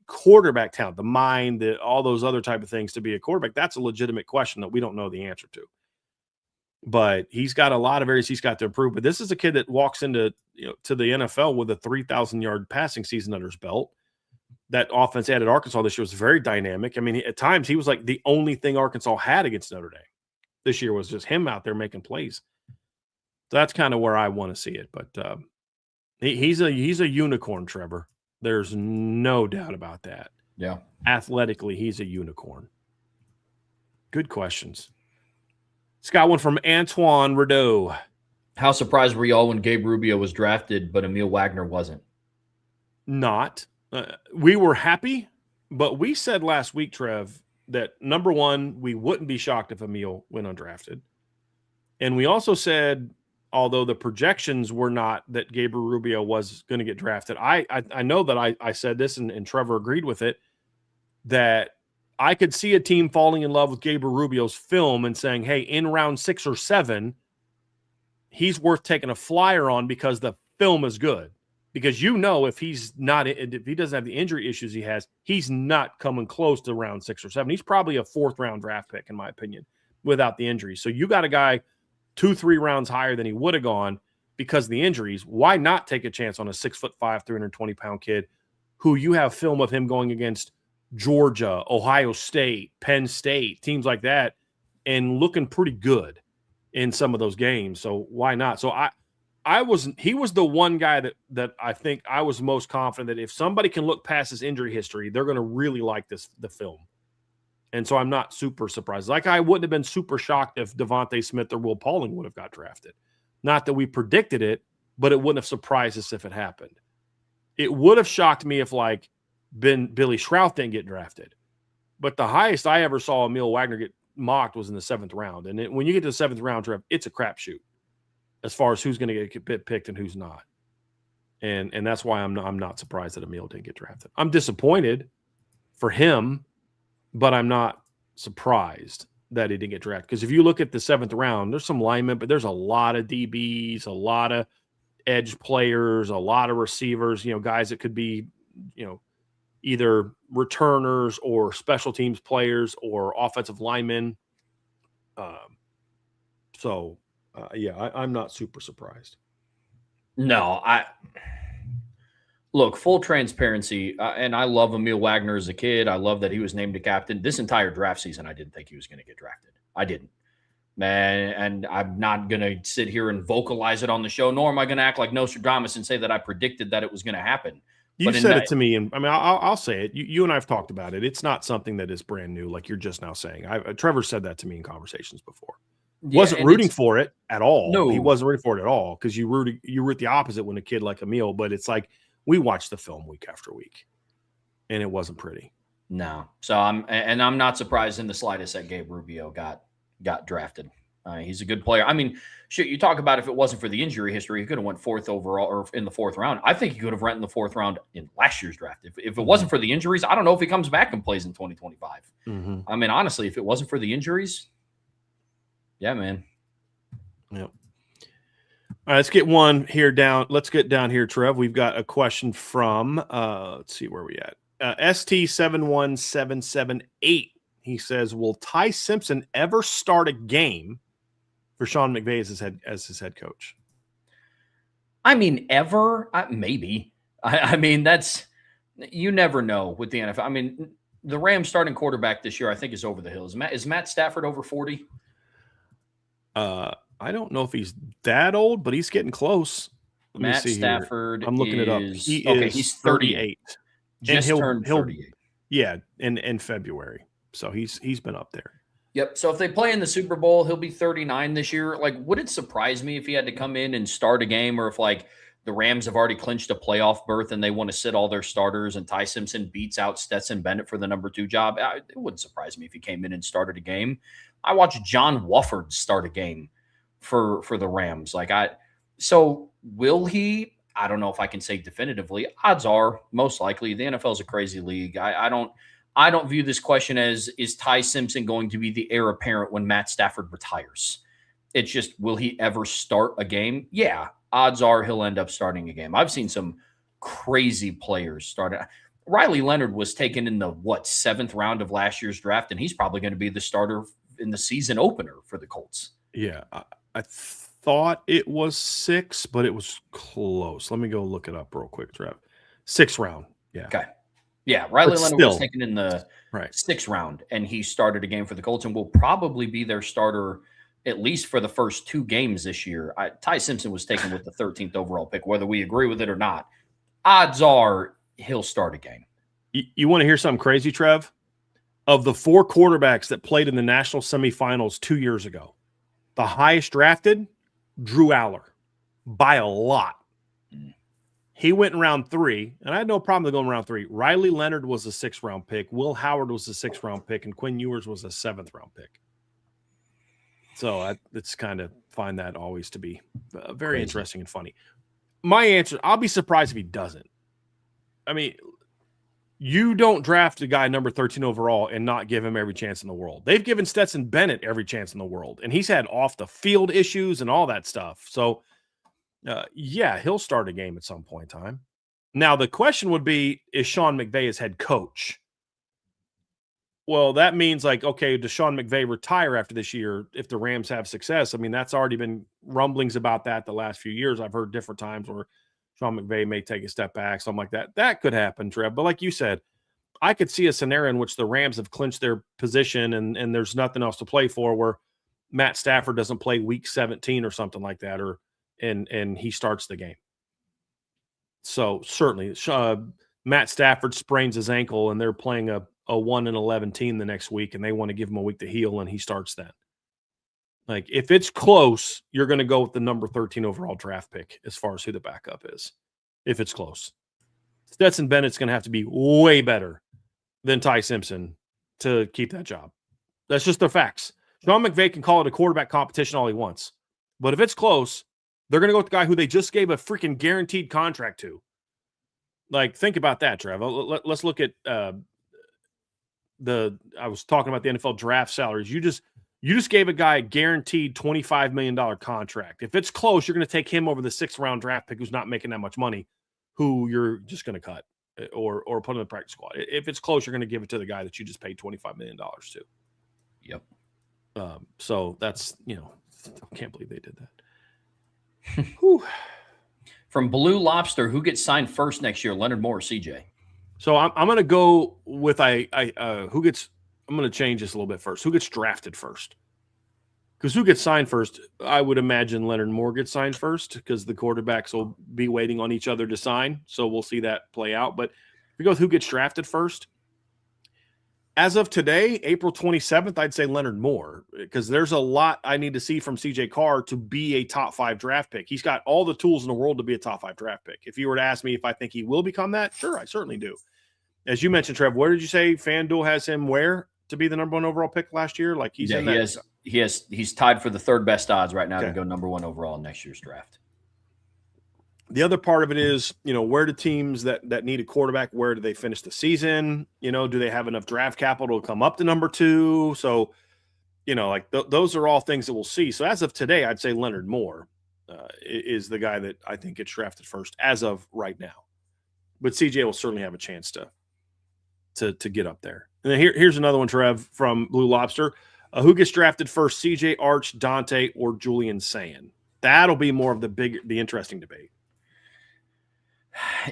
quarterback talent, the mind, all those other type of things to be a quarterback? That's a legitimate question that we don't know the answer to. But he's got a lot of areas he's got to improve. But this is a kid that walks into to the NFL with a 3,000-yard passing season under his belt. That offense added Arkansas this year was very dynamic. I mean, at times he was like the only thing Arkansas had against Notre Dame this year was just him out there making plays. So that's kind of where I want to see it. But he's a unicorn, Trevor. There's no doubt about that. Yeah. Athletically, he's a unicorn. Good questions. It's got one from Antoine Rideau. How surprised were y'all when Gabe Rubio was drafted, but Emil Wagner wasn't? Not. We were happy, but we said last week, Trev, that number one, we wouldn't be shocked if Emil went undrafted. And we also said, although the projections were not that Gabriel Rubio was going to get drafted, I know that I said this, and Trevor agreed with it, that I could see a team falling in love with Gabriel Rubio's film and saying, hey, in round 6 or 7, he's worth taking a flyer on because the film is good. because if he doesn't have the injury issues he has, he's not coming close to round 6 or 7. He's probably a 4th round draft pick, in my opinion, without the injury. So you got a guy 2-3 rounds higher than he would have gone because of the injuries. Why not take a chance on a 6'5", 320-pound kid who you have film of him going against Georgia, Ohio State, Penn State, teams like that, and looking pretty good in some of those games. So why not? So he was the one guy that I think I was most confident that if somebody can look past his injury history, they're going to really like the film. And so I'm not super surprised. Like, I wouldn't have been super shocked if Devontae Smith or Will Pauling would have got drafted. Not that we predicted it, but it wouldn't have surprised us if it happened. It would have shocked me if, like, Billy Schrauth didn't get drafted. But the highest I ever saw Emil Wagner get mocked was in the 7th round. And when you get to the 7th round draft, it's a crapshoot as far as who's going to get picked and who's not. And that's why I'm not surprised that Emil didn't get drafted. I'm disappointed for him, but I'm not surprised that he didn't get drafted. Because if you look at the 7th round, there's some linemen, but there's a lot of DBs, a lot of edge players, a lot of receivers, guys that could be, either returners or special teams players or offensive linemen. I'm not super surprised. No, look, full transparency, and I love Emil Wagner as a kid. I love that he was named a captain. This entire draft season, I didn't think he was going to get drafted. I didn't. Man, and I'm not going to sit here and vocalize it on the show, nor am I going to act like Nostradamus and say that I predicted that it was going to happen. You said it to me, and I mean, I'll say it. You and I have talked about it. It's not something that is brand new, like you're just now saying. Trevor said that to me in conversations before. Yeah, wasn't rooting for it at all. No, he wasn't rooting for it at all because you root the opposite when a kid like Emil. But it's like we watched the film week after week, and it wasn't pretty. No, so I'm not surprised in the slightest that Gabe Rubio got drafted. He's a good player. I mean, shit, you talk about if it wasn't for the injury history, he could have went 4th overall or in the 4th round. I think he could have went in the 4th round in last year's draft. If it wasn't for the injuries, I don't know if he comes back and plays in 2025. Mm-hmm. I mean, honestly, if it wasn't for the injuries, yeah, man. Yep. All right, let's get one here down. Let's get down here, Trev. We've got a question from, let's see where we at. ST71778. He says, will Ty Simpson ever start a game for Sean McVay as his head coach? I mean, ever? Maybe. I mean, you never know with the NFL. I mean, the Rams starting quarterback this year, I think, is over the hill. Is Matt Stafford over 40? I don't know if he's that old, but he's getting close. Matt Stafford. I'm looking it up. He's 38. Just turned 38. Yeah, in February. So he's been up there. Yep. So if they play in the Super Bowl, he'll be 39 this year. Like, would it surprise me if he had to come in and start a game, or if like the Rams have already clinched a playoff berth and they want to sit all their starters and Ty Simpson beats out Stetson Bennett for the number 2 job? It wouldn't surprise me if he came in and started a game. I watched John Wofford start a game for the Rams. So will he? I don't know if I can say definitively. Odds are most likely. The NFL is a crazy league. I don't view this question as, is Ty Simpson going to be the heir apparent when Matt Stafford retires? It's just, will he ever start a game? Yeah, odds are he'll end up starting a game. I've seen some crazy players start. Riley Leonard was taken in the 7th round of last year's draft, and he's probably going to be the starter in the season opener for the Colts. Yeah, I thought it was 6, but it was close. Let me go look it up real quick, Trev. 6th round. Yeah. Okay. Yeah, Riley Leonard was taken in the 6th round, and he started a game for the Colts and will probably be their starter at least for the first 2 games this year. Ty Simpson was taken with the 13th overall pick, whether we agree with it or not. Odds are he'll start a game. You want to hear something crazy, Trev? Of the 4 quarterbacks that played in the national semifinals 2 years ago, the highest drafted, Drew Aller, by a lot. He went in round 3, and I had no problem with going in round 3. Riley Leonard was a 6th round pick. Will Howard was a 6th round pick, and Quinn Ewers was a 7th round pick. So it's kind of find that always to be very interesting and funny. My answer, I'll be surprised if he doesn't. I mean, you don't draft a guy number 13 overall and not give him every chance in the world. They've given Stetson Bennett every chance in the world, and he's had off the field issues and all that stuff. So Yeah, he'll start a game at some point in time. Now, the question would be, is Sean McVay as head coach? Well, that means like, okay, does Sean McVay retire after this year if the Rams have success? I mean, that's already been rumblings about that the last few years. I've heard different times where Sean McVay may take a step back, something like that. That could happen, Trev. But like you said, I could see a scenario in which the Rams have clinched their position and there's nothing else to play for, where Matt Stafford doesn't play week 17 or something like that, or and he starts the game. So certainly, Matt Stafford sprains his ankle, and they're playing a 1-11 team the next week, and they want to give him a week to heal, and he starts then. Like, if it's close, you're going to go with the number 13 overall draft pick as far as who the backup is. If it's close, Stetson Bennett's going to have to be way better than Ty Simpson to keep that job. That's just the facts. Sean McVay can call it a quarterback competition all he wants, but if it's close, they're going to go with the guy who they just gave a freaking guaranteed contract to. Like, think about that, Trev. Let's look at I was talking about the NFL draft salaries. You just gave a guy a guaranteed $25 million contract. If it's close, you're going to take him over the 6th round draft pick who's not making that much money, who you're just going to cut or put in the practice squad. If it's close, you're going to give it to the guy that you just paid $25 million to. Yep. So that's, I can't believe they did that. From Blue Lobster, who gets signed first next year, Leonard Moore or CJ? So I'm going to go with I'm going to change this a little bit first. Who gets drafted first? Because who gets signed first? I would imagine Leonard Moore gets signed first, because the quarterbacks will be waiting on each other to sign. So we'll see that play out. But if we go with who gets drafted first, as of today, April 27th, I'd say Leonard Moore, because there's a lot I need to see from CJ Carr to be a top 5 draft pick. He's got all the tools in the world to be a top 5 draft pick. If you were to ask me if I think he will become that, sure, I certainly do. As you mentioned, Trev, where did you say FanDuel has him where to be the number 1 overall pick last year? Like, he's in that. He's tied for the 3rd best odds right now to go number 1 overall in next year's draft. The other part of it is, where do teams that need a quarterback, where do they finish the season? Do they have enough draft capital to come up to number 2? So, those are all things that we'll see. So as of today, I'd say Leonard Moore is the guy that I think gets drafted first as of right now. But CJ will certainly have a chance to get up there. And then here's another one, Trev, from Blue Lobster. Who gets drafted first, CJ, Arch, Dante, or Julian Sayin? That'll be more of the interesting debate.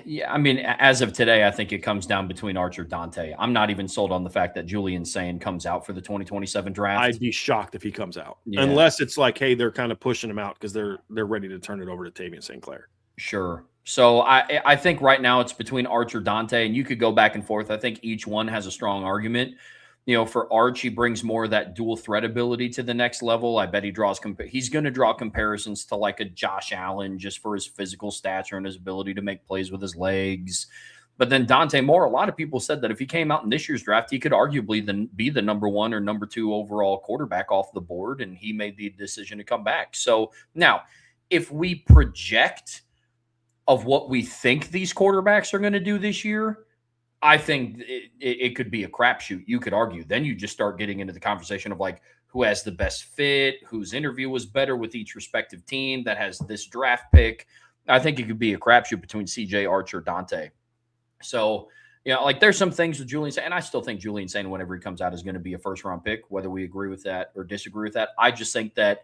Yeah, I mean, as of today, I think it comes down between Arch or Dante. I'm not even sold on the fact that Julian Sayin comes out for the 2027 draft. I'd be shocked if he comes out, unless it's like, hey, they're kind of pushing him out because they're ready to turn it over to Tavian St. Clair. Sure. So I think right now it's between Arch or Dante, and you could go back and forth. I think each one has a strong argument. For Arch, he brings more of that dual threat ability to the next level. I bet he draws he's going to draw comparisons to like a Josh Allen just for his physical stature and his ability to make plays with his legs. But then Dante Moore, a lot of people said that if he came out in this year's draft, he could arguably be the number 1 or number 2 overall quarterback off the board, and he made the decision to come back. So now, if we project of what we think these quarterbacks are going to do this year, I think it could be a crapshoot. You could argue. Then you just start getting into the conversation of like who has the best fit, whose interview was better with each respective team that has this draft pick. I think it could be a crapshoot between CJ, Arch, or Dante. So, like there's some things with Julian Sayin, and I still think Julian Sayin, whenever he comes out, is going to be a 1st-round pick, whether we agree with that or disagree with that. I just think that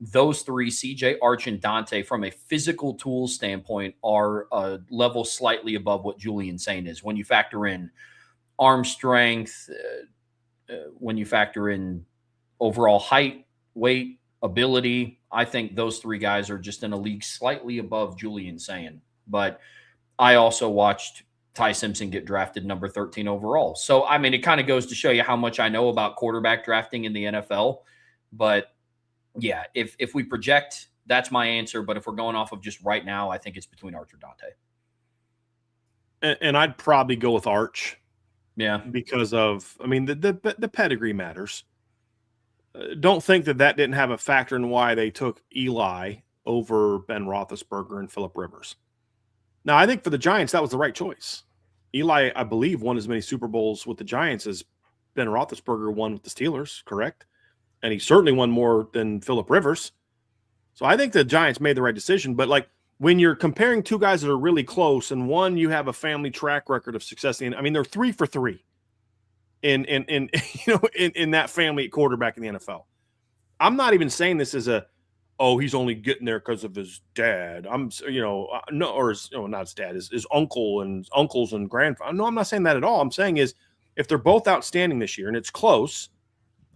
those 3, CJ, Arch, and Dante, from a physical tools standpoint, are a level slightly above what Julian Sayin is. When you factor in arm strength, when you factor in overall height, weight, ability, I think those 3 guys are just in a league slightly above Julian Sayin. But I also watched Ty Simpson get drafted number 13 overall. So, I mean, it kind of goes to show you how much I know about quarterback drafting in the NFL. But yeah, if we project, that's my answer. But if we're going off of just right now, I think it's between Arch or Dante. And I'd probably go with Arch. Yeah. Because of, the pedigree matters. Don't think that didn't have a factor in why they took Eli over Ben Roethlisberger and Phillip Rivers. Now, I think for the Giants, that was the right choice. Eli, I believe, won as many Super Bowls with the Giants as Ben Roethlisberger won with the Steelers, correct? And he certainly won more than Phillip Rivers. So I think the Giants made the right decision. But, like, when you're comparing two guys that are really close, and one you have a family track record of success in, I mean, they're 3 for 3 in in that family at quarterback in the NFL. I'm not even saying this as he's only getting there because of his dad. No, or not his dad, his uncle and uncles and grandfather. No, I'm not saying that at all. I'm saying is if they're both outstanding this year and it's close,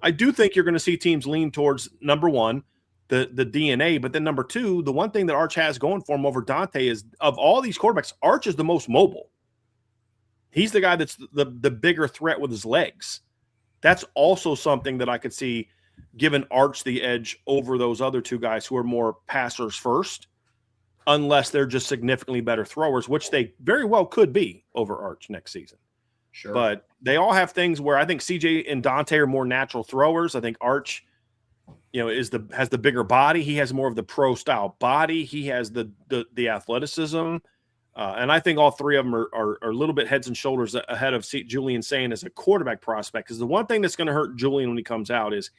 I do think you're going to see teams lean towards number one, the DNA, but then number two, the one thing that Arch has going for him over Dante is of all these quarterbacks, Arch is the most mobile. He's the guy that's the bigger threat with his legs. That's also something that I could see giving Arch the edge over those other two guys who are more passers first, unless they're just significantly better throwers, which they very well could be over Arch next season. Sure. But they all have things where I think CJ and Dante are more natural throwers. I think Arch, has the bigger body. He has more of the pro style body. He has the athleticism. And I think all three of them are a little bit heads and shoulders ahead of Julian Sayin as a quarterback prospect. Because the one thing that's going to hurt Julian when he comes out is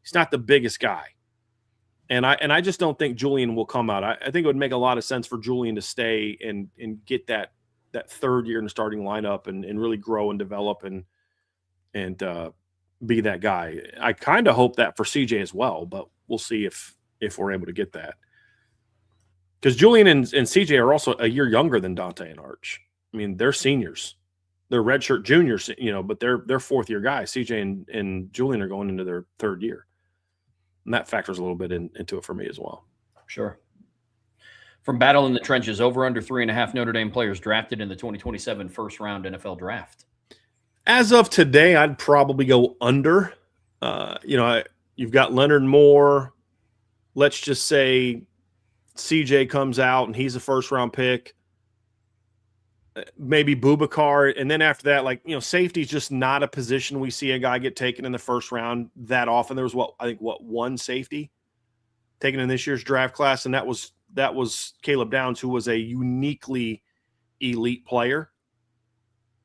he's not the biggest guy. And I just don't think Julian will come out. I think it would make a lot of sense for Julian to stay and get that third year in the starting lineup and really grow and develop and be that guy. I kind of hope that for CJ as well, but we'll see if we're able to get that. Because Julian and CJ are also a year younger than Dante and Arch. I mean, they're seniors. They're redshirt juniors, but they're fourth-year guys. CJ and Julian are going into their third year. And that factors a little bit into it for me as well. Sure. From Battle in the Trenches, over under 3.5 Notre Dame players drafted in the 2027 first-round NFL draft. As of today, I'd probably go under. You've got Leonard Moore. Let's just say CJ comes out and he's a first-round pick. Maybe Boubacar. And then after that, safety is just not a position we see a guy get taken in the first round that often. There was one safety taken in this year's draft class, and that was Caleb Downs, who was a uniquely elite player.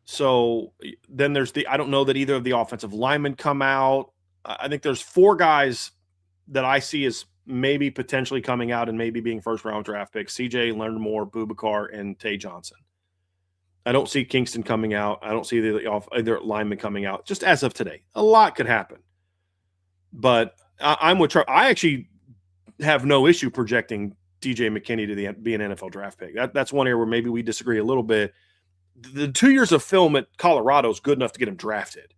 So then I don't know that either of the offensive linemen come out. I think there's 4 guys that I see as maybe potentially coming out and maybe being first-round draft picks: CJ, Leonard Moore, Boubacar, and Tay Johnson. I don't see Kingston coming out. I don't see either lineman coming out just as of today. A lot could happen. But I'm with Trevor. I actually have no issue projecting DJ McKinney to be an NFL draft pick. That's one area where maybe we disagree a little bit. The 2 years of film at Colorado is good enough to get him drafted.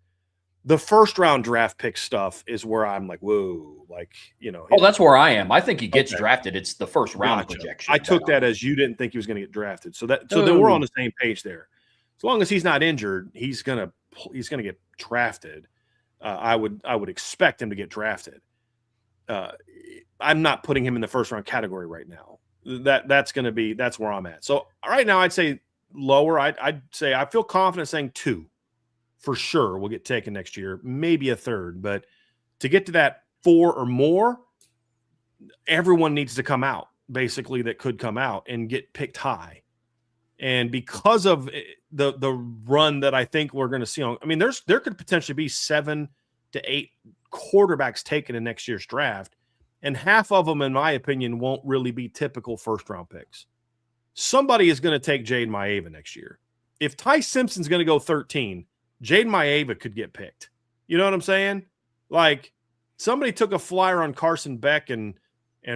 The first-round draft pick stuff is where I'm like, whoa, that's where I am. I think he gets drafted. It's the first round projection. I took that as you didn't think he was going to get drafted. So then we're on the same page there. As long as he's not injured, he's gonna get drafted. I would expect him to get drafted. I'm not putting him in the first-round category right now. That's where I'm at. So right now, I'd say lower. I'd say I feel confident saying 2 for sure will get taken next year, maybe a third. But to get to that 4 or more, everyone needs to come out, basically, that could come out and get picked high. And because of the run that I think we're going to see there could potentially be 7 to 8 quarterbacks taken in next year's draft, and half of them, in my opinion, won't really be typical first-round picks. Somebody is going to take Jade Maeva next year. If Ty Simpson's going to go 13, Jade Maeva could get picked. You know what I'm saying? Somebody took a flyer on Carson Beck and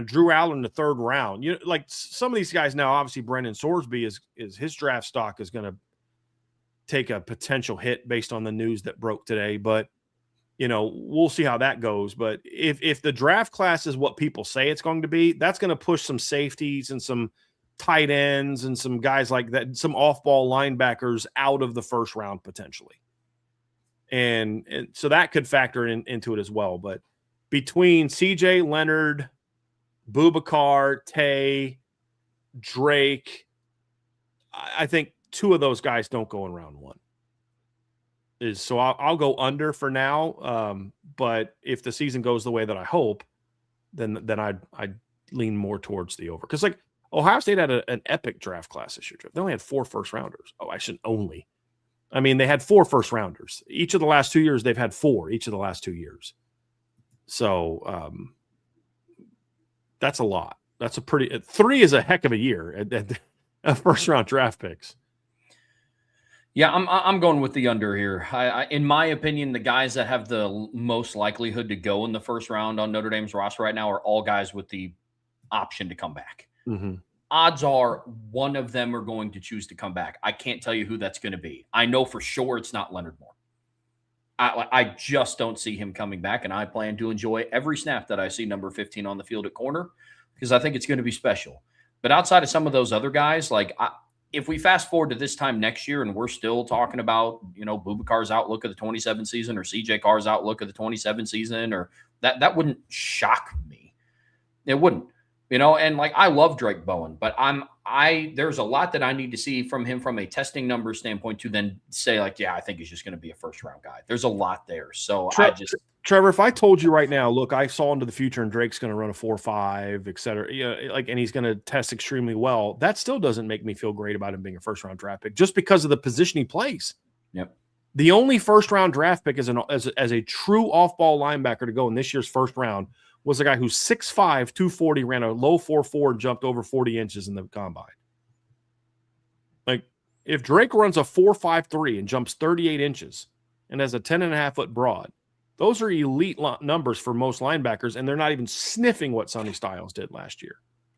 Drew Allen in the 3rd round. Some of these guys now, obviously Brendan Sorsby is his draft stock is going to take a potential hit based on the news that broke today. But, we'll see how that goes. But if the draft class is what people say it's going to be, that's going to push some safeties and some tight ends and some guys like that, some off-ball linebackers out of the first round potentially. And so that could factor into it as well. But between CJ, Leonard, Boubacar, Tay, Drake, I think 2 of those guys don't go in round 1. So I'll go under for now. But if the season goes the way that I hope, then I'd lean more towards the over. Because Ohio State had an epic draft class this year. They only had 4 first-rounders. Oh, I shouldn't only. They had 4 first-rounders. Each of the last 2 years, they've had 4 each of the last 2 years. So that's a lot. That's a pretty 3 is a heck of a year at first round draft picks. Yeah, I'm going with the under here. In my opinion, the guys that have the most likelihood to go in the first round on Notre Dame's roster right now are all guys with the option to come back. Mm-hmm. Odds are one of them are going to choose to come back. I can't tell you who that's going to be. I know for sure it's not Leonard Moore. I just don't see him coming back, and I plan to enjoy every snap that I see number 15 on the field at corner because I think it's going to be special. But outside of some of those other guys, if we fast forward to this time next year and we're still talking about, Bubakar's outlook of the 27 season or CJ Carr's outlook of the 27 season, or that wouldn't shock me. It wouldn't, and I love Drake Bowen, but there's a lot that I need to see from him from a testing number standpoint to then say I think he's just going to be a first round guy. There's a lot there. So Trevor, if I told you right now, look, I saw into the future and Drake's going to run a 4.5, et cetera, and he's going to test extremely well, that still doesn't make me feel great about him being a first round draft pick just because of the position he plays. Yep. The only first round draft pick as a true off ball linebacker to go in this year's first round was a guy who's 6'5", 240, ran a low 4.4 and jumped over 40 inches in the combine. If Drake runs a 4.53 and jumps 38 inches and has a 10.5-foot broad, those are elite numbers for most linebackers, and they're not even sniffing what Sonny Styles did last year.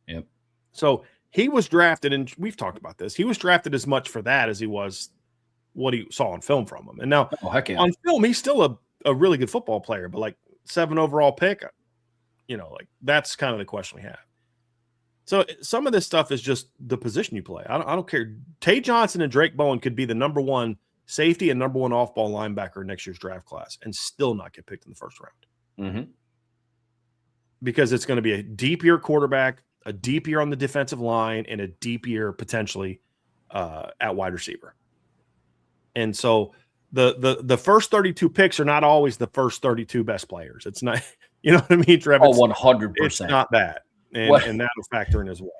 Yep. So he was drafted, and we've talked about this, he was drafted as much for that as he was what he saw on film from him. And now on film, he's still a really good football player, but 7 overall pick, that's kind of the question we have. So some of this stuff is just the position you play. I don't care. Tay Johnson and Drake Bowen could be the number 1 safety and number 1 off-ball linebacker in next year's draft class and still not get picked in the first round. Mm-hmm. Because it's going to be a deep year quarterback, a deep year on the defensive line, and a deep year potentially at wide receiver. And so the first 32 picks are not always the first 32 best players. It's not, you know what I mean, Trevor? 100%. It's not that. And that'll factor in as well.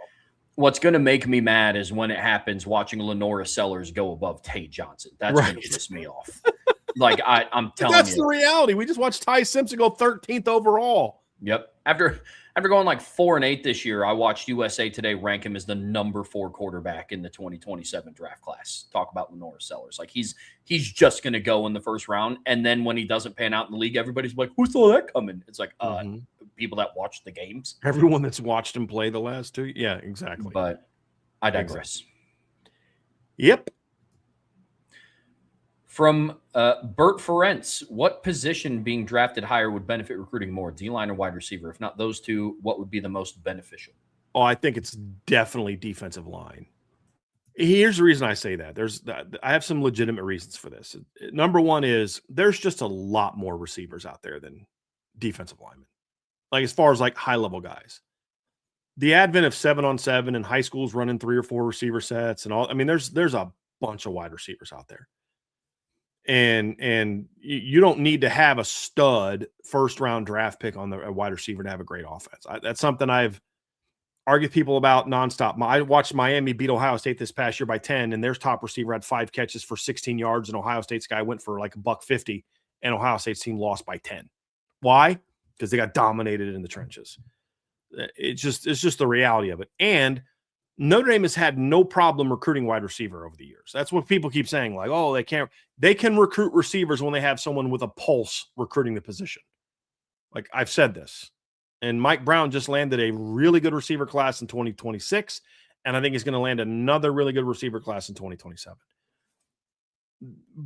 What's going to make me mad is when it happens watching Lenora Sellers go above Tay Johnson. That's going to piss me off. I'm telling you. That's the reality. We just watched Ty Simpson go 13th overall. Yep. After going 4-8 this year, I watched USA Today rank him as the number 4 quarterback in the 2027 draft class. Talk about Lenora Sellers. He's just going to go in the first round. And then when he doesn't pan out in the league, everybody's like, who saw that coming? It's people that watch the games. Everyone that's watched him play the last 2. Yeah, exactly. But I digress. Exactly. Yep. From Bert Ferentz, what position being drafted higher would benefit recruiting more, D-line or wide receiver? If not those two, what would be the most beneficial? Oh, I think it's definitely defensive line. Here's the reason I say that. I have some legitimate reasons for this. Number one is there's just a lot more receivers out there than defensive linemen. As far as high-level guys. The advent of 7-on-7 and high schools running 3 or 4 receiver sets and all. I mean, there's a bunch of wide receivers out there. And you don't need to have a stud first-round draft pick on a wide receiver to have a great offense. That's something I've argued people about nonstop. I watched Miami beat Ohio State this past year by 10, and their top receiver had 5 catches for 16 yards, and Ohio State's guy went for $150, and Ohio State's team lost by 10. Why? Because they got dominated in the trenches. It's just the reality of it. And Notre Dame has had no problem recruiting wide receiver over the years. That's what people keep saying, they can recruit receivers when they have someone with a pulse recruiting the position. I've said this. And Mike Brown just landed a really good receiver class in 2026, and I think he's going to land another really good receiver class in 2027.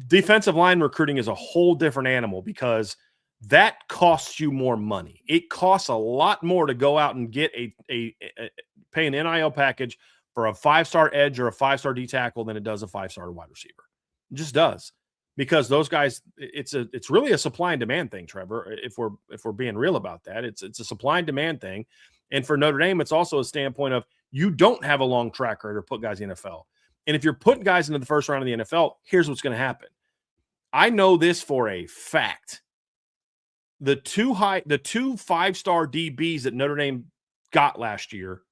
Defensive line recruiting is a whole different animal because that costs you more money. It costs a lot more to go out and get pay an NIL package for a 5-star edge or a 5-star D tackle than it does a 5-star wide receiver. It just does, because those guys, it's really a supply and demand thing, Trevor. If we're being real about that, it's a supply and demand thing. And for Notre Dame, it's also a standpoint of you don't have a long track record to put guys in the NFL. And if you're putting guys into the first round of the NFL, here's what's going to happen. I know this for a fact. The two 5-star DBs that Notre Dame got last year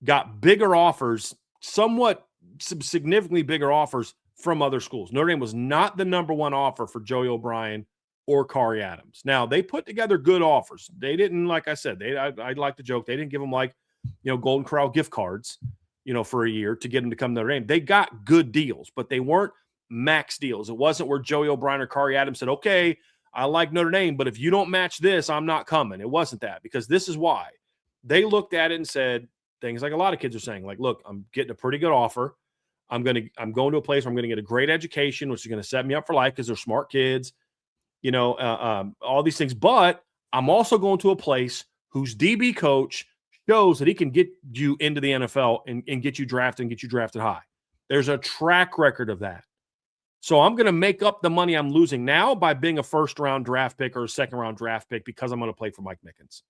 got bigger offers, somewhat significantly bigger offers from other schools. Notre Dame was not the number 1 offer for Joey O'Brien or Kari Adams. Now, they put together good offers. They didn't, like I said, I'd like to joke, they didn't give them Golden Corral gift cards, for a year to get them to come to Notre Dame. They got good deals, but they weren't max deals. It wasn't where Joey O'Brien or Kari Adams said, okay, I like Notre Dame, but if you don't match this, I'm not coming. It wasn't that, because this is why. They looked at it and said things like a lot of kids are saying, like, look, I'm getting a pretty good offer. I'm going to a place where I'm going to get a great education, which is going to set me up for life because they're smart kids, all these things. But I'm also going to a place whose DB coach shows that he can get you into the NFL and get you drafted high. There's a track record of that. So I'm going to make up the money I'm losing now by being a first-round draft pick or a second-round draft pick because I'm going to play for Mike Mickens.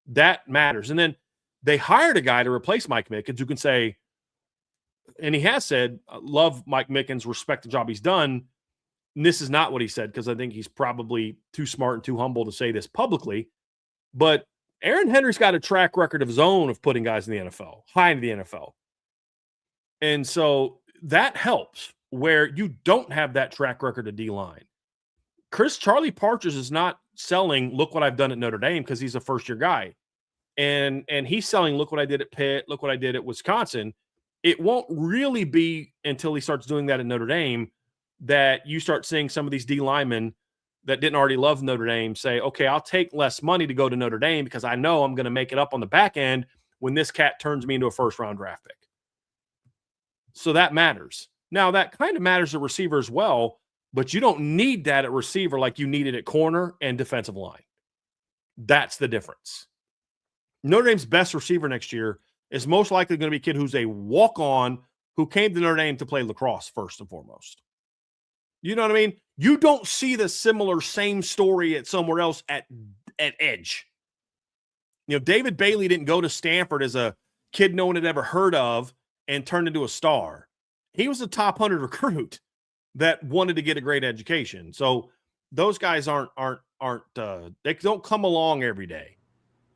That matters. And then they hired a guy to replace Mike Mickens who can say, and he has said, love Mike Mickens, respect the job he's done. And this is not what he said, because I think he's probably too smart and too humble to say this publicly. But Aaron Henry's got a track record of his own of putting guys in the NFL, high in the NFL. And so that helps where you don't have that track record of D-line. Charlie Partridge is not selling, look what I've done at Notre Dame, because he's a first-year guy. And he's selling, look what I did at Pitt, look what I did at Wisconsin. It won't really be until he starts doing that at Notre Dame that you start seeing some of these D linemen that didn't already love Notre Dame say, okay, I'll take less money to go to Notre Dame because I know I'm going to make it up on the back end when this cat turns me into a first-round draft pick. So that matters. Now, that kind of matters at receiver as well, but you don't need that at receiver like you need it at corner and defensive line. That's the difference. Notre Dame's best receiver next year is most likely going to be a kid who's a walk-on who came to Notre Dame to play lacrosse first and foremost. You know what I mean? You don't see the same story at somewhere else at edge. David Bailey didn't go to Stanford as a kid no one had ever heard of and turned into a star. He was a top 100 recruit that wanted to get a great education. So those guys aren't they don't come along every day,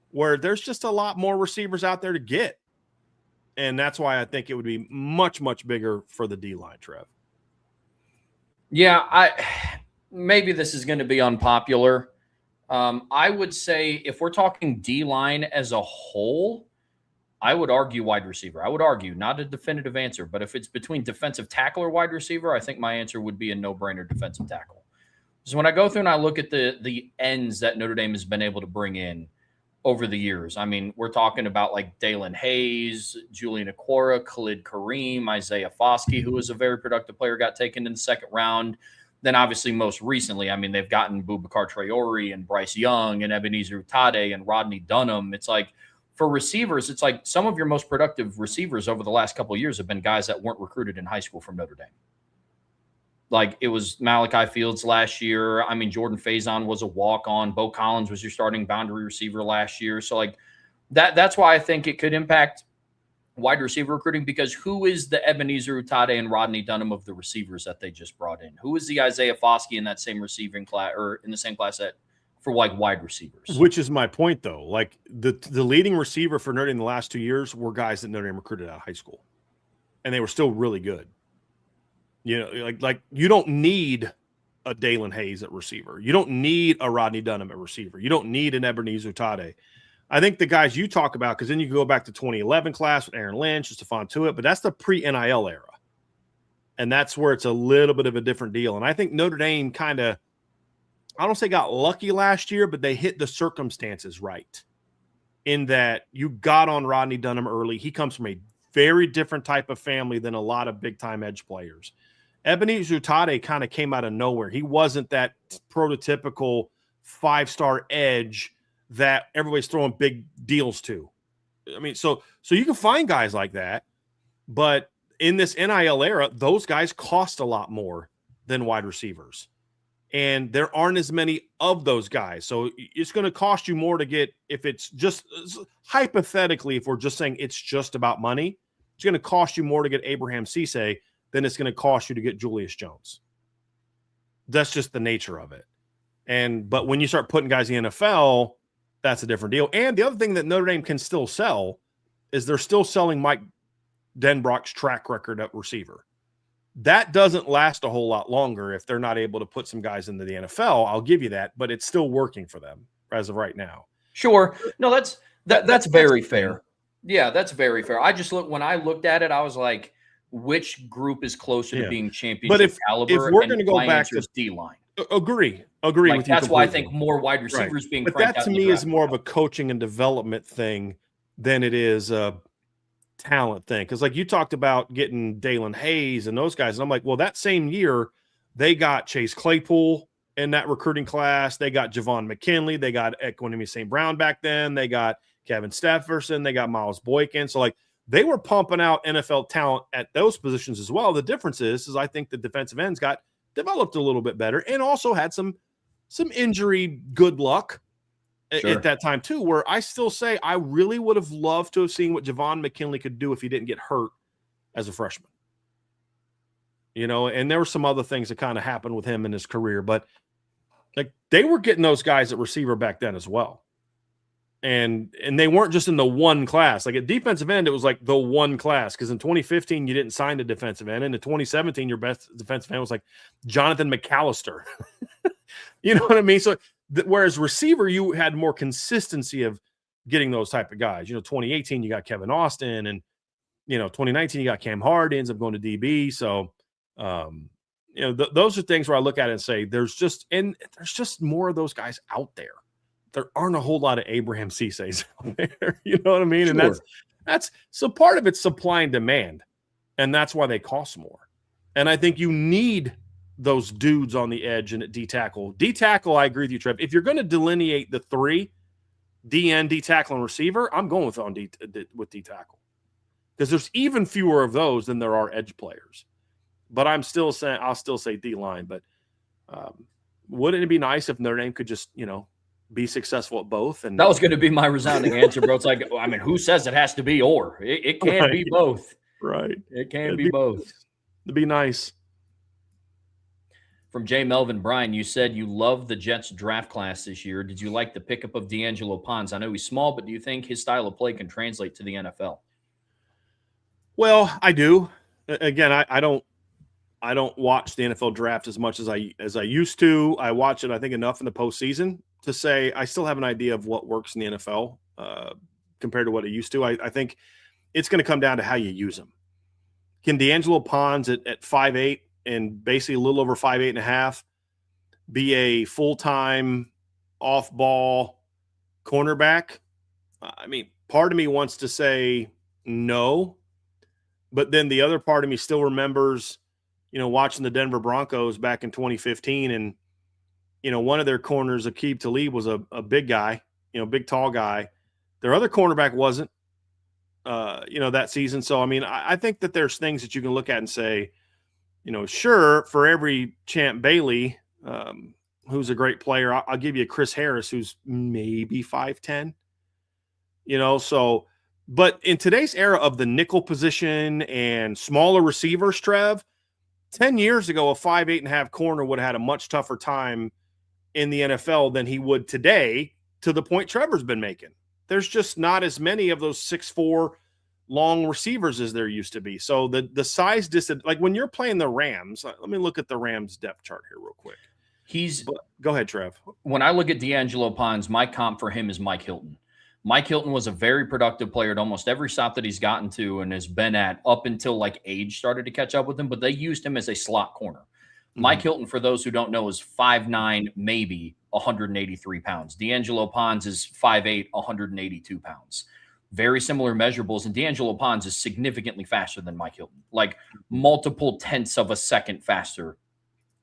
where there's just a lot more receivers out there to get. And that's why I think it would be much, much bigger for the D-line, Trev. Yeah, maybe this is going to be unpopular. I would say if we're talking D-line as a whole, I would argue wide receiver. I would argue, not a definitive answer, but if it's between defensive tackle or wide receiver, I think my answer would be a no-brainer defensive tackle. So when I go through and I look at the ends that Notre Dame has been able to bring in over the years, I mean, we're talking about like Dalen Hayes, Julian Okwara, Khalid Kareem, Isaiah Foskey, who was a very productive player, got taken in the second round. Then obviously most recently, I mean, they've gotten Boubacar Traore and Bryce Young and Ebenezer Utade and Rodney Dunham. It's like, for receivers, it's like some of your most productive receivers over the last couple of years have been guys that weren't recruited in high school from Notre Dame. Like it was Malachi Fields last year. I mean, Jordan Faison was a walk-on. Bo Collins was your starting boundary receiver last year. So like that's why I think it could impact wide receiver recruiting, because who is the Ebenezer Utade and Rodney Dunham of the receivers that they just brought in? Who is the Isaiah Foskey in that same receiving class, or in the same class that for like wide receivers? Which is my point, though. Like the leading receiver for Notre Dame in the last 2 years were guys that Notre Dame recruited out of high school, and they were still really good. Like you don't need a Dalen Hayes at receiver. You don't need a Rodney Dunham at receiver. You don't need an Ebenezer Utade. I think the guys you talk about, because then you can go back to 2011 class with Aaron Lynch and Stephon Tuitt, but that's the pre-NIL era, and that's where it's a little bit of a different deal. And I think Notre Dame kind of, I don't say got lucky last year, but they hit the circumstances right in that you got on Rodney Dunham early. He comes from a very different type of family than a lot of big-time edge players. Ebenezer Utade kind of came out of nowhere. He wasn't that prototypical five-star edge that everybody's throwing big deals to. I mean, so you can find guys like that, but in this NIL era, those guys cost a lot more than wide receivers. And there aren't as many of those guys. So it's going to cost you more to get, if it's just hypothetically, if we're just saying it's just about money, it's going to cost you more to get Abraham Cisse than it's going to cost you to get Julius Jones. That's just the nature of it. But when you start putting guys in the NFL, that's a different deal. And the other thing that Notre Dame can still sell is they're still selling Mike Denbrock's track record at receiver. That doesn't last a whole lot longer if they're not able to put some guys into the NFL. I'll give you that, but it's still working for them as of right now. Sure. No, that's very fair. Yeah, that's very fair. I just when I looked at it, I was like, which group is closer to Yeah. being But championship if caliber? we're And going to go my back answer to is D-line. agree Like, with you that's why I completely. think more wide Right. receivers being But cranked that out to in the me is draft would more of a help. coaching and development thing than it is a talent thing. Because like you talked about getting Dalen Hayes and those guys, and I'm like, well, that same year they got Chase Claypool in that recruiting class. They got Javon McKinley. They got Equanimous St. Brown back then. They got Kevin Stepherson. They got Miles Boykin. So like they were pumping out NFL talent at those positions as well. The difference is I think the defensive ends got developed a little bit better and also had some injury good luck at that time too, where I still say I really would have loved to have seen what Javon McKinley could do if he didn't get hurt as a freshman. And there were some other things that kind of happened with him in his career, but like they were getting those guys at receiver back then as well. And they weren't just in the one class. Like at defensive end, it was like the one class. Because in 2015, you didn't sign a defensive end. And in 2017, your best defensive end was like Jonathan McAllister. You know what I mean? So whereas receiver, you had more consistency of getting those type of guys. 2018, you got Kevin Austin. And, 2019, you got Cam Hard, ends up going to DB. So, those are things where I look at it and say, there's just more of those guys out there. There aren't a whole lot of Abraham Ceesays out there. You know what I mean? Sure. And that's so part of it's supply and demand. And that's why they cost more. And I think you need those dudes on the edge and at D tackle. D tackle, I agree with you, Trev. If you're going to delineate the three, DN, D tackle, and receiver, I'm going with D tackle. Because there's even fewer of those than there are edge players. But I'll still say D line. But wouldn't it be nice if Notre Dame could just, be successful at both? And that was going to be my resounding answer, bro. It's like, I mean, who says it has to be or? It can be both. Right. It can be both. It'd be nice. From J. Melvin Bryan, you said you love the Jets draft class this year. Did you like the pickup of D'Angelo Pons? I know he's small, but do you think his style of play can translate to the NFL? Well, I do. Again, I don't watch the NFL draft as much as I used to. I watch it, I think, enough in the postseason to say I still have an idea of what works in the NFL compared to what it used to. I think it's going to come down to how you use them. Can D'Angelo Pons at 5'8" and basically a little over 5'8.5" be a full-time off-ball cornerback? I mean, part of me wants to say no, but then the other part of me still remembers, watching the Denver Broncos back in 2015, and one of their corners, Aqib Talib, was a big guy, big tall guy. Their other cornerback wasn't, that season. So I mean, I think that there's things that you can look at and say, sure, for every Champ Bailey, who's a great player, I'll give you a Chris Harris, who's maybe 5'10". So, but in today's era of the nickel position and smaller receivers, Trev, 10 years ago, a 5'8.5" corner would have had a much tougher time in the NFL than he would today, to the point Trevor's been making. There's just not as many of those 6'4" long receivers as there used to be. So the size distance, like when you're playing the Rams, let me look at the Rams depth chart here real quick. Go ahead, Trev. When I look at D'Angelo Pons, my comp for him is Mike Hilton. Mike Hilton was a very productive player at almost every stop that he's gotten to and has been at up until like age started to catch up with him, but they used him as a slot corner. Mm-hmm. Mike Hilton, for those who don't know, is 5'9", maybe 183 pounds. D'Angelo Pons is 5'8", 182 pounds. Very similar measurables, and D'Angelo Pons is significantly faster than Mike Hilton, like multiple tenths of a second faster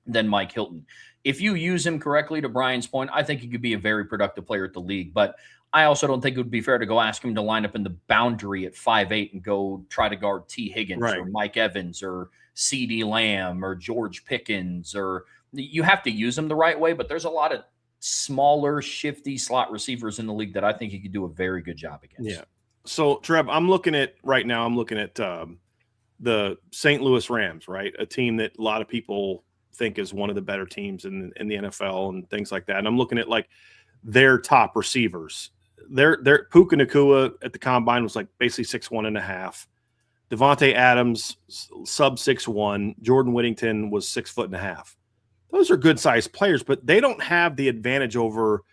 than Mike Hilton. If you use him correctly, to Brian's point, I think he could be a very productive player at the league, but I also don't think it would be fair to go ask him to line up in the boundary at 5'8" and go try to guard T. Higgins or Mike Evans or CeeDee Lamb or George Pickens. Or you have to use him the right way, but there's a lot of smaller, shifty slot receivers in the league that I think he could do a very good job against. Yeah. So, Trev, I'm looking at the St. Louis Rams, right? A team that a lot of people think is one of the better teams in the NFL and things like that. And I'm looking at like their top receivers. Their Puka Nacua at the combine was like basically 6'1.5". Devontae Adams sub 6'1". Jordan Whittington was 6'1.5". Those are good sized players, but they don't have the advantage over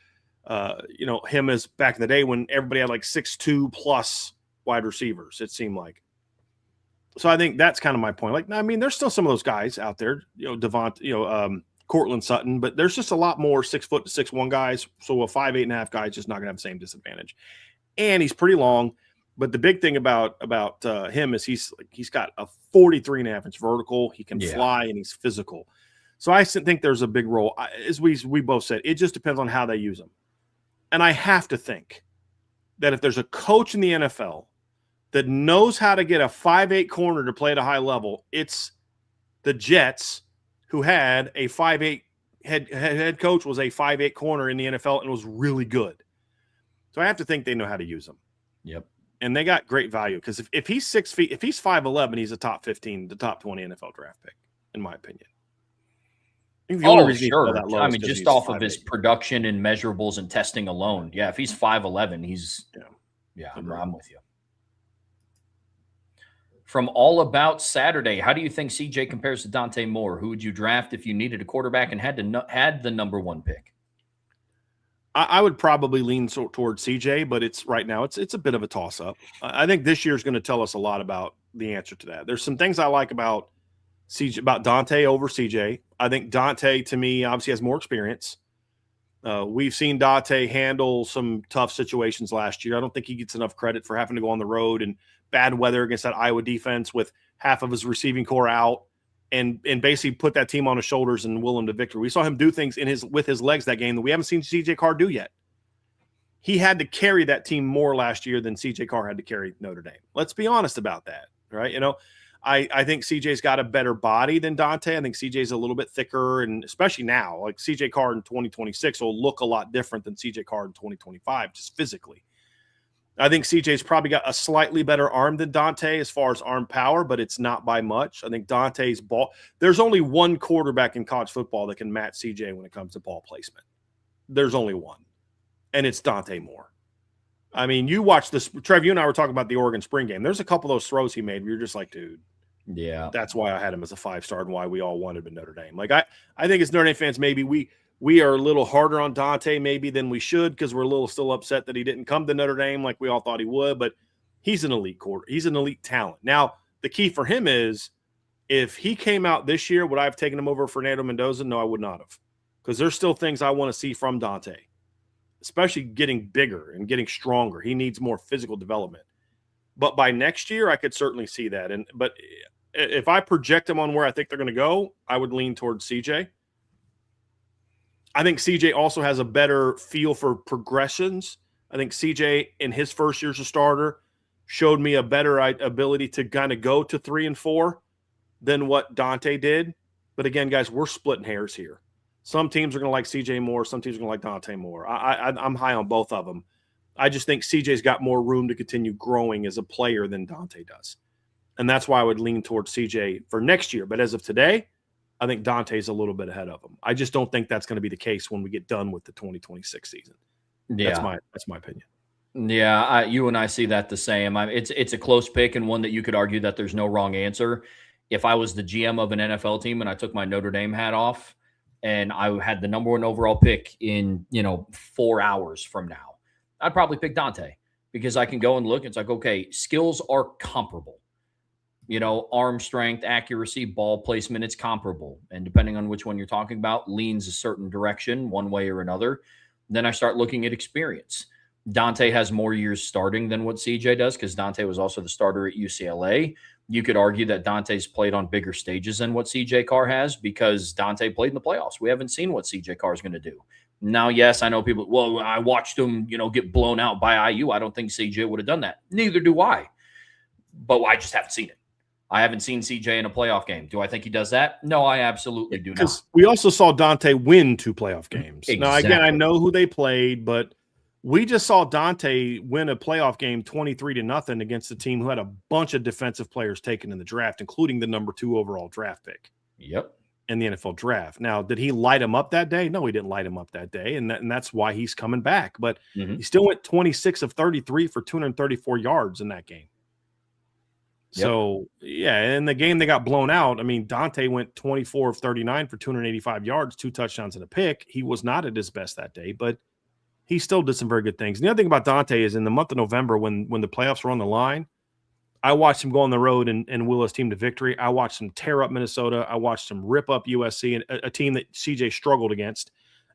him as back in the day when everybody had like 6'2" plus wide receivers, it seemed like. So I think that's kind of my point. Like, I mean, there's still some of those guys out there, Cortland Sutton, but there's just a lot more 6 foot to 6'1" guys. So a 5'8.5" guy is just not going to have the same disadvantage. And he's pretty long. But the big thing about him is he's got a 43.5-inch vertical. He can fly and he's physical. So I think there's a big role. As we both said, it just depends on how they use him. And I have to think that if there's a coach in the NFL that knows how to get a 5'8" corner to play at a high level, it's the Jets, who had a 5'8" head coach was a 5'8" corner in the NFL and was really good. So I have to think they know how to use him. Yep. And they got great value because if he's 6 feet, if he's 5'11", he's a top 15, the top 20 NFL draft pick, in my opinion. Sure. I mean, just off of his production and measurables and testing alone. Yeah, if he's 5'11", he's I'm with you. From All About Saturday, how do you think CJ compares to Dante Moore? Who would you draft if you needed a quarterback and had the number 1 pick? I would probably lean towards CJ, but right now it's a bit of a toss-up. I think this year is going to tell us a lot about the answer to that. There's some things I like about Dante over CJ. I think Dante, to me, obviously has more experience. We've seen Dante handle some tough situations last year. I don't think he gets enough credit for having to go on the road and bad weather against that Iowa defense with half of his receiving core out and basically put that team on his shoulders and will him to victory. We saw him do things with his legs that game that we haven't seen CJ Carr do yet. He had to carry that team more last year than CJ Carr had to carry Notre Dame. Let's be honest about that, right? I think CJ's got a better body than Dante. I think CJ's a little bit thicker, and especially now, like CJ Carr in 2026 will look a lot different than CJ Carr in 2025, just physically. I think CJ's probably got a slightly better arm than Dante as far as arm power, but it's not by much. I think Dante's ball – there's only one quarterback in college football that can match CJ when it comes to ball placement. There's only one, and it's Dante Moore. I mean, you watch this – Trev, you and I were talking about the Oregon spring game. There's a couple of those throws he made where you're just like, dude, yeah, that's why I had him as a 5-star and why we all wanted him at Notre Dame. Like, I think as Notre Dame fans, maybe we are a little harder on Dante maybe than we should because we're a little still upset that he didn't come to Notre Dame like we all thought he would, but he's an elite quarter. He's an elite talent. Now, the key for him is if he came out this year, would I have taken him over Fernando Mendoza? No, I would not have, because there's still things I want to see from Dante, especially getting bigger and getting stronger. He needs more physical development. But by next year, I could certainly see that. But if I project him on where I think they're going to go, I would lean towards CJ. I think CJ also has a better feel for progressions. I think CJ, in his first year as a starter, showed me a better ability to kind of go to 3 and 4 than what Dante did. But again, guys, we're splitting hairs here. Some teams are going to like CJ more. Some teams are going to like Dante more. I'm high on both of them. I just think CJ's got more room to continue growing as a player than Dante does. And that's why I would lean towards CJ for next year. But as of today, I think Dante's a little bit ahead of him. I just don't think that's going to be the case when we get done with the 2026 season. Yeah, that's my opinion. Yeah, you and I see that the same. It's a close pick and one that you could argue that there's no wrong answer. If I was the GM of an NFL team and I took my Notre Dame hat off and I had the number 1 overall pick in 4 hours from now, I'd probably pick Dante because I can go and look. It's like, okay, skills are comparable. Arm strength, accuracy, ball placement, it's comparable. And depending on which one you're talking about, leans a certain direction, one way or another. Then I start looking at experience. Dante has more years starting than what CJ does because Dante was also the starter at UCLA. You could argue that Dante's played on bigger stages than what CJ Carr has because Dante played in the playoffs. We haven't seen what CJ Carr is going to do. Now, yes, I know people, well, I watched him, get blown out by IU. I don't think CJ would have done that. Neither do I. But I just haven't seen it. I haven't seen CJ in a playoff game. Do I think he does that? No, I absolutely do not. Because we also saw Dante win 2 playoff games. Exactly. Now, again, I know who they played, but we just saw Dante win a playoff game 23-0 against a team who had a bunch of defensive players taken in the draft, including the number 2 overall draft pick. Yep. In the NFL draft. Now, did he light him up that day? No, he didn't light him up that day, and that's why he's coming back. But he still went 26 of 33 for 234 yards in that game. Yep. So, yeah, in the game they got blown out, I mean, Dante went 24 of 39 for 285 yards, 2 touchdowns and a pick. He was not at his best that day, but he still did some very good things. And the other thing about Dante is in the month of November when the playoffs were on the line, I watched him go on the road and will his team to victory. I watched him tear up Minnesota. I watched him rip up USC, and a team that CJ struggled against.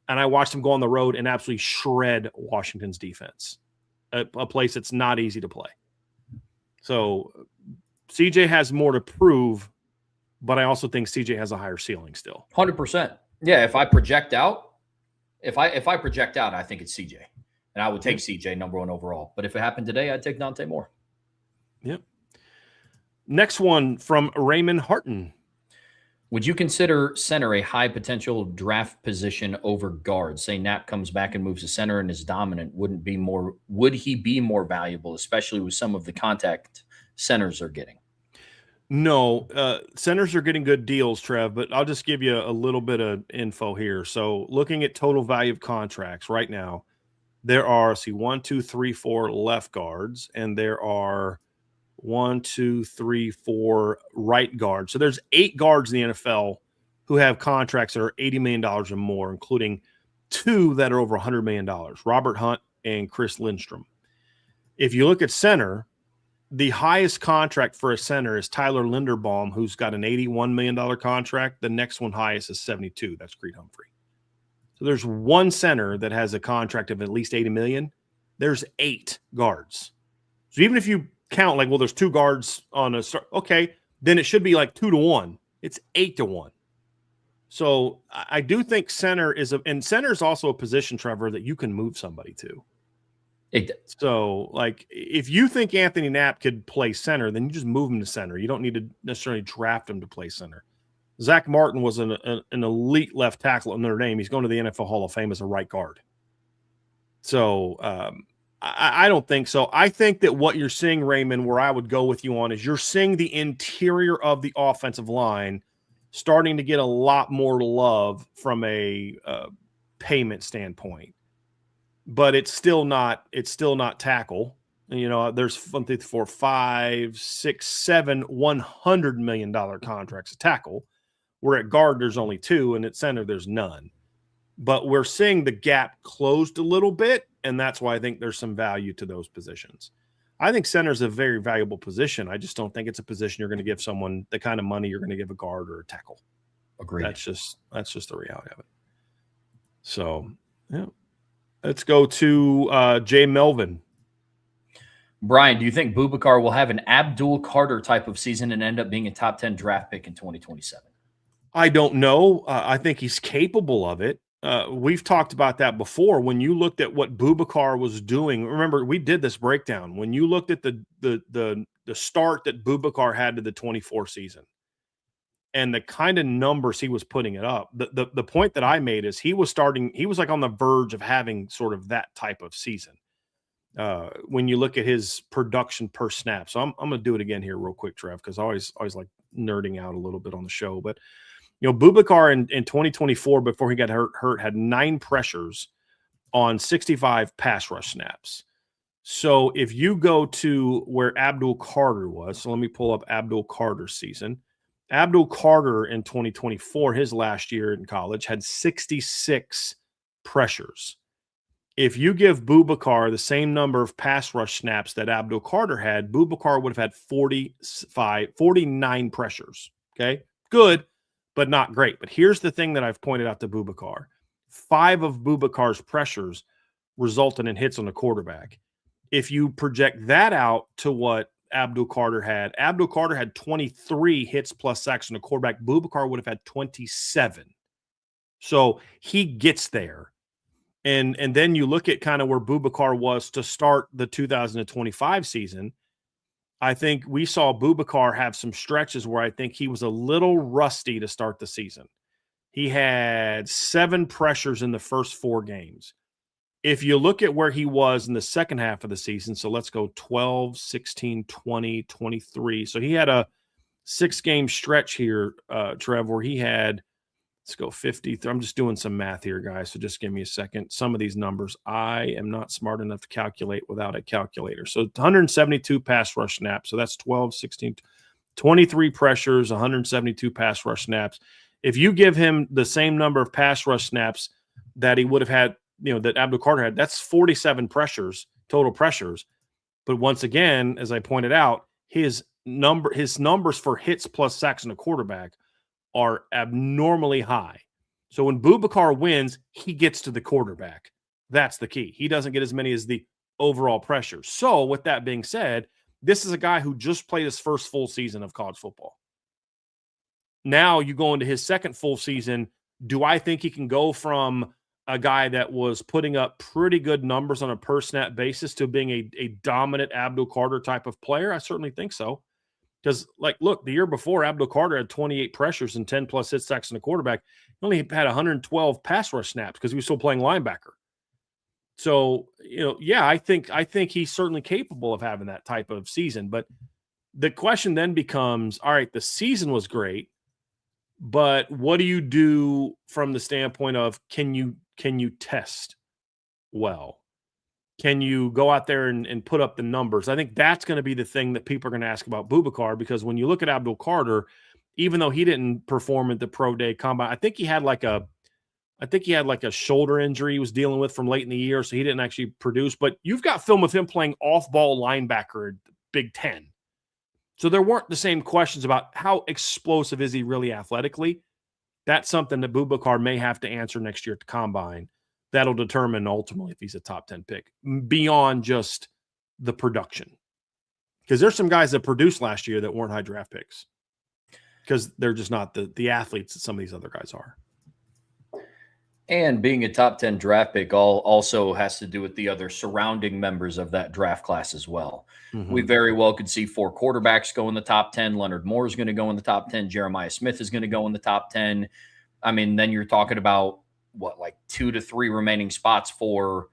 And I watched him go on the road and absolutely shred Washington's defense, a place that's not easy to play. So CJ has more to prove, but I also think CJ has a higher ceiling still. 100%. Yeah, if I project out, I think it's CJ. And I would take CJ number 1 overall. But if it happened today, I'd take Dante Moore. Yep. Next one from Raymond Harton. Would you consider center a high potential draft position over guard? Say Knapp comes back and moves to center and is dominant. Would he be more valuable, especially with some of the contact centers are getting? No, centers are getting good deals, Trev, but I'll just give you a little bit of info here. So looking at total value of contracts right now, there are, 1, 2, 3, 4 left guards, and there are 1, 2, 3, 4 right guards. So there's 8 guards in the NFL who have contracts that are $80 million or more, including 2 that are over $100 million, Robert Hunt and Chris Lindstrom. If you look at center, the highest contract for a center is Tyler Linderbaum, who's got an $81 million contract. The next one highest is 72. That's Creed Humphrey. So there's one center that has a contract of at least $80 million. There's 8 guards. So even if you count like, well, there's 2 guards on a start, okay, then it should be like 2 to 1. It's 8 to 1. So I do think center is and center is also a position, Trevor, that you can move somebody to. So, like, if you think Anthony Knapp could play center, then you just move him to center. You don't need to necessarily draft him to play center. Zach Martin was an elite left tackle at Notre Dame. He's going to the NFL Hall of Fame as a right guard. So, I don't think so. I think that what you're seeing, Raymond, where I would go with you on is you're seeing the interior of the offensive line starting to get a lot more love from a payment standpoint. But it's still not tackle. You know, there's 1, 2, 3, 4, 5, 6, 7 $100 million contracts to tackle. Where at guard there's only 2, and at center there's none. But we're seeing the gap closed a little bit, and that's why I think there's some value to those positions. I think center is a very valuable position. I just don't think it's a position you're going to give someone the kind of money you're going to give a guard or a tackle. Agreed. That's just the reality of it. So, yeah. Let's go to Jay Melvin. Brian, do you think Boubacar will have an Abdul Carter type of season and end up being a top 10 draft pick in 2027? I don't know. I think he's capable of it. We've talked about that before. When you looked at what Boubacar was doing, remember we did this breakdown. When you looked at the start that Boubacar had to the 24 season, and the kind of numbers he was putting it up, the point that I made is he was like on the verge of having sort of that type of season. When you look at his production per snap. So I'm going to do it again here real quick, Trev, because I always like nerding out a little bit on the show. But, you know, Boubacar in 2024, before he got hurt, had 9 pressures on 65 pass rush snaps. So if you go to where Abdul Carter was, so let me pull up Abdul Carter's season. Abdul Carter in 2024, his last year in college, had 66 pressures. If you give Boubacar the same number of pass rush snaps that Abdul Carter had, Boubacar would have had 49 pressures. Okay, good, but not great. But here's the thing that I've pointed out to Boubacar. 5 of Boubacar's pressures resulted in hits on the quarterback. If you project that out to what Abdul Carter had 23 hits plus sacks on the quarterback. Boubacar would have had 27. So he gets there. And then you look at kind of where Boubacar was to start the 2025 season. I think we saw Boubacar have some stretches where I think he was a little rusty to start the season. He had 7 pressures in the first 4 games. If you look at where he was in the second half of the season, so let's go 12, 16, 20, 23. So he had a 6-game stretch here, Trev, where he had, let's go 50. I'm just doing some math here, guys, so just give me a second. Some of these numbers, I am not smart enough to calculate without a calculator. So 172 pass rush snaps. So that's 12, 16, 23 pressures, 172 pass rush snaps. If you give him the same number of pass rush snaps that he would have had that Abdul Carter had. That's 47 pressures, total pressures. But once again, as I pointed out, his numbers for hits plus sacks on a quarterback are abnormally high. So when Boubacar wins, he gets to the quarterback. That's the key. He doesn't get as many as the overall pressure. So with that being said, this is a guy who just played his first full season of college football. Now you go into his second full season. Do I think he can go from a guy that was putting up pretty good numbers on a per snap basis to being a dominant Abdul Carter type of player? I certainly think so. Because, look, the year before, Abdul Carter had 28 pressures and 10 plus hit sacks on the quarterback. He only had 112 pass rush snaps because he was still playing linebacker. So, I think he's certainly capable of having that type of season. But the question then becomes, all right, the season was great, but what do you do from the standpoint of can you test well? Can you go out there and put up the numbers? I think that's going to be the thing that people are going to ask about Boubacar, because when you look at Abdul Carter, even though he didn't perform at the pro day combine, I think he had like a shoulder injury he was dealing with from late in the year, so he didn't actually produce. But you've got film of him playing off-ball linebacker at Big Ten. So there weren't the same questions about how explosive is he really athletically. That's something that Boubacar may have to answer next year at the combine. That'll determine ultimately if he's a top 10 pick beyond just the production. Because there's some guys that produced last year that weren't high draft picks because they're just not the athletes that some of these other guys are. And being a top 10 draft pick also has to do with the other surrounding members of that draft class as well. Mm-hmm. We very well could see 4 quarterbacks go in the top 10. Leonard Moore is going to go in the top 10. Jeremiah Smith is going to go in the top 10. I mean, then you're talking about 2 to 3 remaining spots for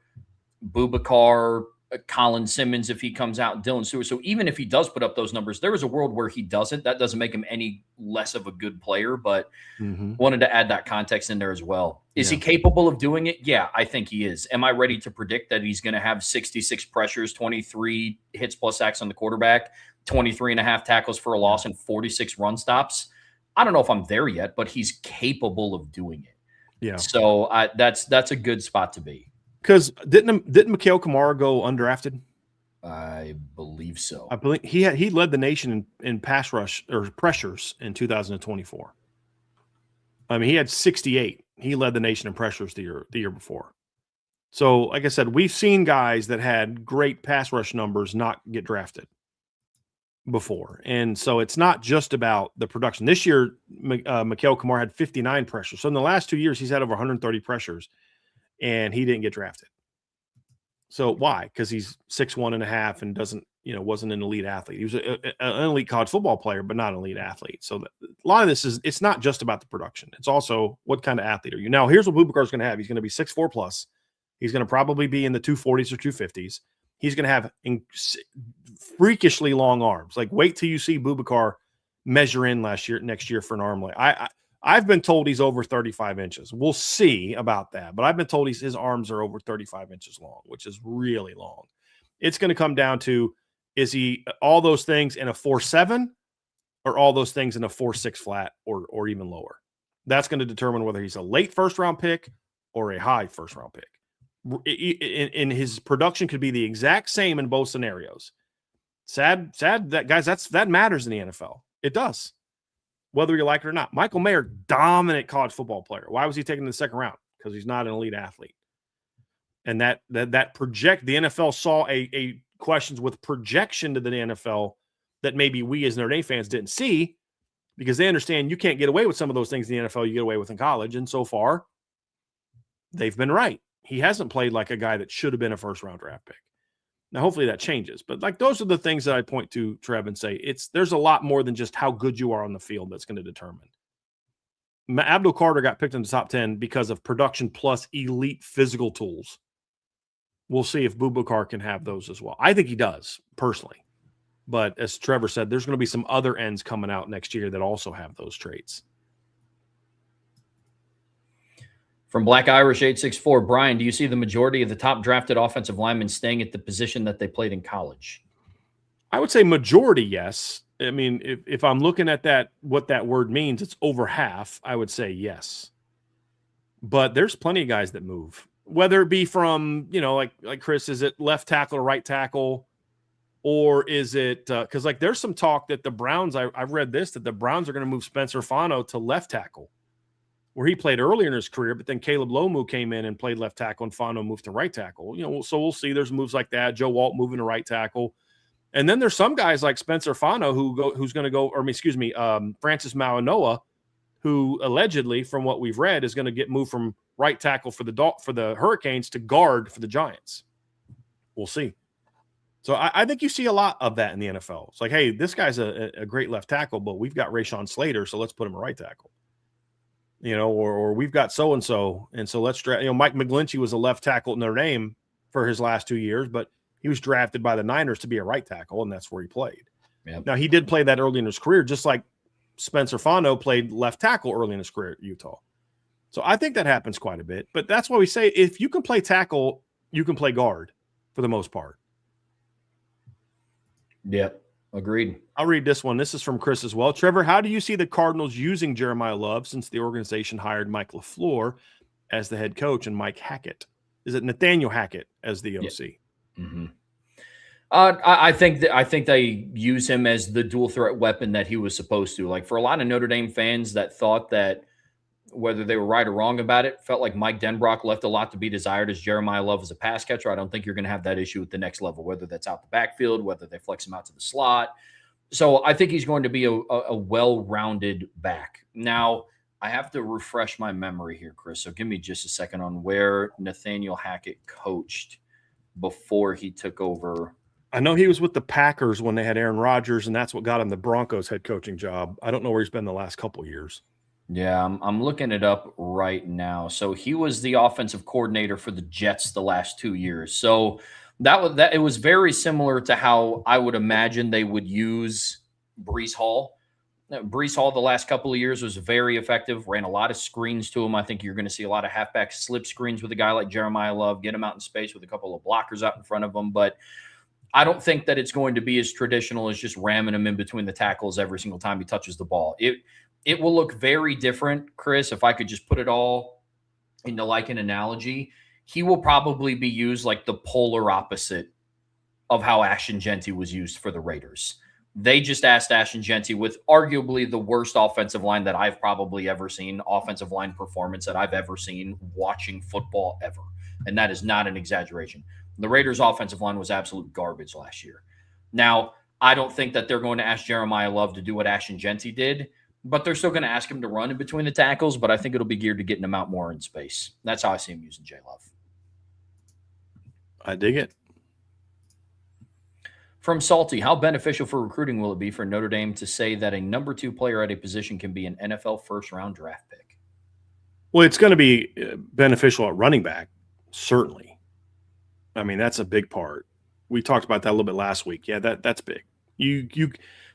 Boubacar, Colin Simmons if he comes out, Dylan Stewart. So even if he does put up those numbers, there is a world where he doesn't. That doesn't make him any less of a good player, but wanted to add that context in there as well. Is he capable of doing it? Yeah, I think he is. Am I ready to predict that he's going to have 66 pressures, 23 hits plus sacks on the quarterback, 23 and a half tackles for a loss, and 46 run stops? I don't know if I'm there yet, but he's capable of doing it. Yeah. So that's a good spot to be. Because didn't Mikhail Kamara go undrafted? I believe so. I believe he led the nation in pass rush or pressures in 2024. I mean, he had 68. He led the nation in pressures the year before. So, like I said, we've seen guys that had great pass rush numbers not get drafted before. And so it's not just about the production. This year, Mikhail Kamara had 59 pressures. So in the last 2 years, he's had over 130 pressures, and he didn't get drafted. So why? Because he's 6'1.5" and wasn't an elite athlete. He was an elite college football player, but not an elite athlete. So a lot of this it's not just about the production. It's also what kind of athlete are you. Now, here's what Boubacar's going to have. He's going to be 6'4" plus. He's going to probably be in the 240s or 250s. He's going to have freakishly long arms. Wait till you see Boubacar measure in next year for an arm length. I've been told he's over 35 inches. We'll see about that. But I've been told his arms are over 35 inches long, which is really long. It's going to come down to, is he all those things in a 4.7 or all those things in a 4.6 flat or even lower? That's going to determine whether he's a late first-round pick or a high first-round pick. In his production could be the exact same in both scenarios. Sad that, guys, that matters in the NFL. It does. Whether you like it or not. Michael Mayer, dominant college football player. Why was he taken in the second round? Because he's not an elite athlete. And that the NFL saw a questions with projection to the NFL that maybe we as Notre Dame fans didn't see, because they understand you can't get away with some of those things in the NFL you get away with in college. And so far, they've been right. He hasn't played like a guy that should have been a first-round draft pick. Now, hopefully that changes. But those are the things that I point to, Trev, and say there's a lot more than just how good you are on the field that's going to determine. Abdul Carter got picked in the top 10 because of production plus elite physical tools. We'll see if Boubacar can have those as well. I think he does, personally. But as Trevor said, there's going to be some other ends coming out next year that also have those traits. From Black Irish 864, Brian, do you see the majority of the top drafted offensive linemen staying at the position that they played in college? I would say majority, yes. I mean, if I'm looking at that, what that word means, it's over half. I would say yes. But there's plenty of guys that move. whether it be from, like Chris, is it left tackle or right tackle? Or is it because there's some talk that the Browns, I've read this, that the Browns are going to move Spencer Fano to left tackle, where he played earlier in his career, but then Caleb Lomu came in and played left tackle and Fano moved to right tackle. So we'll see. There's moves like that. Joe Alt moving to right tackle. And then there's some guys like Spencer Fano who's going to go, Francis Mauanoa, who allegedly, from what we've read, is going to get moved from right tackle for the Hurricanes to guard for the Giants. We'll see. So I think you see a lot of that in the NFL. It's like, hey, this guy's a great left tackle, but we've got Rashawn Slater, so let's put him a right tackle. Or we've got so-and-so, and so let's draft. Mike McGlinchey was a left tackle at Notre Dame for his last 2 years, but he was drafted by the Niners to be a right tackle, and that's where he played. Yep. Now, he did play that early in his career, just like Spencer Fano played left tackle early in his career at Utah. So I think that happens quite a bit. But that's why we say if you can play tackle, you can play guard for the most part. Yep, agreed. I'll read this one. This is from Chris as well. Trevor, how do you see the Cardinals using Jeremiah Love since the organization hired Mike LaFleur as the head coach and Mike Hackett? Is it Nathaniel Hackett as the OC? Yeah. Mm-hmm. I think they use him as the dual threat weapon that he was supposed to. Like, for a lot of Notre Dame fans that thought that, whether they were right or wrong about it, felt like Mike Denbrock left a lot to be desired as Jeremiah Love as a pass catcher. I don't think you're going to have that issue at the next level, whether that's out the backfield, whether they flex him out to the slot. So I think he's going to be a well-rounded back. Now, I have to refresh my memory here, Chris. So give me just a second on where Nathaniel Hackett coached before he took over. I know he was with the Packers when they had Aaron Rodgers, and that's what got him the Broncos head coaching job. I don't know where he's been the last couple of years. Yeah, I'm looking it up right now. So he was the offensive coordinator for the Jets the last 2 years. So it was very similar to how I would imagine they would use Breece Hall. Breece Hall the last couple of years was very effective, ran a lot of screens to him. I think you're going to see a lot of halfback slip screens with a guy like Jeremiah Love, get him out in space with a couple of blockers out in front of him. But I don't think that it's going to be as traditional as just ramming him in between the tackles every single time he touches the ball. It will look very different, Chris, if I could just put it all into like an analogy. He will probably be used like the polar opposite of how Ashton Jeanty was used for the Raiders. They just asked Ashton Jeanty with arguably the worst offensive line that I've probably ever seen, offensive line performance that I've ever seen watching football ever. And that is not an exaggeration. The Raiders' offensive line was absolute garbage last year. Now, I don't think that they're going to ask Jeremiah Love to do what Ashton Jeanty did, but they're still going to ask him to run in between the tackles, but I think it'll be geared to getting him out more in space. That's how I see him using J Love. I dig it. From Salty, how beneficial for recruiting will it be for Notre Dame to say that a number 2 player at a position can be an NFL first-round draft pick? Well, it's going to be beneficial at running back, certainly. I mean, that's a big part. We talked about that a little bit last week. Yeah, that's big.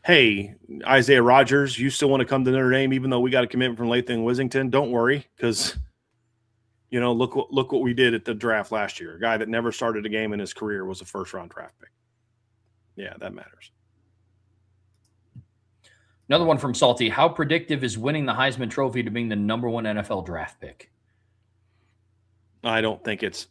Hey, Isaiah Rodgers, you still want to come to Notre Dame even though we got a commitment from Lathan Wissington? Don't worry, because look what we did at the draft last year. A guy that never started a game in his career was a first-round draft pick. Yeah, that matters. Another one from Salty. How predictive is winning the Heisman Trophy to being the number 1 NFL draft pick? I don't think it's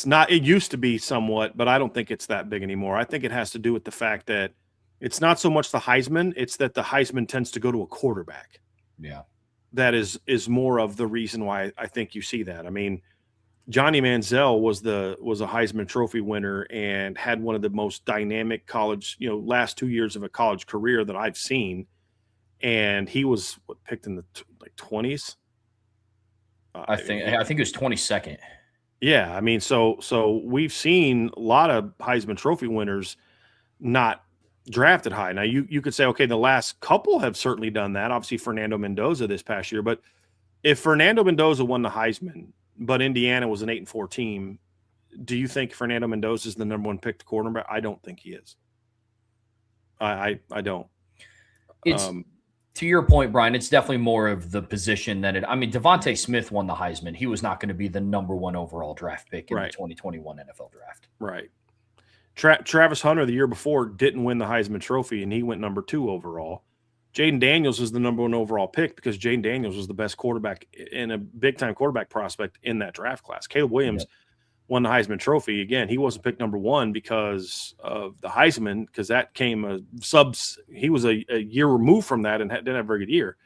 not. It used to be somewhat, but I don't think it's that big anymore. I think it has to do with the fact that it's not so much the Heisman, it's that the Heisman tends to go to a quarterback. Yeah. That is more of the reason why I think you see that. I mean, Johnny Manziel was a Heisman Trophy winner and had one of the most dynamic college, last 2 years of a college career that I've seen. And he was picked in the 20s. I think it was 22nd. Yeah, I mean, so we've seen a lot of Heisman Trophy winners not drafted high. Now you could say, okay, the last couple have certainly done that. Obviously, Fernando Mendoza this past year, but if Fernando Mendoza won the Heisman, but Indiana was an 8-4 team, do you think Fernando Mendoza is the number 1 picked quarterback? I don't think he is. I don't. It's to your point, Brian. It's definitely more of the position than it. I mean, Devontae Smith won the Heisman. He was not going to be the number 1 overall draft pick in the 2021 NFL draft. Right. Travis Hunter the year before didn't win the Heisman Trophy, and he went number 2 overall. Jaden Daniels was the number 1 overall pick because Jaden Daniels was the best quarterback and a big-time quarterback prospect in that draft class. Caleb Williams won the Heisman Trophy. Again, he wasn't picked number 1 because of the Heisman, because that came he was a year removed from that and didn't have a very good year.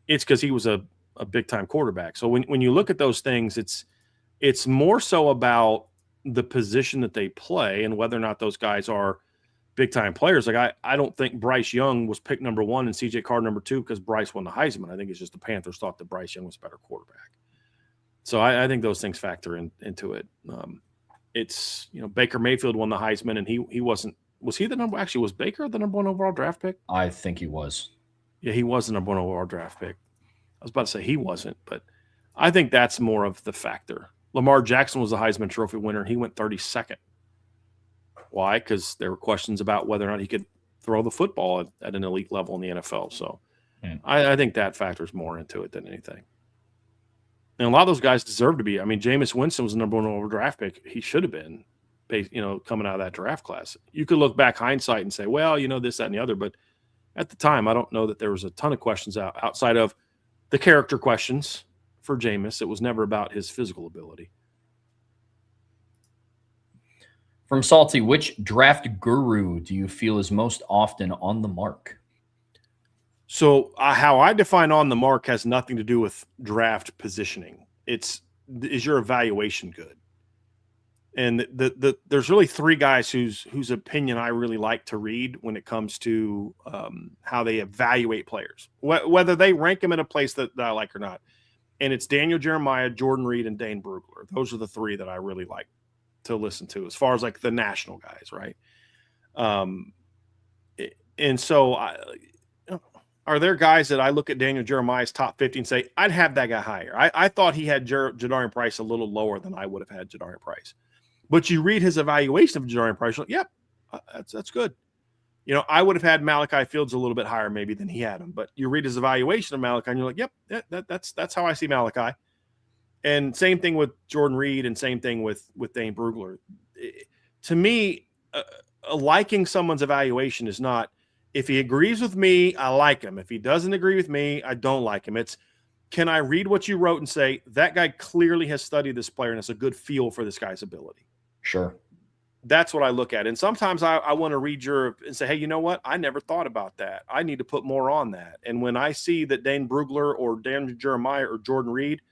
It's because he was a big-time quarterback. So when you look at those things, it's more so about the position that they play and whether or not those guys are big-time players. Like I don't think Bryce Young was picked number 1 and CJ Carr number 2 because Bryce won the Heisman. I think it's just the Panthers thought that Bryce Young was a better quarterback. So I think those things factor into it. It's, Baker Mayfield won the Heisman, and he wasn't. Was he the number? Actually, was Baker the number 1 overall draft pick? I think he was. Yeah, he was the number 1 overall draft pick. I was about to say he wasn't, but I think that's more of the factor. Lamar Jackson was the Heisman Trophy winner, and he went 32nd. Why? Because there were questions about whether or not he could throw the football at an elite level in the NFL. So I think that factors more into it than anything. And a lot of those guys deserve to be. I mean, Jameis Winston was the number 1 overall draft pick. He should have been, coming out of that draft class. You could look back hindsight and say, well, this, that, and the other. But at the time, I don't know that there was a ton of questions outside of the character questions for Jameis. It was never about his physical ability. From Salty, which draft guru do you feel is most often on the mark? So how I define on the mark has nothing to do with draft positioning. Is your evaluation good? And there's really 3 guys whose opinion I really like to read when it comes to how they evaluate players, whether they rank them in a place that I like or not. And it's Daniel Jeremiah, Jordan Reed, and Dane Brugler. Those are the 3 that I really like to listen to as far as like the national guys, right? And so are there guys that I look at Daniel Jeremiah's top 50 and say, I'd have that guy higher? I thought he had Jadarian Price a little lower than I would have had Jadarian Price. But you read his evaluation of Jadarian Price, you're like, yep, that's good. I would have had Malachi Fields a little bit higher maybe than he had him. But you read his evaluation of Malachi and you're like, yep, that's how I see Malachi. And same thing with Jordan Reed and same thing with Dane Brugler. To me, liking someone's evaluation is not, if he agrees with me, I like him. If he doesn't agree with me, I don't like him. It's, can I read what you wrote and say, that guy clearly has studied this player and has a good feel for this guy's ability? Sure. That's what I look at. And sometimes I want to read and say, hey, you know what? I never thought about that. I need to put more on that. And when I see that Dane Brugler or Daniel Jeremiah or Jordan Reed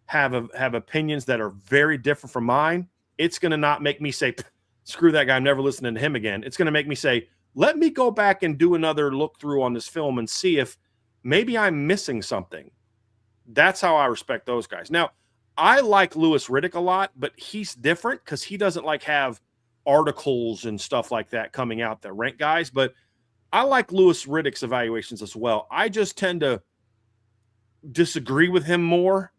have opinions that are very different from mine, it's going to not make me say, screw that guy, I'm never listening to him again. It's going to make me say, let me go back and do another look through on this film and see if maybe I'm missing something. That's how I respect those guys. Now, I like Louis Riddick a lot, but he's different because he doesn't have articles and stuff like that coming out that rank guys. But I like Louis Riddick's evaluations as well. I just tend to disagree with him more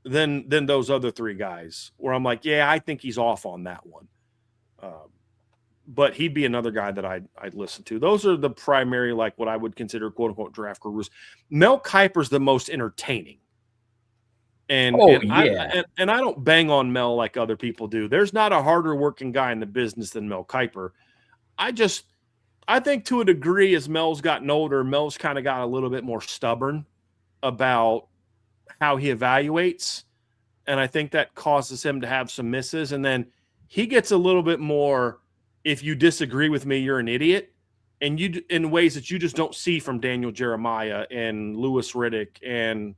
than those other 3 guys, where I'm like, yeah, I think he's off on that one. But he'd be another guy that I'd listen to. Those are the primary, what I would consider quote unquote draft gurus. Mel Kiper's the most entertaining. And I don't bang on Mel like other people do. There's not a harder working guy in the business than Mel Kiper. I think to a degree, as Mel's gotten older, Mel's kind of got a little bit more stubborn about how he evaluates. And I think that causes him to have some misses. And then he gets a little bit more, if you disagree with me, you're an idiot. And you, in ways that you just don't see from Daniel Jeremiah and Louis Riddick and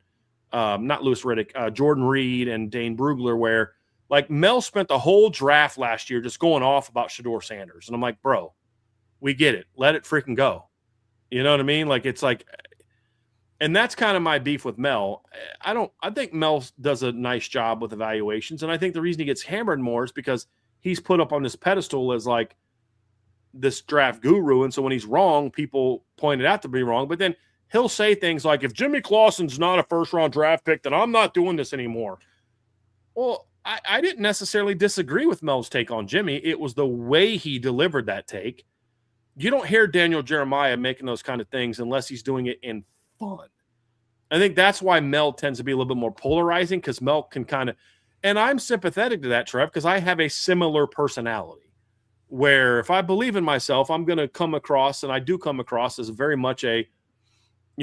Jordan Reed and Dane Brugler, where Mel spent the whole draft last year just going off about Shedeur Sanders. And I'm like, bro, we get it. Let it freaking go. You know what I mean? And that's kind of my beef with Mel. I think Mel does a nice job with evaluations. And I think the reason he gets hammered more is because he's put up on this pedestal as this draft guru. And so when he's wrong, people point it out to be wrong. But then he'll say things like, if Jimmy Clausen's not a first-round draft pick, then I'm not doing this anymore. Well, I didn't necessarily disagree with Mel's take on Jimmy. It was the way he delivered that take. You don't hear Daniel Jeremiah making those kind of things unless he's doing it in fun. I think that's why Mel tends to be a little bit more polarizing, because Mel can kind of – and I'm sympathetic to that, Trev, because I have a similar personality where if I believe in myself, I'm going to come across, and I do come across as very much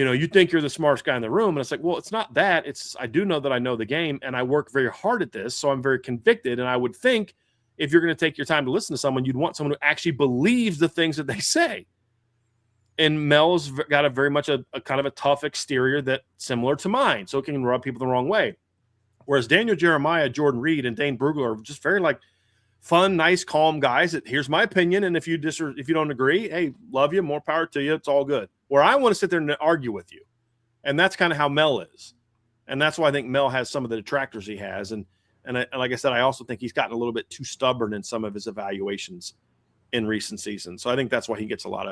you think you're the smartest guy in the room. And it's like, well, it's not that. It's I do know that I know the game and I work very hard at this. So I'm very convicted. And I would think if you're going to take your time to listen to someone, you'd want someone who actually believes the things that they say. And Mel's got a very much a kind of a tough exterior that similar to mine. So it can rub people the wrong way. Whereas Daniel Jeremiah, Jordan Reed, and Dane Brugler are just very like fun, nice, calm guys that here's my opinion. And if you don't agree, hey, love you, more power to you. It's all good. Where I want to sit there and argue with you. And that's kind of how Mel is. And that's why I think Mel has some of the detractors he has. And like I said, I also think he's gotten a little bit too stubborn in some of his evaluations in recent seasons. So I think that's why he gets a lot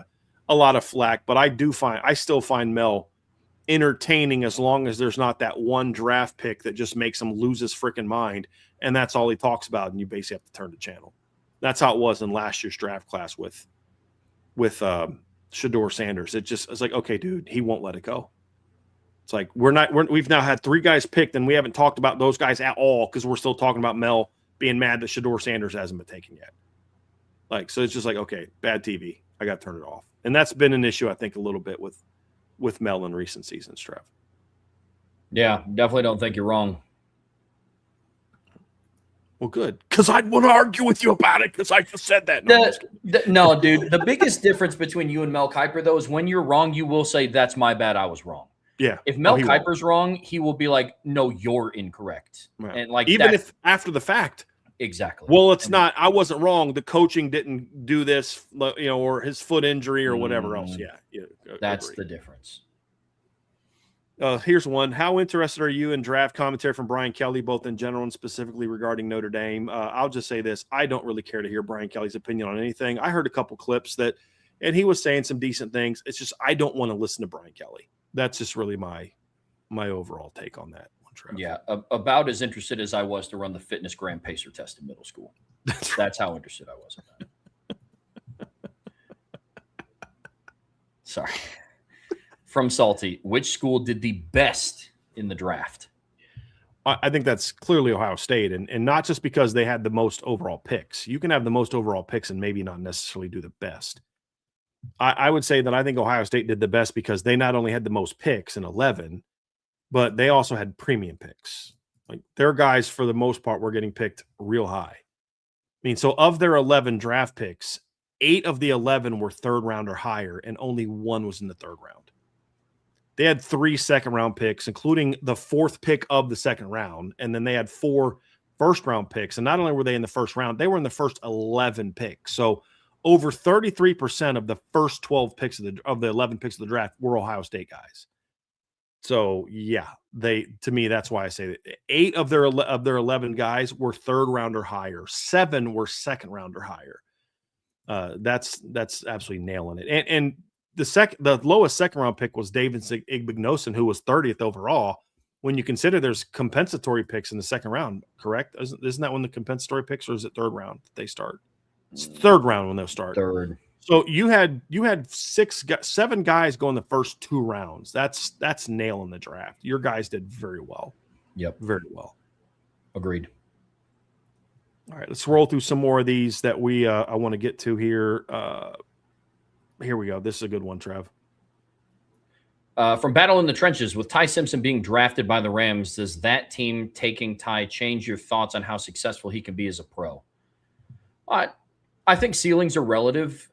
of flack. But I still find Mel entertaining as long as there's not that one draft pick that just makes him lose his freaking mind. And that's all he talks about. And you basically have to turn the channel. That's how it was in last year's draft class with Shedeur Sanders. It's like, okay, dude, he won't let it go. It's like we've now had 3 guys picked and we haven't talked about those guys at all because we're still talking about Mel being mad that Shedeur Sanders hasn't been taken yet. Like, so it's just like, okay, bad TV. I got to turn it off. And that's been an issue, I think, a little bit with Mel in recent seasons, Trev. Yeah, definitely don't think you're wrong. Well, good, because I'd want to argue with you about it because I just said that. No, dude, the biggest difference between you and Mel Kiper, though, is when you're wrong, you will say, that's my bad, I was wrong. Yeah. If Mel Kiper's wrong, he will be like, no, you're incorrect. Right. And like even if after the fact. Exactly. Well, it's not. I wasn't wrong. The coaching didn't do this, or his foot injury or whatever else. Yeah. That's the difference. Here's one. How interested are you in draft commentary from Brian Kelly, both in general and specifically regarding Notre Dame? I'll just say this. I don't really care to hear Brian Kelly's opinion on anything. I heard a couple clips and he was saying some decent things. It's just I don't want to listen to Brian Kelly. That's just really my overall take on that. Yeah, about as interested as I was to run the fitness gram pacer test in middle school. That's how interested I was in that. Sorry. From Salty, which school did the best in the draft? I think that's clearly Ohio State, and not just because they had the most overall picks. You can have the most overall picks and maybe not necessarily do the best. I would say that I think Ohio State did the best because they not only had the most picks in 11, but they also had premium picks. Like their guys, for the most part, were getting picked real high. I mean, so of their 11 draft picks, 8 of the 11 were 3rd round or higher, and only 1 was in the 3rd round. They had 3 second-round picks, including the 4th pick of the 2nd round, and then they had 4 first-round picks. And not only were they in the 1st round, they were in the first 11 picks. So over 33% of the first 12 picks of the 11 picks of the draft were Ohio State guys. So yeah, to me, that's why I say that 8 of their 11 guys were 3rd round or higher. 7 were 2nd round or higher. That's absolutely nailing it. And the lowest 2nd round pick was David Igbinosun, who was 30th overall. When you consider there's compensatory picks in the 2nd round, correct? Isn't that when the compensatory picks, or is it 3rd round that they start? It's 3rd round when they'll start. 3rd. So you had 7 guys go in the first 2 rounds. That's nailing the draft. Your guys did very well. Yep. Very well. Agreed. All right, let's roll through some more of these that I want to get to here. Here we go. This is a good one, Trev. From Battle in the Trenches, with Ty Simpson being drafted by the Rams, does that team taking Ty change your thoughts on how successful he can be as a pro? I think ceilings are relative.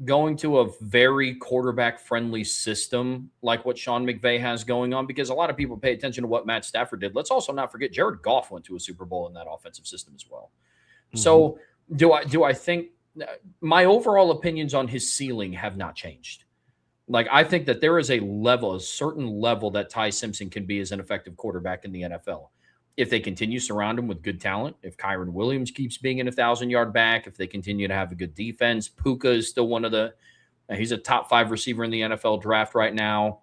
Going to a very quarterback-friendly system like what Sean McVay has going on, because a lot of people pay attention to what Matt Stafford did. Let's also not forget Jared Goff went to a Super Bowl in that offensive system as well. Mm-hmm. So do I think my overall opinions on his ceiling have not changed. Like, I think that there is a certain level that Ty Simpson can be as an effective quarterback in the NFL. If they continue to surround him with good talent, if Kyron Williams keeps being an 1,000-yard back, if they continue to have a good defense, Puka is still he's a top 5 receiver in the NFL draft right now.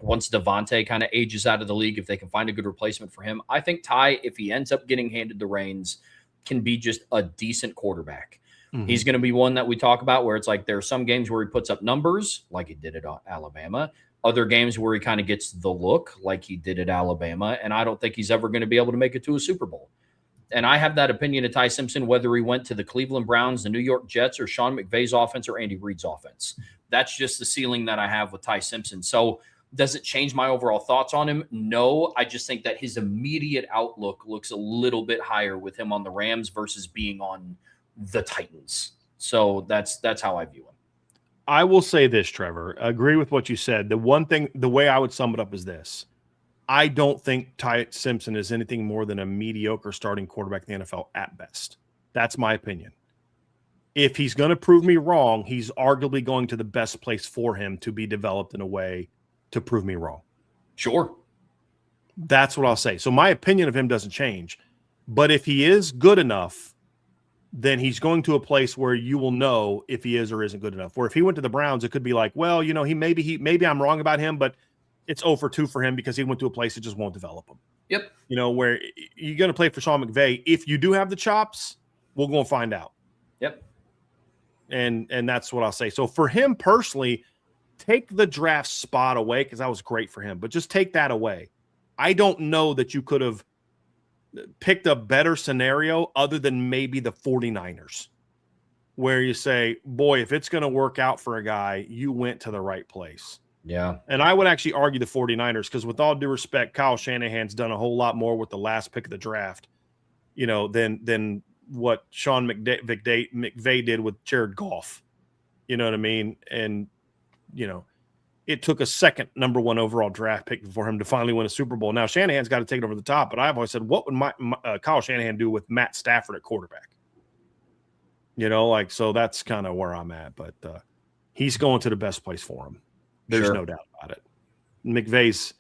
Once Devontae kind of ages out of the league, if they can find a good replacement for him, I think Ty, if he ends up getting handed the reins, can be just a decent quarterback. Mm-hmm. He's going to be one that we talk about where it's like there are some games where he puts up numbers like he did at Alabama. Other games where he kind of gets the look like he did at Alabama, and I don't think he's ever going to be able to make it to a Super Bowl. And I have that opinion of Ty Simpson, whether he went to the Cleveland Browns, the New York Jets, or Sean McVay's offense or Andy Reid's offense. That's just the ceiling that I have with Ty Simpson. So Does it change my overall thoughts on him? No. I just think that his immediate outlook looks a little bit higher with him on the Rams versus being on the Titans. So that's how I view him. I will say this, Trevor. I agree with what you said. The way I would sum it up is this. I don't think Ty Simpson is anything more than a mediocre starting quarterback in the NFL at best. That's my opinion. If he's going to prove me wrong, he's arguably going to the best place for him to be developed in a way to prove me wrong. Sure. That's what I'll say. So my opinion of him doesn't change. But if he is good enough, then he's going to a place where you will know if he is or isn't good enough. Or if he went to the Browns, it could be like, well, maybe I'm wrong about him, but it's 0 for 2 for him because he went to a place that just won't develop him. Yep. Where you're going to play for Sean McVay. If you do have the chops, we'll go and find out. Yep. And that's what I'll say. So for him personally, take the draft spot away because that was great for him, but just take that away. I don't know that you could have picked a better scenario other than maybe the 49ers, where you say, boy, if it's going to work out for a guy, you went to the right place. Yeah. And I would actually argue the 49ers because with all due respect, Kyle Shanahan's done a whole lot more with the last pick of the draft, than what Sean McVay did with Jared Goff. You know what I mean? And, it took a second number 1 overall draft pick for him to finally win a Super Bowl. Now, Shanahan's got to take it over the top, but I've always said, what would Kyle Shanahan do with Matt Stafford at quarterback? So that's kind of where I'm at. But he's going to the best place for him. There's no doubt about it. McVay's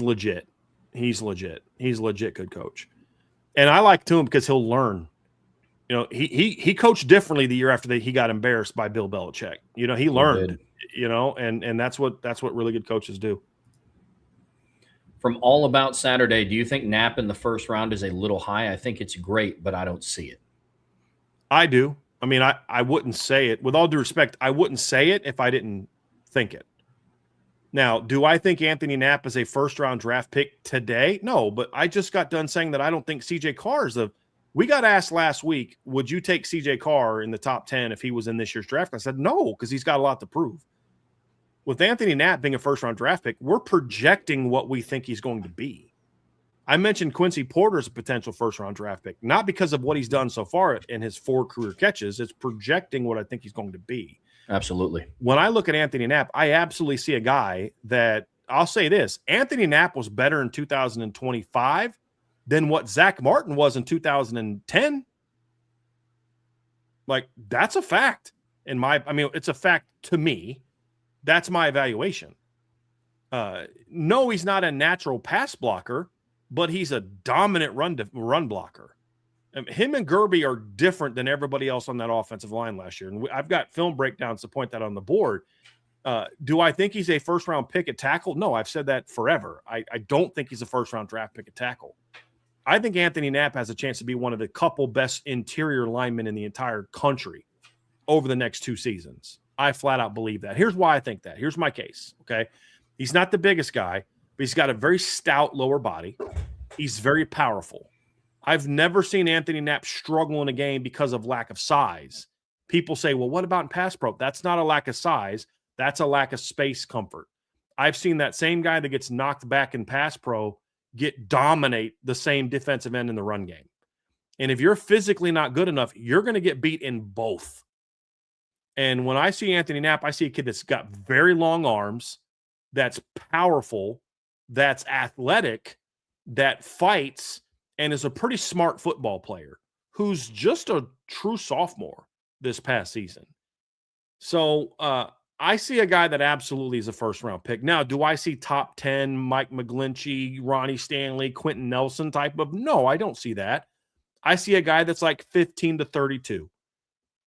legit. He's legit. He's a legit good coach. And I like to him because he'll learn. He coached differently the year after that he got embarrassed by Bill Belichick. He learned. And that's what really good coaches do. From All About Saturday, do you think Knapp in the first round is a little high? I think it's great, but I don't see it. I do. I mean, I wouldn't say it. With all due respect, I wouldn't say it if I didn't think it. Now, do I think Anthony Knapp is a first-round draft pick today? No, but I just got done saying that I don't think C.J. Carr is we got asked last week, would you take C.J. Carr in the top 10 if he was in this year's draft? I said no, because he's got a lot to prove. With Anthony Knapp being a first-round draft pick, we're projecting what we think he's going to be. I mentioned Quincy Porter as a potential first-round draft pick, not because of what he's done so far in his 4 career catches. It's projecting what I think he's going to be. Absolutely. When I look at Anthony Knapp, I absolutely see a guy that I'll say this. Anthony Knapp was better in 2025 than what Zach Martin was in 2010. Like, that's a fact. It's a fact to me. That's my evaluation. No, he's not a natural pass blocker, but he's a dominant run blocker. Him and Gerby are different than everybody else on that offensive line last year. And I've got film breakdowns to point that on the board. Do I think he's a first-round pick at tackle? No, I've said that forever. I don't think he's a first-round draft pick at tackle. I think Anthony Knapp has a chance to be one of the couple best interior linemen in the entire country over the next 2 seasons. I flat out believe that. Here's why I think that. Here's my case, okay? He's not the biggest guy, but he's got a very stout lower body. He's very powerful. I've never seen Anthony Knapp struggle in a game because of lack of size. People say, well, what about in pass pro? That's not a lack of size. That's a lack of space comfort. I've seen that same guy that gets knocked back in pass pro dominate the same defensive end in the run game. And if you're physically not good enough, you're going to get beat in both. And when I see Anthony Knapp, I see a kid that's got very long arms, that's powerful, that's athletic, that fights, and is a pretty smart football player who's just a true sophomore this past season. So I see a guy that absolutely is a first-round pick. Now, do I see top 10 Mike McGlinchey, Ronnie Stanley, Quentin Nelson type of? No, I don't see that. I see a guy that's like 15 to 32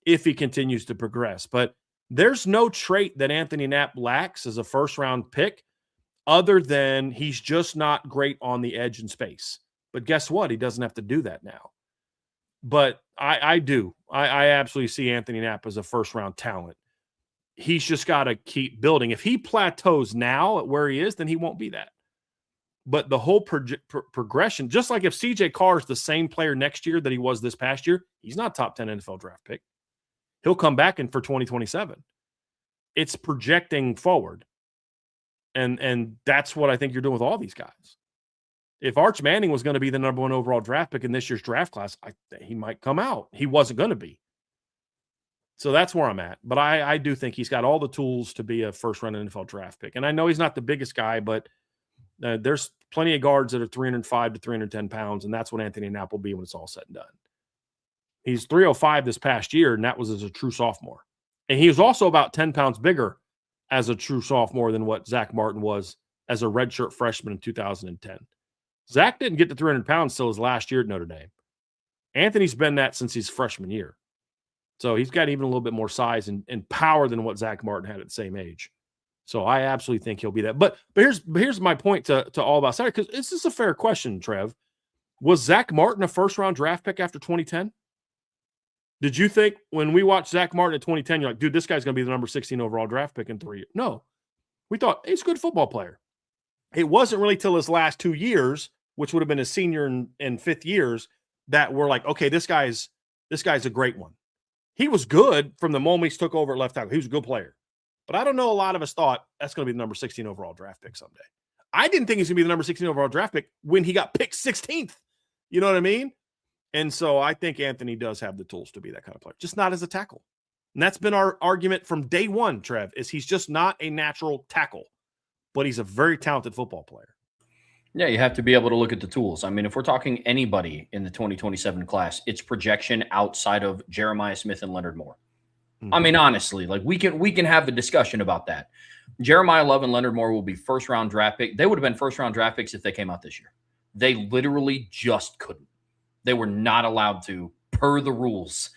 if he continues to progress. But there's no trait that Anthony Knapp lacks as a first-round pick other than he's just not great on the edge in space. But guess what? He doesn't have to do that now. But I do. I absolutely see Anthony Knapp as a first-round talent. He's just got to keep building. If he plateaus now at where he is, then he won't be that. But the whole progression, just like if C.J. Carr is the same player next year that he was this past year, he's not top 10 NFL draft pick. He'll come back in for 2027. It's projecting forward. And that's what I think you're doing with all these guys. If Arch Manning was going to be the number 1 overall draft pick in this year's draft class, he might come out. He wasn't going to be. So that's where I'm at. But I do think he's got all the tools to be a first-round NFL draft pick. And I know he's not the biggest guy, but there's plenty of guards that are 305 to 310 pounds, and that's what Anthony Knapp will be when it's all said and done. He's 305 this past year, and that was as a true sophomore. And he was also about 10 pounds bigger as a true sophomore than what Zach Martin was as a redshirt freshman in 2010. Zach didn't get to 300 pounds till his last year at Notre Dame. Anthony's been that since his freshman year. So he's got even a little bit more size and power than what Zach Martin had at the same age. So I absolutely think he'll be that. But here's my point to all about Saturday, because this is a fair question, Trev. Was Zach Martin a first-round draft pick after 2010? Did you think when we watched Zach Martin at 2010, you're like, dude, this guy's going to be the number 16 overall draft pick in 3 years? No. We thought, he's a good football player. It wasn't really till his last 2 years, which would have been his senior and fifth years, that we're like, okay, this guy's a great one. He was good from the moment he took over at left tackle. He was a good player. But I don't know, a lot of us thought that's going to be the number 16 overall draft pick someday. I didn't think he's going to be the number 16 overall draft pick when he got picked 16th. You know what I mean? And so I think Anthony does have the tools to be that kind of player, just not as a tackle. And that's been our argument from day one, Trev, is he's just not a natural tackle, but he's a very talented football player. Yeah, you have to be able to look at the tools. I mean, if we're talking anybody in the 2027 class, it's projection outside of Jeremiah Smith and Leonard Moore. I mean, honestly, like we can have a discussion about that. Jeremiah Love and Leonard Moore will be first-round draft pick. They would have been first-round draft picks if they came out this year. They literally just couldn't. They were not allowed to, per the rules.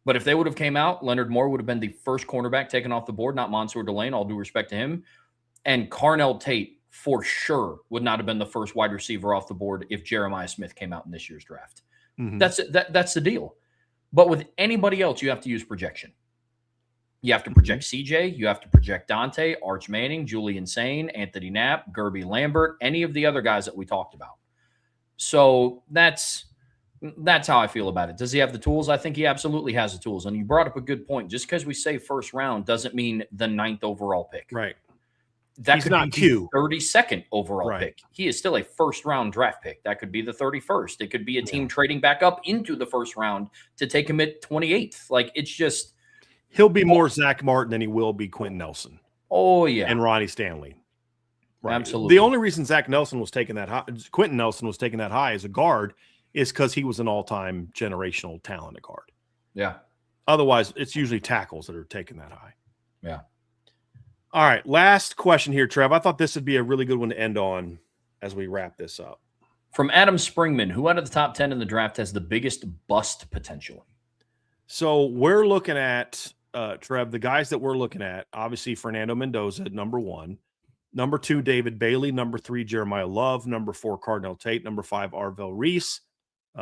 But if they would have came out, Leonard Moore would have been the first cornerback taken off the board, not Mansour Delane, all due respect to him. And Carnell Tate, for sure, would not have been the first wide receiver off the board if Jeremiah Smith came out in this year's draft. Mm-hmm. That's the deal. But with anybody else, you have to use projection. You have to project CJ. You have to project Dante, Arch Manning, Julian Sane, Anthony Knapp, Gerby Lambert, any of the other guys that we talked about. So that's how I feel about it. Does he have the tools? I think he absolutely has the tools. And you brought up a good point. Just because we say first round doesn't mean the 9th overall pick. Right. That could be the 32nd overall pick. He is still a first-round draft pick. That could be the 31st. It could be a team trading back up into the first round to take him at 28th. Like, it's just – he'll be more Zach Martin than he will be Quentin Nelson. Oh, yeah. And Ronnie Stanley. Right. Absolutely. The only reason Quentin Nelson was taken that high as a guard is because he was an all-time generational talent at guard. Yeah. Otherwise, it's usually tackles that are taken that high. Yeah. All right, last question here, Trev. I thought this would be a really good one to end on as we wrap this up. From Adam Springman, who out of the top 10 in the draft has the biggest bust potential? So we're looking at, Trev, the guys that we're looking at, obviously Fernando Mendoza at number 1. Number 2, David Bailey. Number 3, Jeremiah Love. Number 4, Carnell Tate. Number 5, Arvell Reese.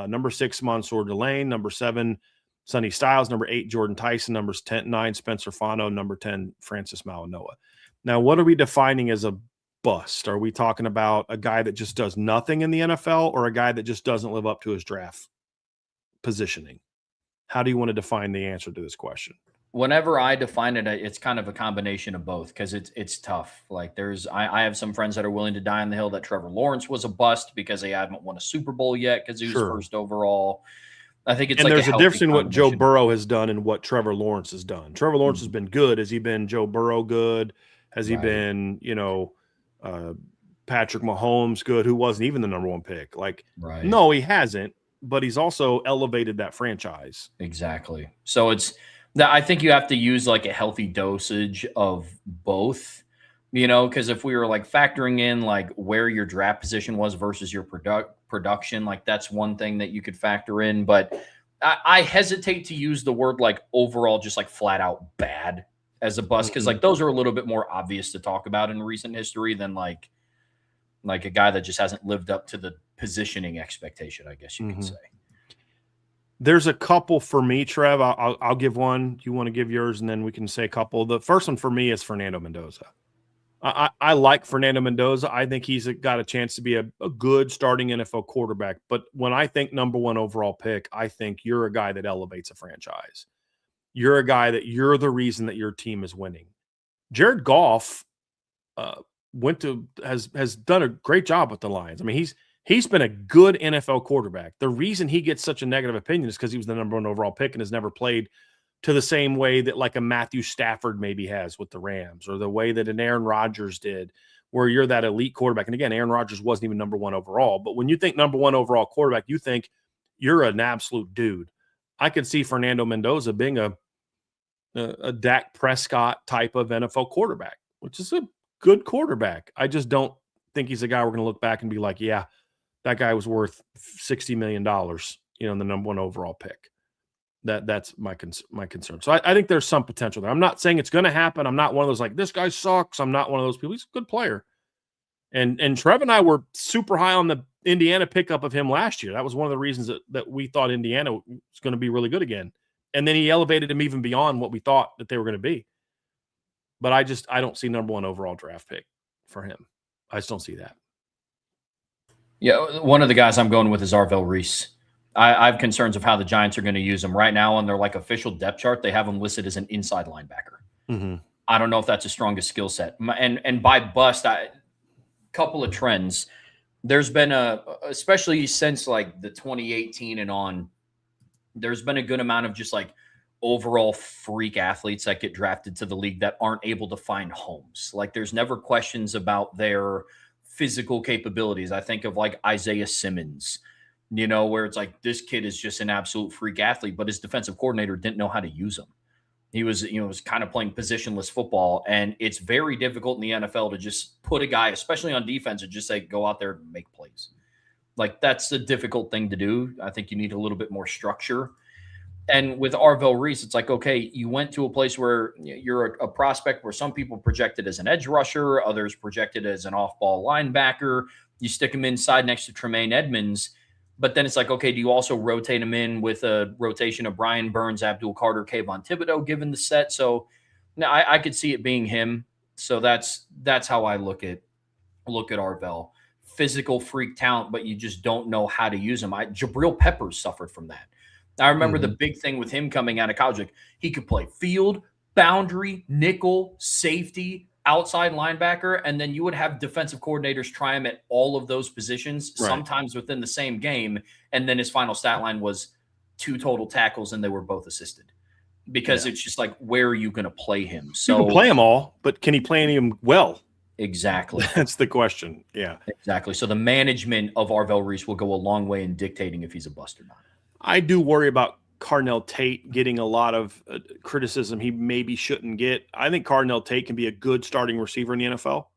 Number 6, Mansour Delane. Number 7, Sonny Styles. Number 8, Jordan Tyson. Number 9, Spencer Fano. Number 10, Francis Malinoa. Now, what are we defining as a bust? Are we talking about a guy that just does nothing in the NFL or a guy that just doesn't live up to his draft positioning? How do you want to define the answer to this question? Whenever I define it, it's kind of a combination of both because it's tough. Like I have some friends that are willing to die on the hill that Trevor Lawrence was a bust because they haven't won a Super Bowl yet because he was first overall. I think it's and like there's a difference in what Joe Burrow has done and what Trevor Lawrence has done. Trevor Lawrence has been good. Has he been Joe Burrow good? Has he been, Patrick Mahomes good, who wasn't even the number 1 pick? No, he hasn't, but he's also elevated that franchise. Exactly. So I think you have to use like a healthy dosage of both, because if we were like factoring in like where your draft position was versus your production, like that's one thing that you could factor in. But I hesitate to use the word like overall, just like flat out bad as a bust, because like those are a little bit more obvious to talk about in recent history than like a guy that just hasn't lived up to the positioning expectation, I guess you could say. There's a couple for me, Trev. I'll give one. You want to give yours, and then we can say a couple. The first one for me is Fernando Mendoza. I like Fernando Mendoza. I think he's got a chance to be a good starting NFL quarterback. But when I think number 1 overall pick, I think you're a guy that elevates a franchise. You're a guy that you're the reason that your team is winning. Jared Goff has done a great job with the Lions. I mean, he's been a good NFL quarterback. The reason he gets such a negative opinion is because he was the number 1 overall pick and has never played to the same way that like a Matthew Stafford maybe has with the Rams, or the way that an Aaron Rodgers did, where you're that elite quarterback. And again, Aaron Rodgers wasn't even number 1 overall. But when you think number 1 overall quarterback, you think you're an absolute dude. I could see Fernando Mendoza being a Dak Prescott type of NFL quarterback, which is a good quarterback. I just don't think he's a guy we're going to look back and be like, yeah, that guy was worth $60 million, in the number 1 overall pick. That's my concern. So I think there's some potential there. I'm not saying it's going to happen. I'm not one of those like, this guy sucks. I'm not one of those people. He's a good player. And Trev and I were super high on the Indiana pickup of him last year. That was one of the reasons that we thought Indiana was going to be really good again. And then he elevated him even beyond what we thought that they were going to be. But I don't see number 1 overall draft pick for him. I just don't see that. Yeah, one of the guys I'm going with is Arvell Reese. I have concerns of how the Giants are going to use him. Right now on their like official depth chart, they have him listed as an inside linebacker. Mm-hmm. I don't know if that's the strongest skill set. And by bust, couple of trends. There's been especially since like the 2018 and on, there's been a good amount of just like overall freak athletes that get drafted to the league that aren't able to find homes. Like there's never questions about their physical capabilities. I think of like Isaiah Simmons, where it's like this kid is just an absolute freak athlete, but his defensive coordinator didn't know how to use him. He was kind of playing positionless football, and it's very difficult in the NFL to just put a guy, especially on defense, and just say, go out there and make plays. Like that's a difficult thing to do. I think you need a little bit more structure. And with Arvell Reese, it's like, okay, you went to a place where you're a prospect where some people projected as an edge rusher, others projected as an off-ball linebacker. You stick him inside next to Tremaine Edmonds. But then it's like, okay, do you also rotate him in with a rotation of Brian Burns, Abdul Carter, Kayvon Thibodeau, given the set? So now I could see it being him. So that's how I look at Arvell. Physical freak talent, but you just don't know how to use him. Jabril Peppers suffered from that. I remember the big thing with him coming out of college, like he could play field, boundary, nickel, safety, outside linebacker, and then you would have defensive coordinators try him at all of those positions, right, sometimes within the same game, and then his final stat line was 2 total tackles, and they were both assisted. Because it's just like, where are you going to play him? So you can play them all, but can he play any of them well? Exactly. That's the question. Yeah. Exactly. So the management of Arvell Reese will go a long way in dictating if he's a bust or not. I do worry about Carnell Tate getting a lot of criticism he maybe shouldn't get. I think Carnell Tate can be a good starting receiver in the NFL.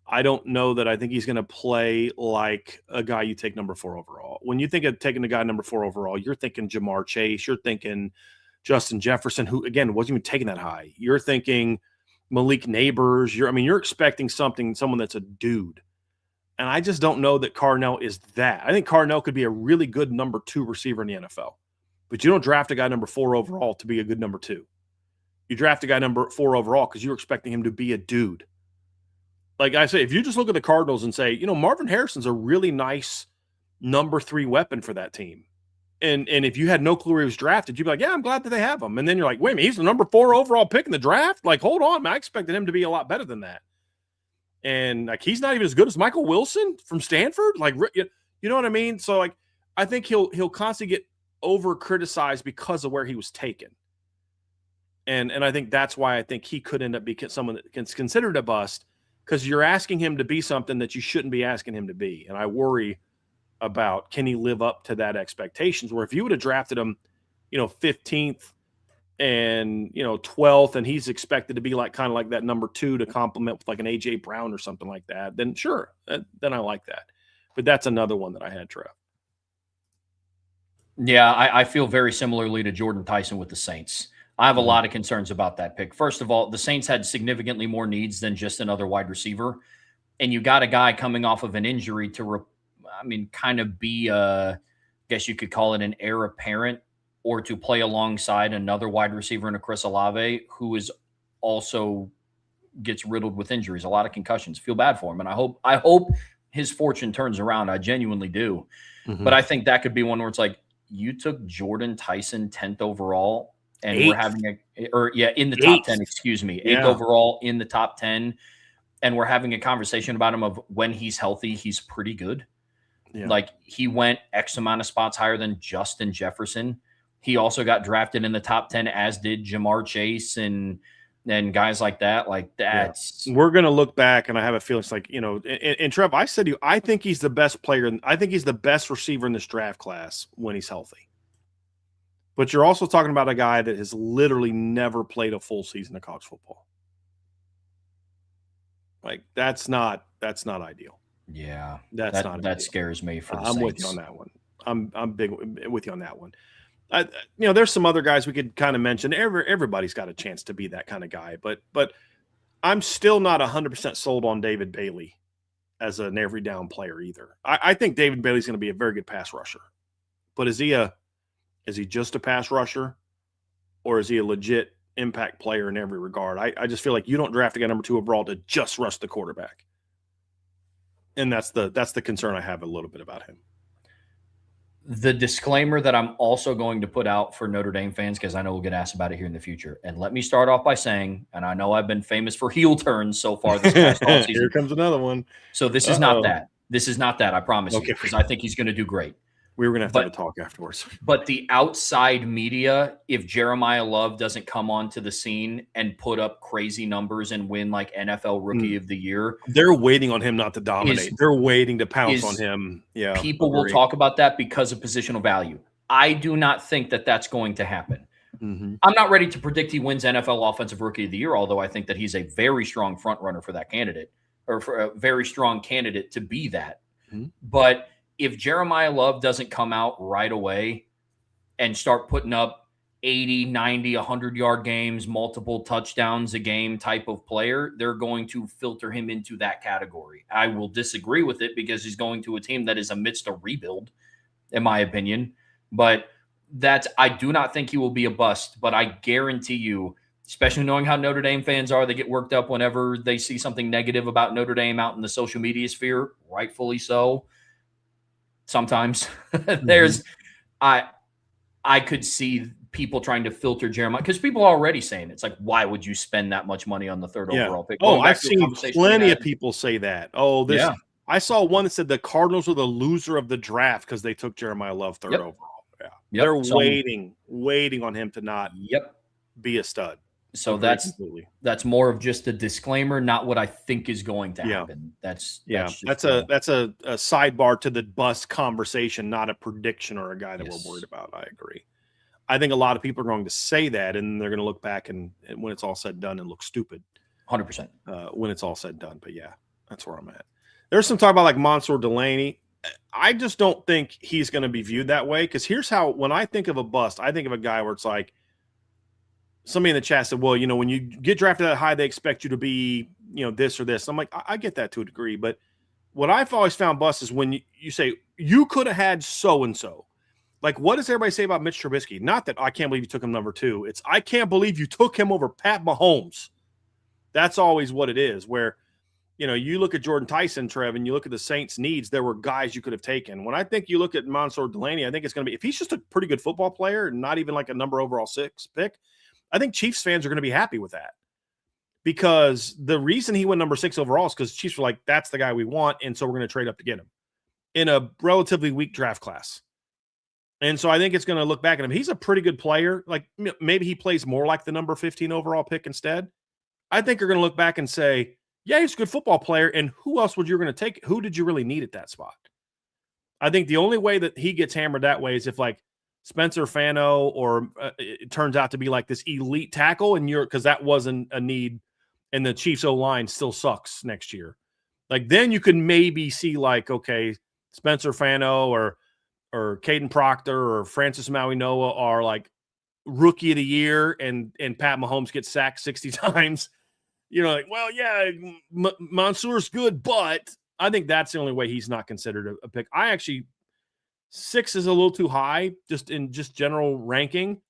I don't know that I think he's going to play like a guy you take number 4 overall. When you think of taking a guy number 4 overall, you're thinking Jamar Chase. You're thinking Justin Jefferson, who, again, wasn't even taken that high. You're thinking Malik Neighbors. You're expecting someone that's a dude. And I just don't know that Carnell is that. I think Carnell could be a really good number 2 receiver in the NFL. But you don't draft a guy number 4 overall to be a good number 2. You draft a guy number 4 overall because you're expecting him to be a dude. Like I say, if you just look at the Cardinals and say, Marvin Harrison's a really nice number 3 weapon for that team. And if you had no clue where he was drafted, you'd be like, yeah, I'm glad that they have him. And then you're like, wait a minute, he's the number 4 overall pick in the draft? Like, hold on, man, I expected him to be a lot better than that. And like, he's not even as good as Michael Wilson from Stanford. Like, you know what I mean? So like, I think he'll constantly get over criticized because of where he was taken. And I think that's why I think he could end up being someone that gets considered a bust, because you're asking him to be something that you shouldn't be asking him to be. And I worry about, can he live up to that expectations, where if you would have drafted him, 15th and 12th, and he's expected to be like kind of like that number 2 to complement with like an AJ Brown or something like that, then sure, then I like that. But that's another one that I had, Trev. Yeah, I feel very similarly to Jordan Tyson with the Saints. I have a lot of concerns about that pick. First of all, the Saints had significantly more needs than just another wide receiver. And you got a guy coming off of an injury to, kind of be, I guess you could call it an heir apparent, or to play alongside another wide receiver in a Chris Olave, who is also gets riddled with injuries, a lot of concussions. Feel bad for him. And I hope his fortune turns around. I genuinely do. Mm-hmm. But I think that could be one where it's like, you took Jordan Tyson 10th overall, and 8th. We're having in the top 10, excuse me, 8th overall in the top 10. and we're having a conversation about him of when he's healthy, he's pretty good. Yeah. Like he went X amount of spots higher than Justin Jefferson. He also got drafted in the top 10, as did Jamar Chase and guys like that. Like that's We're going to look back, and I have a feeling it's like, and Trev, I said to you, I think he's the best player. I think he's the best receiver in this draft class when he's healthy. But you're also talking about a guy that has literally never played a full season of college football. Like that's not ideal. Yeah, that scares me for the I'm Saints. with you on that one. I'm big with you on that one. There's some other guys we could kind of mention. Everybody's got a chance to be that kind of guy, but I'm still not 100% sold on David Bailey as an every down player either. I think David Bailey's going to be a very good pass rusher, but is he just a pass rusher, or is he a legit impact player in every regard? I just feel like you don't draft a guy number 2 overall to just rush the quarterback. And that's the concern I have a little bit about him. The disclaimer that I'm also going to put out for Notre Dame fans, because I know we'll get asked about it here in the future. And let me start off by saying, and I know I've been famous for heel turns so far this past offseason. Here comes another one. So this is not that. This is not that, I promise you, because I think he's going to do great. We were going to have a talk afterwards. But the outside media, if Jeremiah Love doesn't come onto the scene and put up crazy numbers and win like NFL Rookie of the Year, they're waiting on him not to dominate. They're waiting to pounce on him. Yeah, people will talk about that because of positional value. I do not think that that's going to happen. Mm-hmm. I'm not ready to predict he wins NFL Offensive Rookie of the Year, although I think that he's a very strong front runner for that candidate, or for a very strong candidate to be that. Mm-hmm. But if Jeremiah Love doesn't come out right away and start putting up 80, 90, 100-yard games, multiple touchdowns a game type of player, they're going to filter him into that category. I will disagree with it because he's going to a team that is amidst a rebuild, in my opinion. But I do not think he will be a bust, but I guarantee you, especially knowing how Notre Dame fans are, they get worked up whenever they see something negative about Notre Dame out in the social media sphere, rightfully so. Sometimes there's, I could see people trying to filter Jeremiah because people are already saying it's like, why would you spend that much money on the 3rd overall pick? Oh, I've seen plenty of people say that. I saw one that said the Cardinals are the loser of the draft because they took Jeremiah Love 3rd overall. Yeah, they're waiting on him to not be a stud. So that's more of just a disclaimer, not what I think is going to happen. That's a sidebar to the bust conversation, not a prediction or a guy that we're worried about. I agree. I think a lot of people are going to say that, and they're going to look back and when it's all said and done and look stupid. 100%. When it's all said and done. But yeah, that's where I'm at. There's some talk about like Mansour Delaney. I just don't think he's going to be viewed that way because here's how, when I think of a bust, I think of a guy where it's like, somebody in the chat said, well, when you get drafted that high, they expect you to be, this or this. I'm like, I get that to a degree. But what I've always found bust is when you say, you could have had so-and-so. Like, what does everybody say about Mitch Trubisky? Not that I can't believe you took him number 2. It's I can't believe you took him over Pat Mahomes. That's always what it is, where, you look at Jordan Tyson, Trev, and you look at the Saints' needs, there were guys you could have taken. When I think you look at Mansour Delaney, I think it's going to be, if he's just a pretty good football player, not even like a number overall 6 pick, I think Chiefs fans are going to be happy with that because the reason he went number 6 overall is because Chiefs were like, that's the guy we want. And so we're going to trade up to get him in a relatively weak draft class. And so I think it's going to look back at him. He's a pretty good player. Like maybe he plays more like the number 15 overall pick instead. I think you're going to look back and say, yeah, he's a good football player. And who else would you going to take? Who did you really need at that spot? I think the only way that he gets hammered that way is if like Spencer Fano or it turns out to be like this elite tackle and because that wasn't a need and the Chiefs O-line still sucks next year. Like then you can maybe see like, okay, Spencer Fano or Caden Proctor or Francis Maui Noah are like rookie of the year and Pat Mahomes gets sacked 60 times. Like, well, yeah, Mansour's good, but I think that's the only way he's not considered a pick. 6 is a little too high just in general ranking,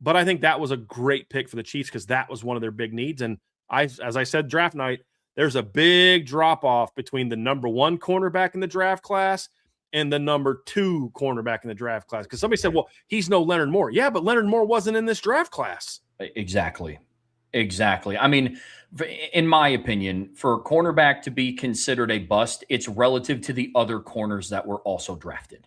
but I think that was a great pick for the Chiefs because that was one of their big needs. And as I said, draft night, there's a big drop off between the number 1 cornerback in the draft class and the number 2 cornerback in the draft class. Because somebody said, well, he's no Leonard Moore. Yeah, but Leonard Moore wasn't in this draft class. Exactly. Exactly. I mean, in my opinion, for a cornerback to be considered a bust, it's relative to the other corners that were also drafted.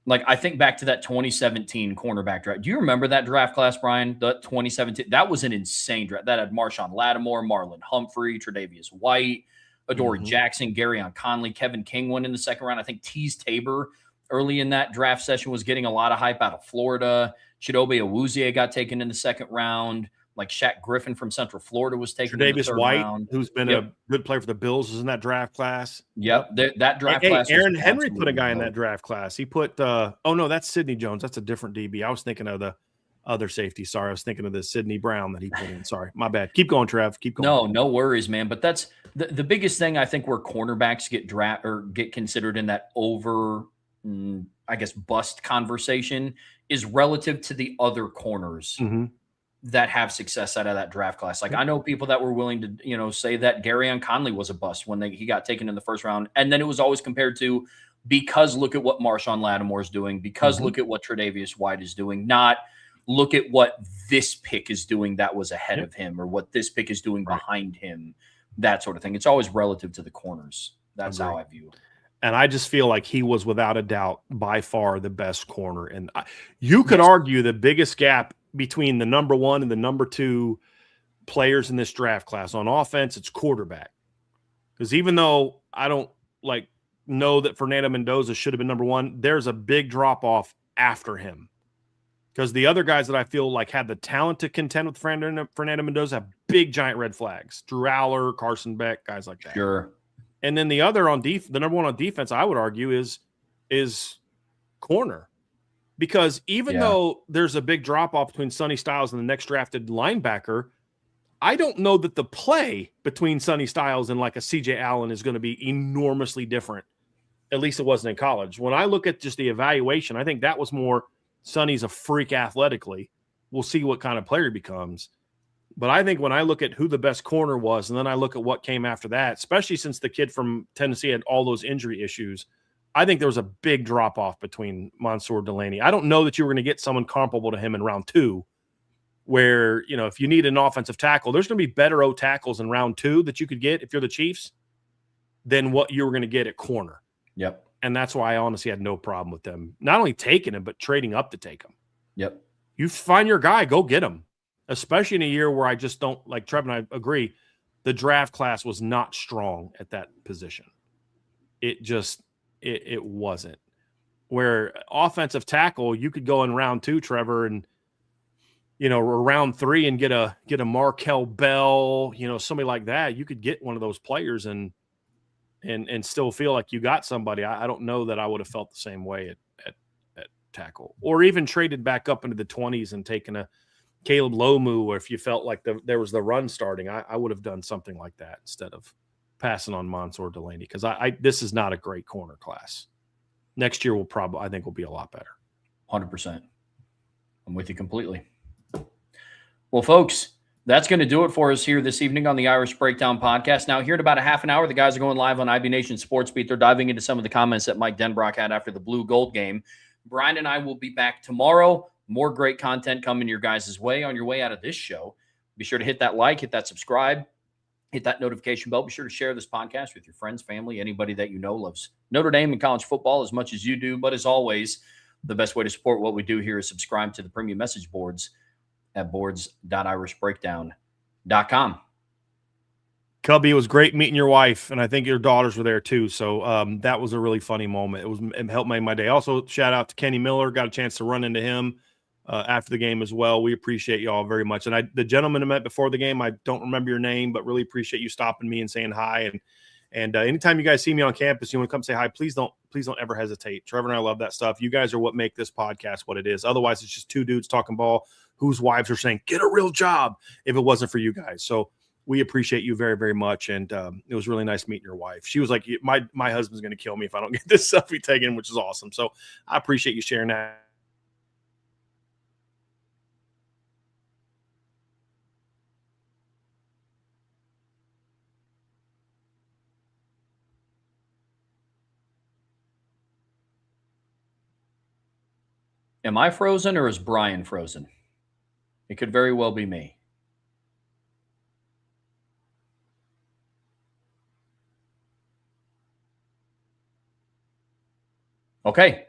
Like, I think back to that 2017 cornerback draft. Do you remember that draft class, Brian? The 2017? That was an insane draft. That had Marshawn Lattimore, Marlon Humphrey, Tre'Davious White, Adoree Mhm. Jackson, Garyon Conley, Kevin King went in the second round. I think Tease Tabor early in that draft session was getting a lot of hype out of Florida. Chidobe Awuzie got taken in the second round. Like Shaq Griffin from Central Florida was taken in the Tre'Davious third White, round. who's been Yep. a good player for the Bills, was in that draft class. Yep. That draft Hey, class was Aaron Henry put a absolutely guy in dope. that draft class. He put oh no, that's Sidney Jones. That's a different DB. I was thinking of the other safety. Sorry, I was thinking of the Sidney Brown that he put in. Sorry, my bad. Keep going, Trev. Keep going. No worries, man. But that's the biggest thing I think where cornerbacks get draft or get considered in that I guess, bust conversation is relative to the other corners Mhm. that have success out of that draft class. Like, Yep. I know people that were willing to, say that Garyon Conley was a bust when he got taken in the first round. And then it was always compared to, because look at what Marshawn Lattimore is doing, because Mhm. look at what Tre'Davious White is doing, not look at what this pick is doing that was ahead Yep. of him, or what this pick is doing Right. behind him, that sort of thing. It's always relative to the corners. That's Agree. how I view it. And I just feel like he was without a doubt by far the best corner. And you could Yes. argue the biggest gap between the number one and the number two players in this draft class on offense, it's quarterback. Because even though I don't like know that Fernando Mendoza should have been number one, there's a big drop off after him. Because the other guys that I feel like had the talent to contend with Fernando Mendoza have big giant red flags. Drew Aller, Carson Beck, guys like that. Sure. And then the other on the number one on defense, I would argue is corner. Because even though there's a big drop off between Sonny Styles and the next drafted linebacker, I don't know that the play between Sonny Styles and like a CJ Allen is going to be enormously different. At least it wasn't in college. When I look at just the evaluation, I think that was more Sonny's a freak athletically. We'll see what kind of player he becomes. But I think when I look at who the best corner was, and then I look at what came after that, especially since the kid from Tennessee had all those injury issues, I think there was a big drop-off between Mansour Delaney. I don't know that you were going to get someone comparable to him in round two, where, if you need an offensive tackle, there's going to be better O tackles in round two that you could get if you're the Chiefs than what you were going to get at corner. Yep. And that's why I honestly had no problem with them not only taking him, but trading up to take him. Yep. You find your guy, go get him. Especially in a year where I just don't, like Trev and I agree, the draft class was not strong at that position. It wasn't. Where offensive tackle, you could go in round two, Trevor, and or round three and get a Markel Bell, somebody like that. You could get one of those players and still feel like you got somebody. I don't know that I would have felt the same way at tackle, or even traded back up into the 20s and taken a Caleb Lomu, or if you felt like there was the run starting, I would have done something like that instead of passing on Mansour Delaney, because this is not a great corner class. Next year I think will be a lot better. 100%. I'm with you completely. Well, folks, that's going to do it for us here this evening on the Irish Breakdown Podcast. Now, here in about a half an hour, the guys are going live on IB Nation Sports Beat. They're diving into some of the comments that Mike Denbrock had after the Blue Gold game. Brian and I will be back tomorrow. More great content coming your guys' way on your way out of this show. Be sure to hit that like, hit that subscribe, hit that notification bell. Be sure to share this podcast with your friends, family, anybody that you know loves Notre Dame and college football as much as you do. But as always, the best way to support what we do here is subscribe to the premium message boards at boards.irishbreakdown.com. Cubby, it was great meeting your wife, and I think your daughters were there too. So that was a really funny moment. It helped make my day. Also, shout out to Kenny Miller. Got a chance to run into him after the game as well. We appreciate you all very much. And the gentleman I met before the game, I don't remember your name, but really appreciate you stopping me and saying hi. And anytime you guys see me on campus, you want to come say hi, please don't ever hesitate. Trevor and I love that stuff. You guys are what make this podcast what it is. Otherwise, it's just two dudes talking ball whose wives are saying, get a real job, if it wasn't for you guys. So we appreciate you very, very much. And it was really nice meeting your wife. She was like, my husband's going to kill me if I don't get this selfie taken, which is awesome. So I appreciate you sharing that. Am I frozen or is Brian frozen? It could very well be me. Okay.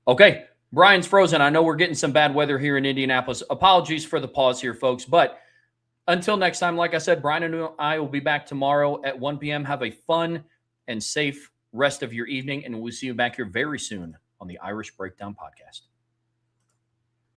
Okay. Brian's frozen. I know we're getting some bad weather here in Indianapolis. Apologies for the pause here, folks. But until next time, like I said, Brian and I will be back tomorrow at 1 p.m. Have a fun and safe rest of your evening, and we'll see you back here very soon on the Irish Breakdown Podcast.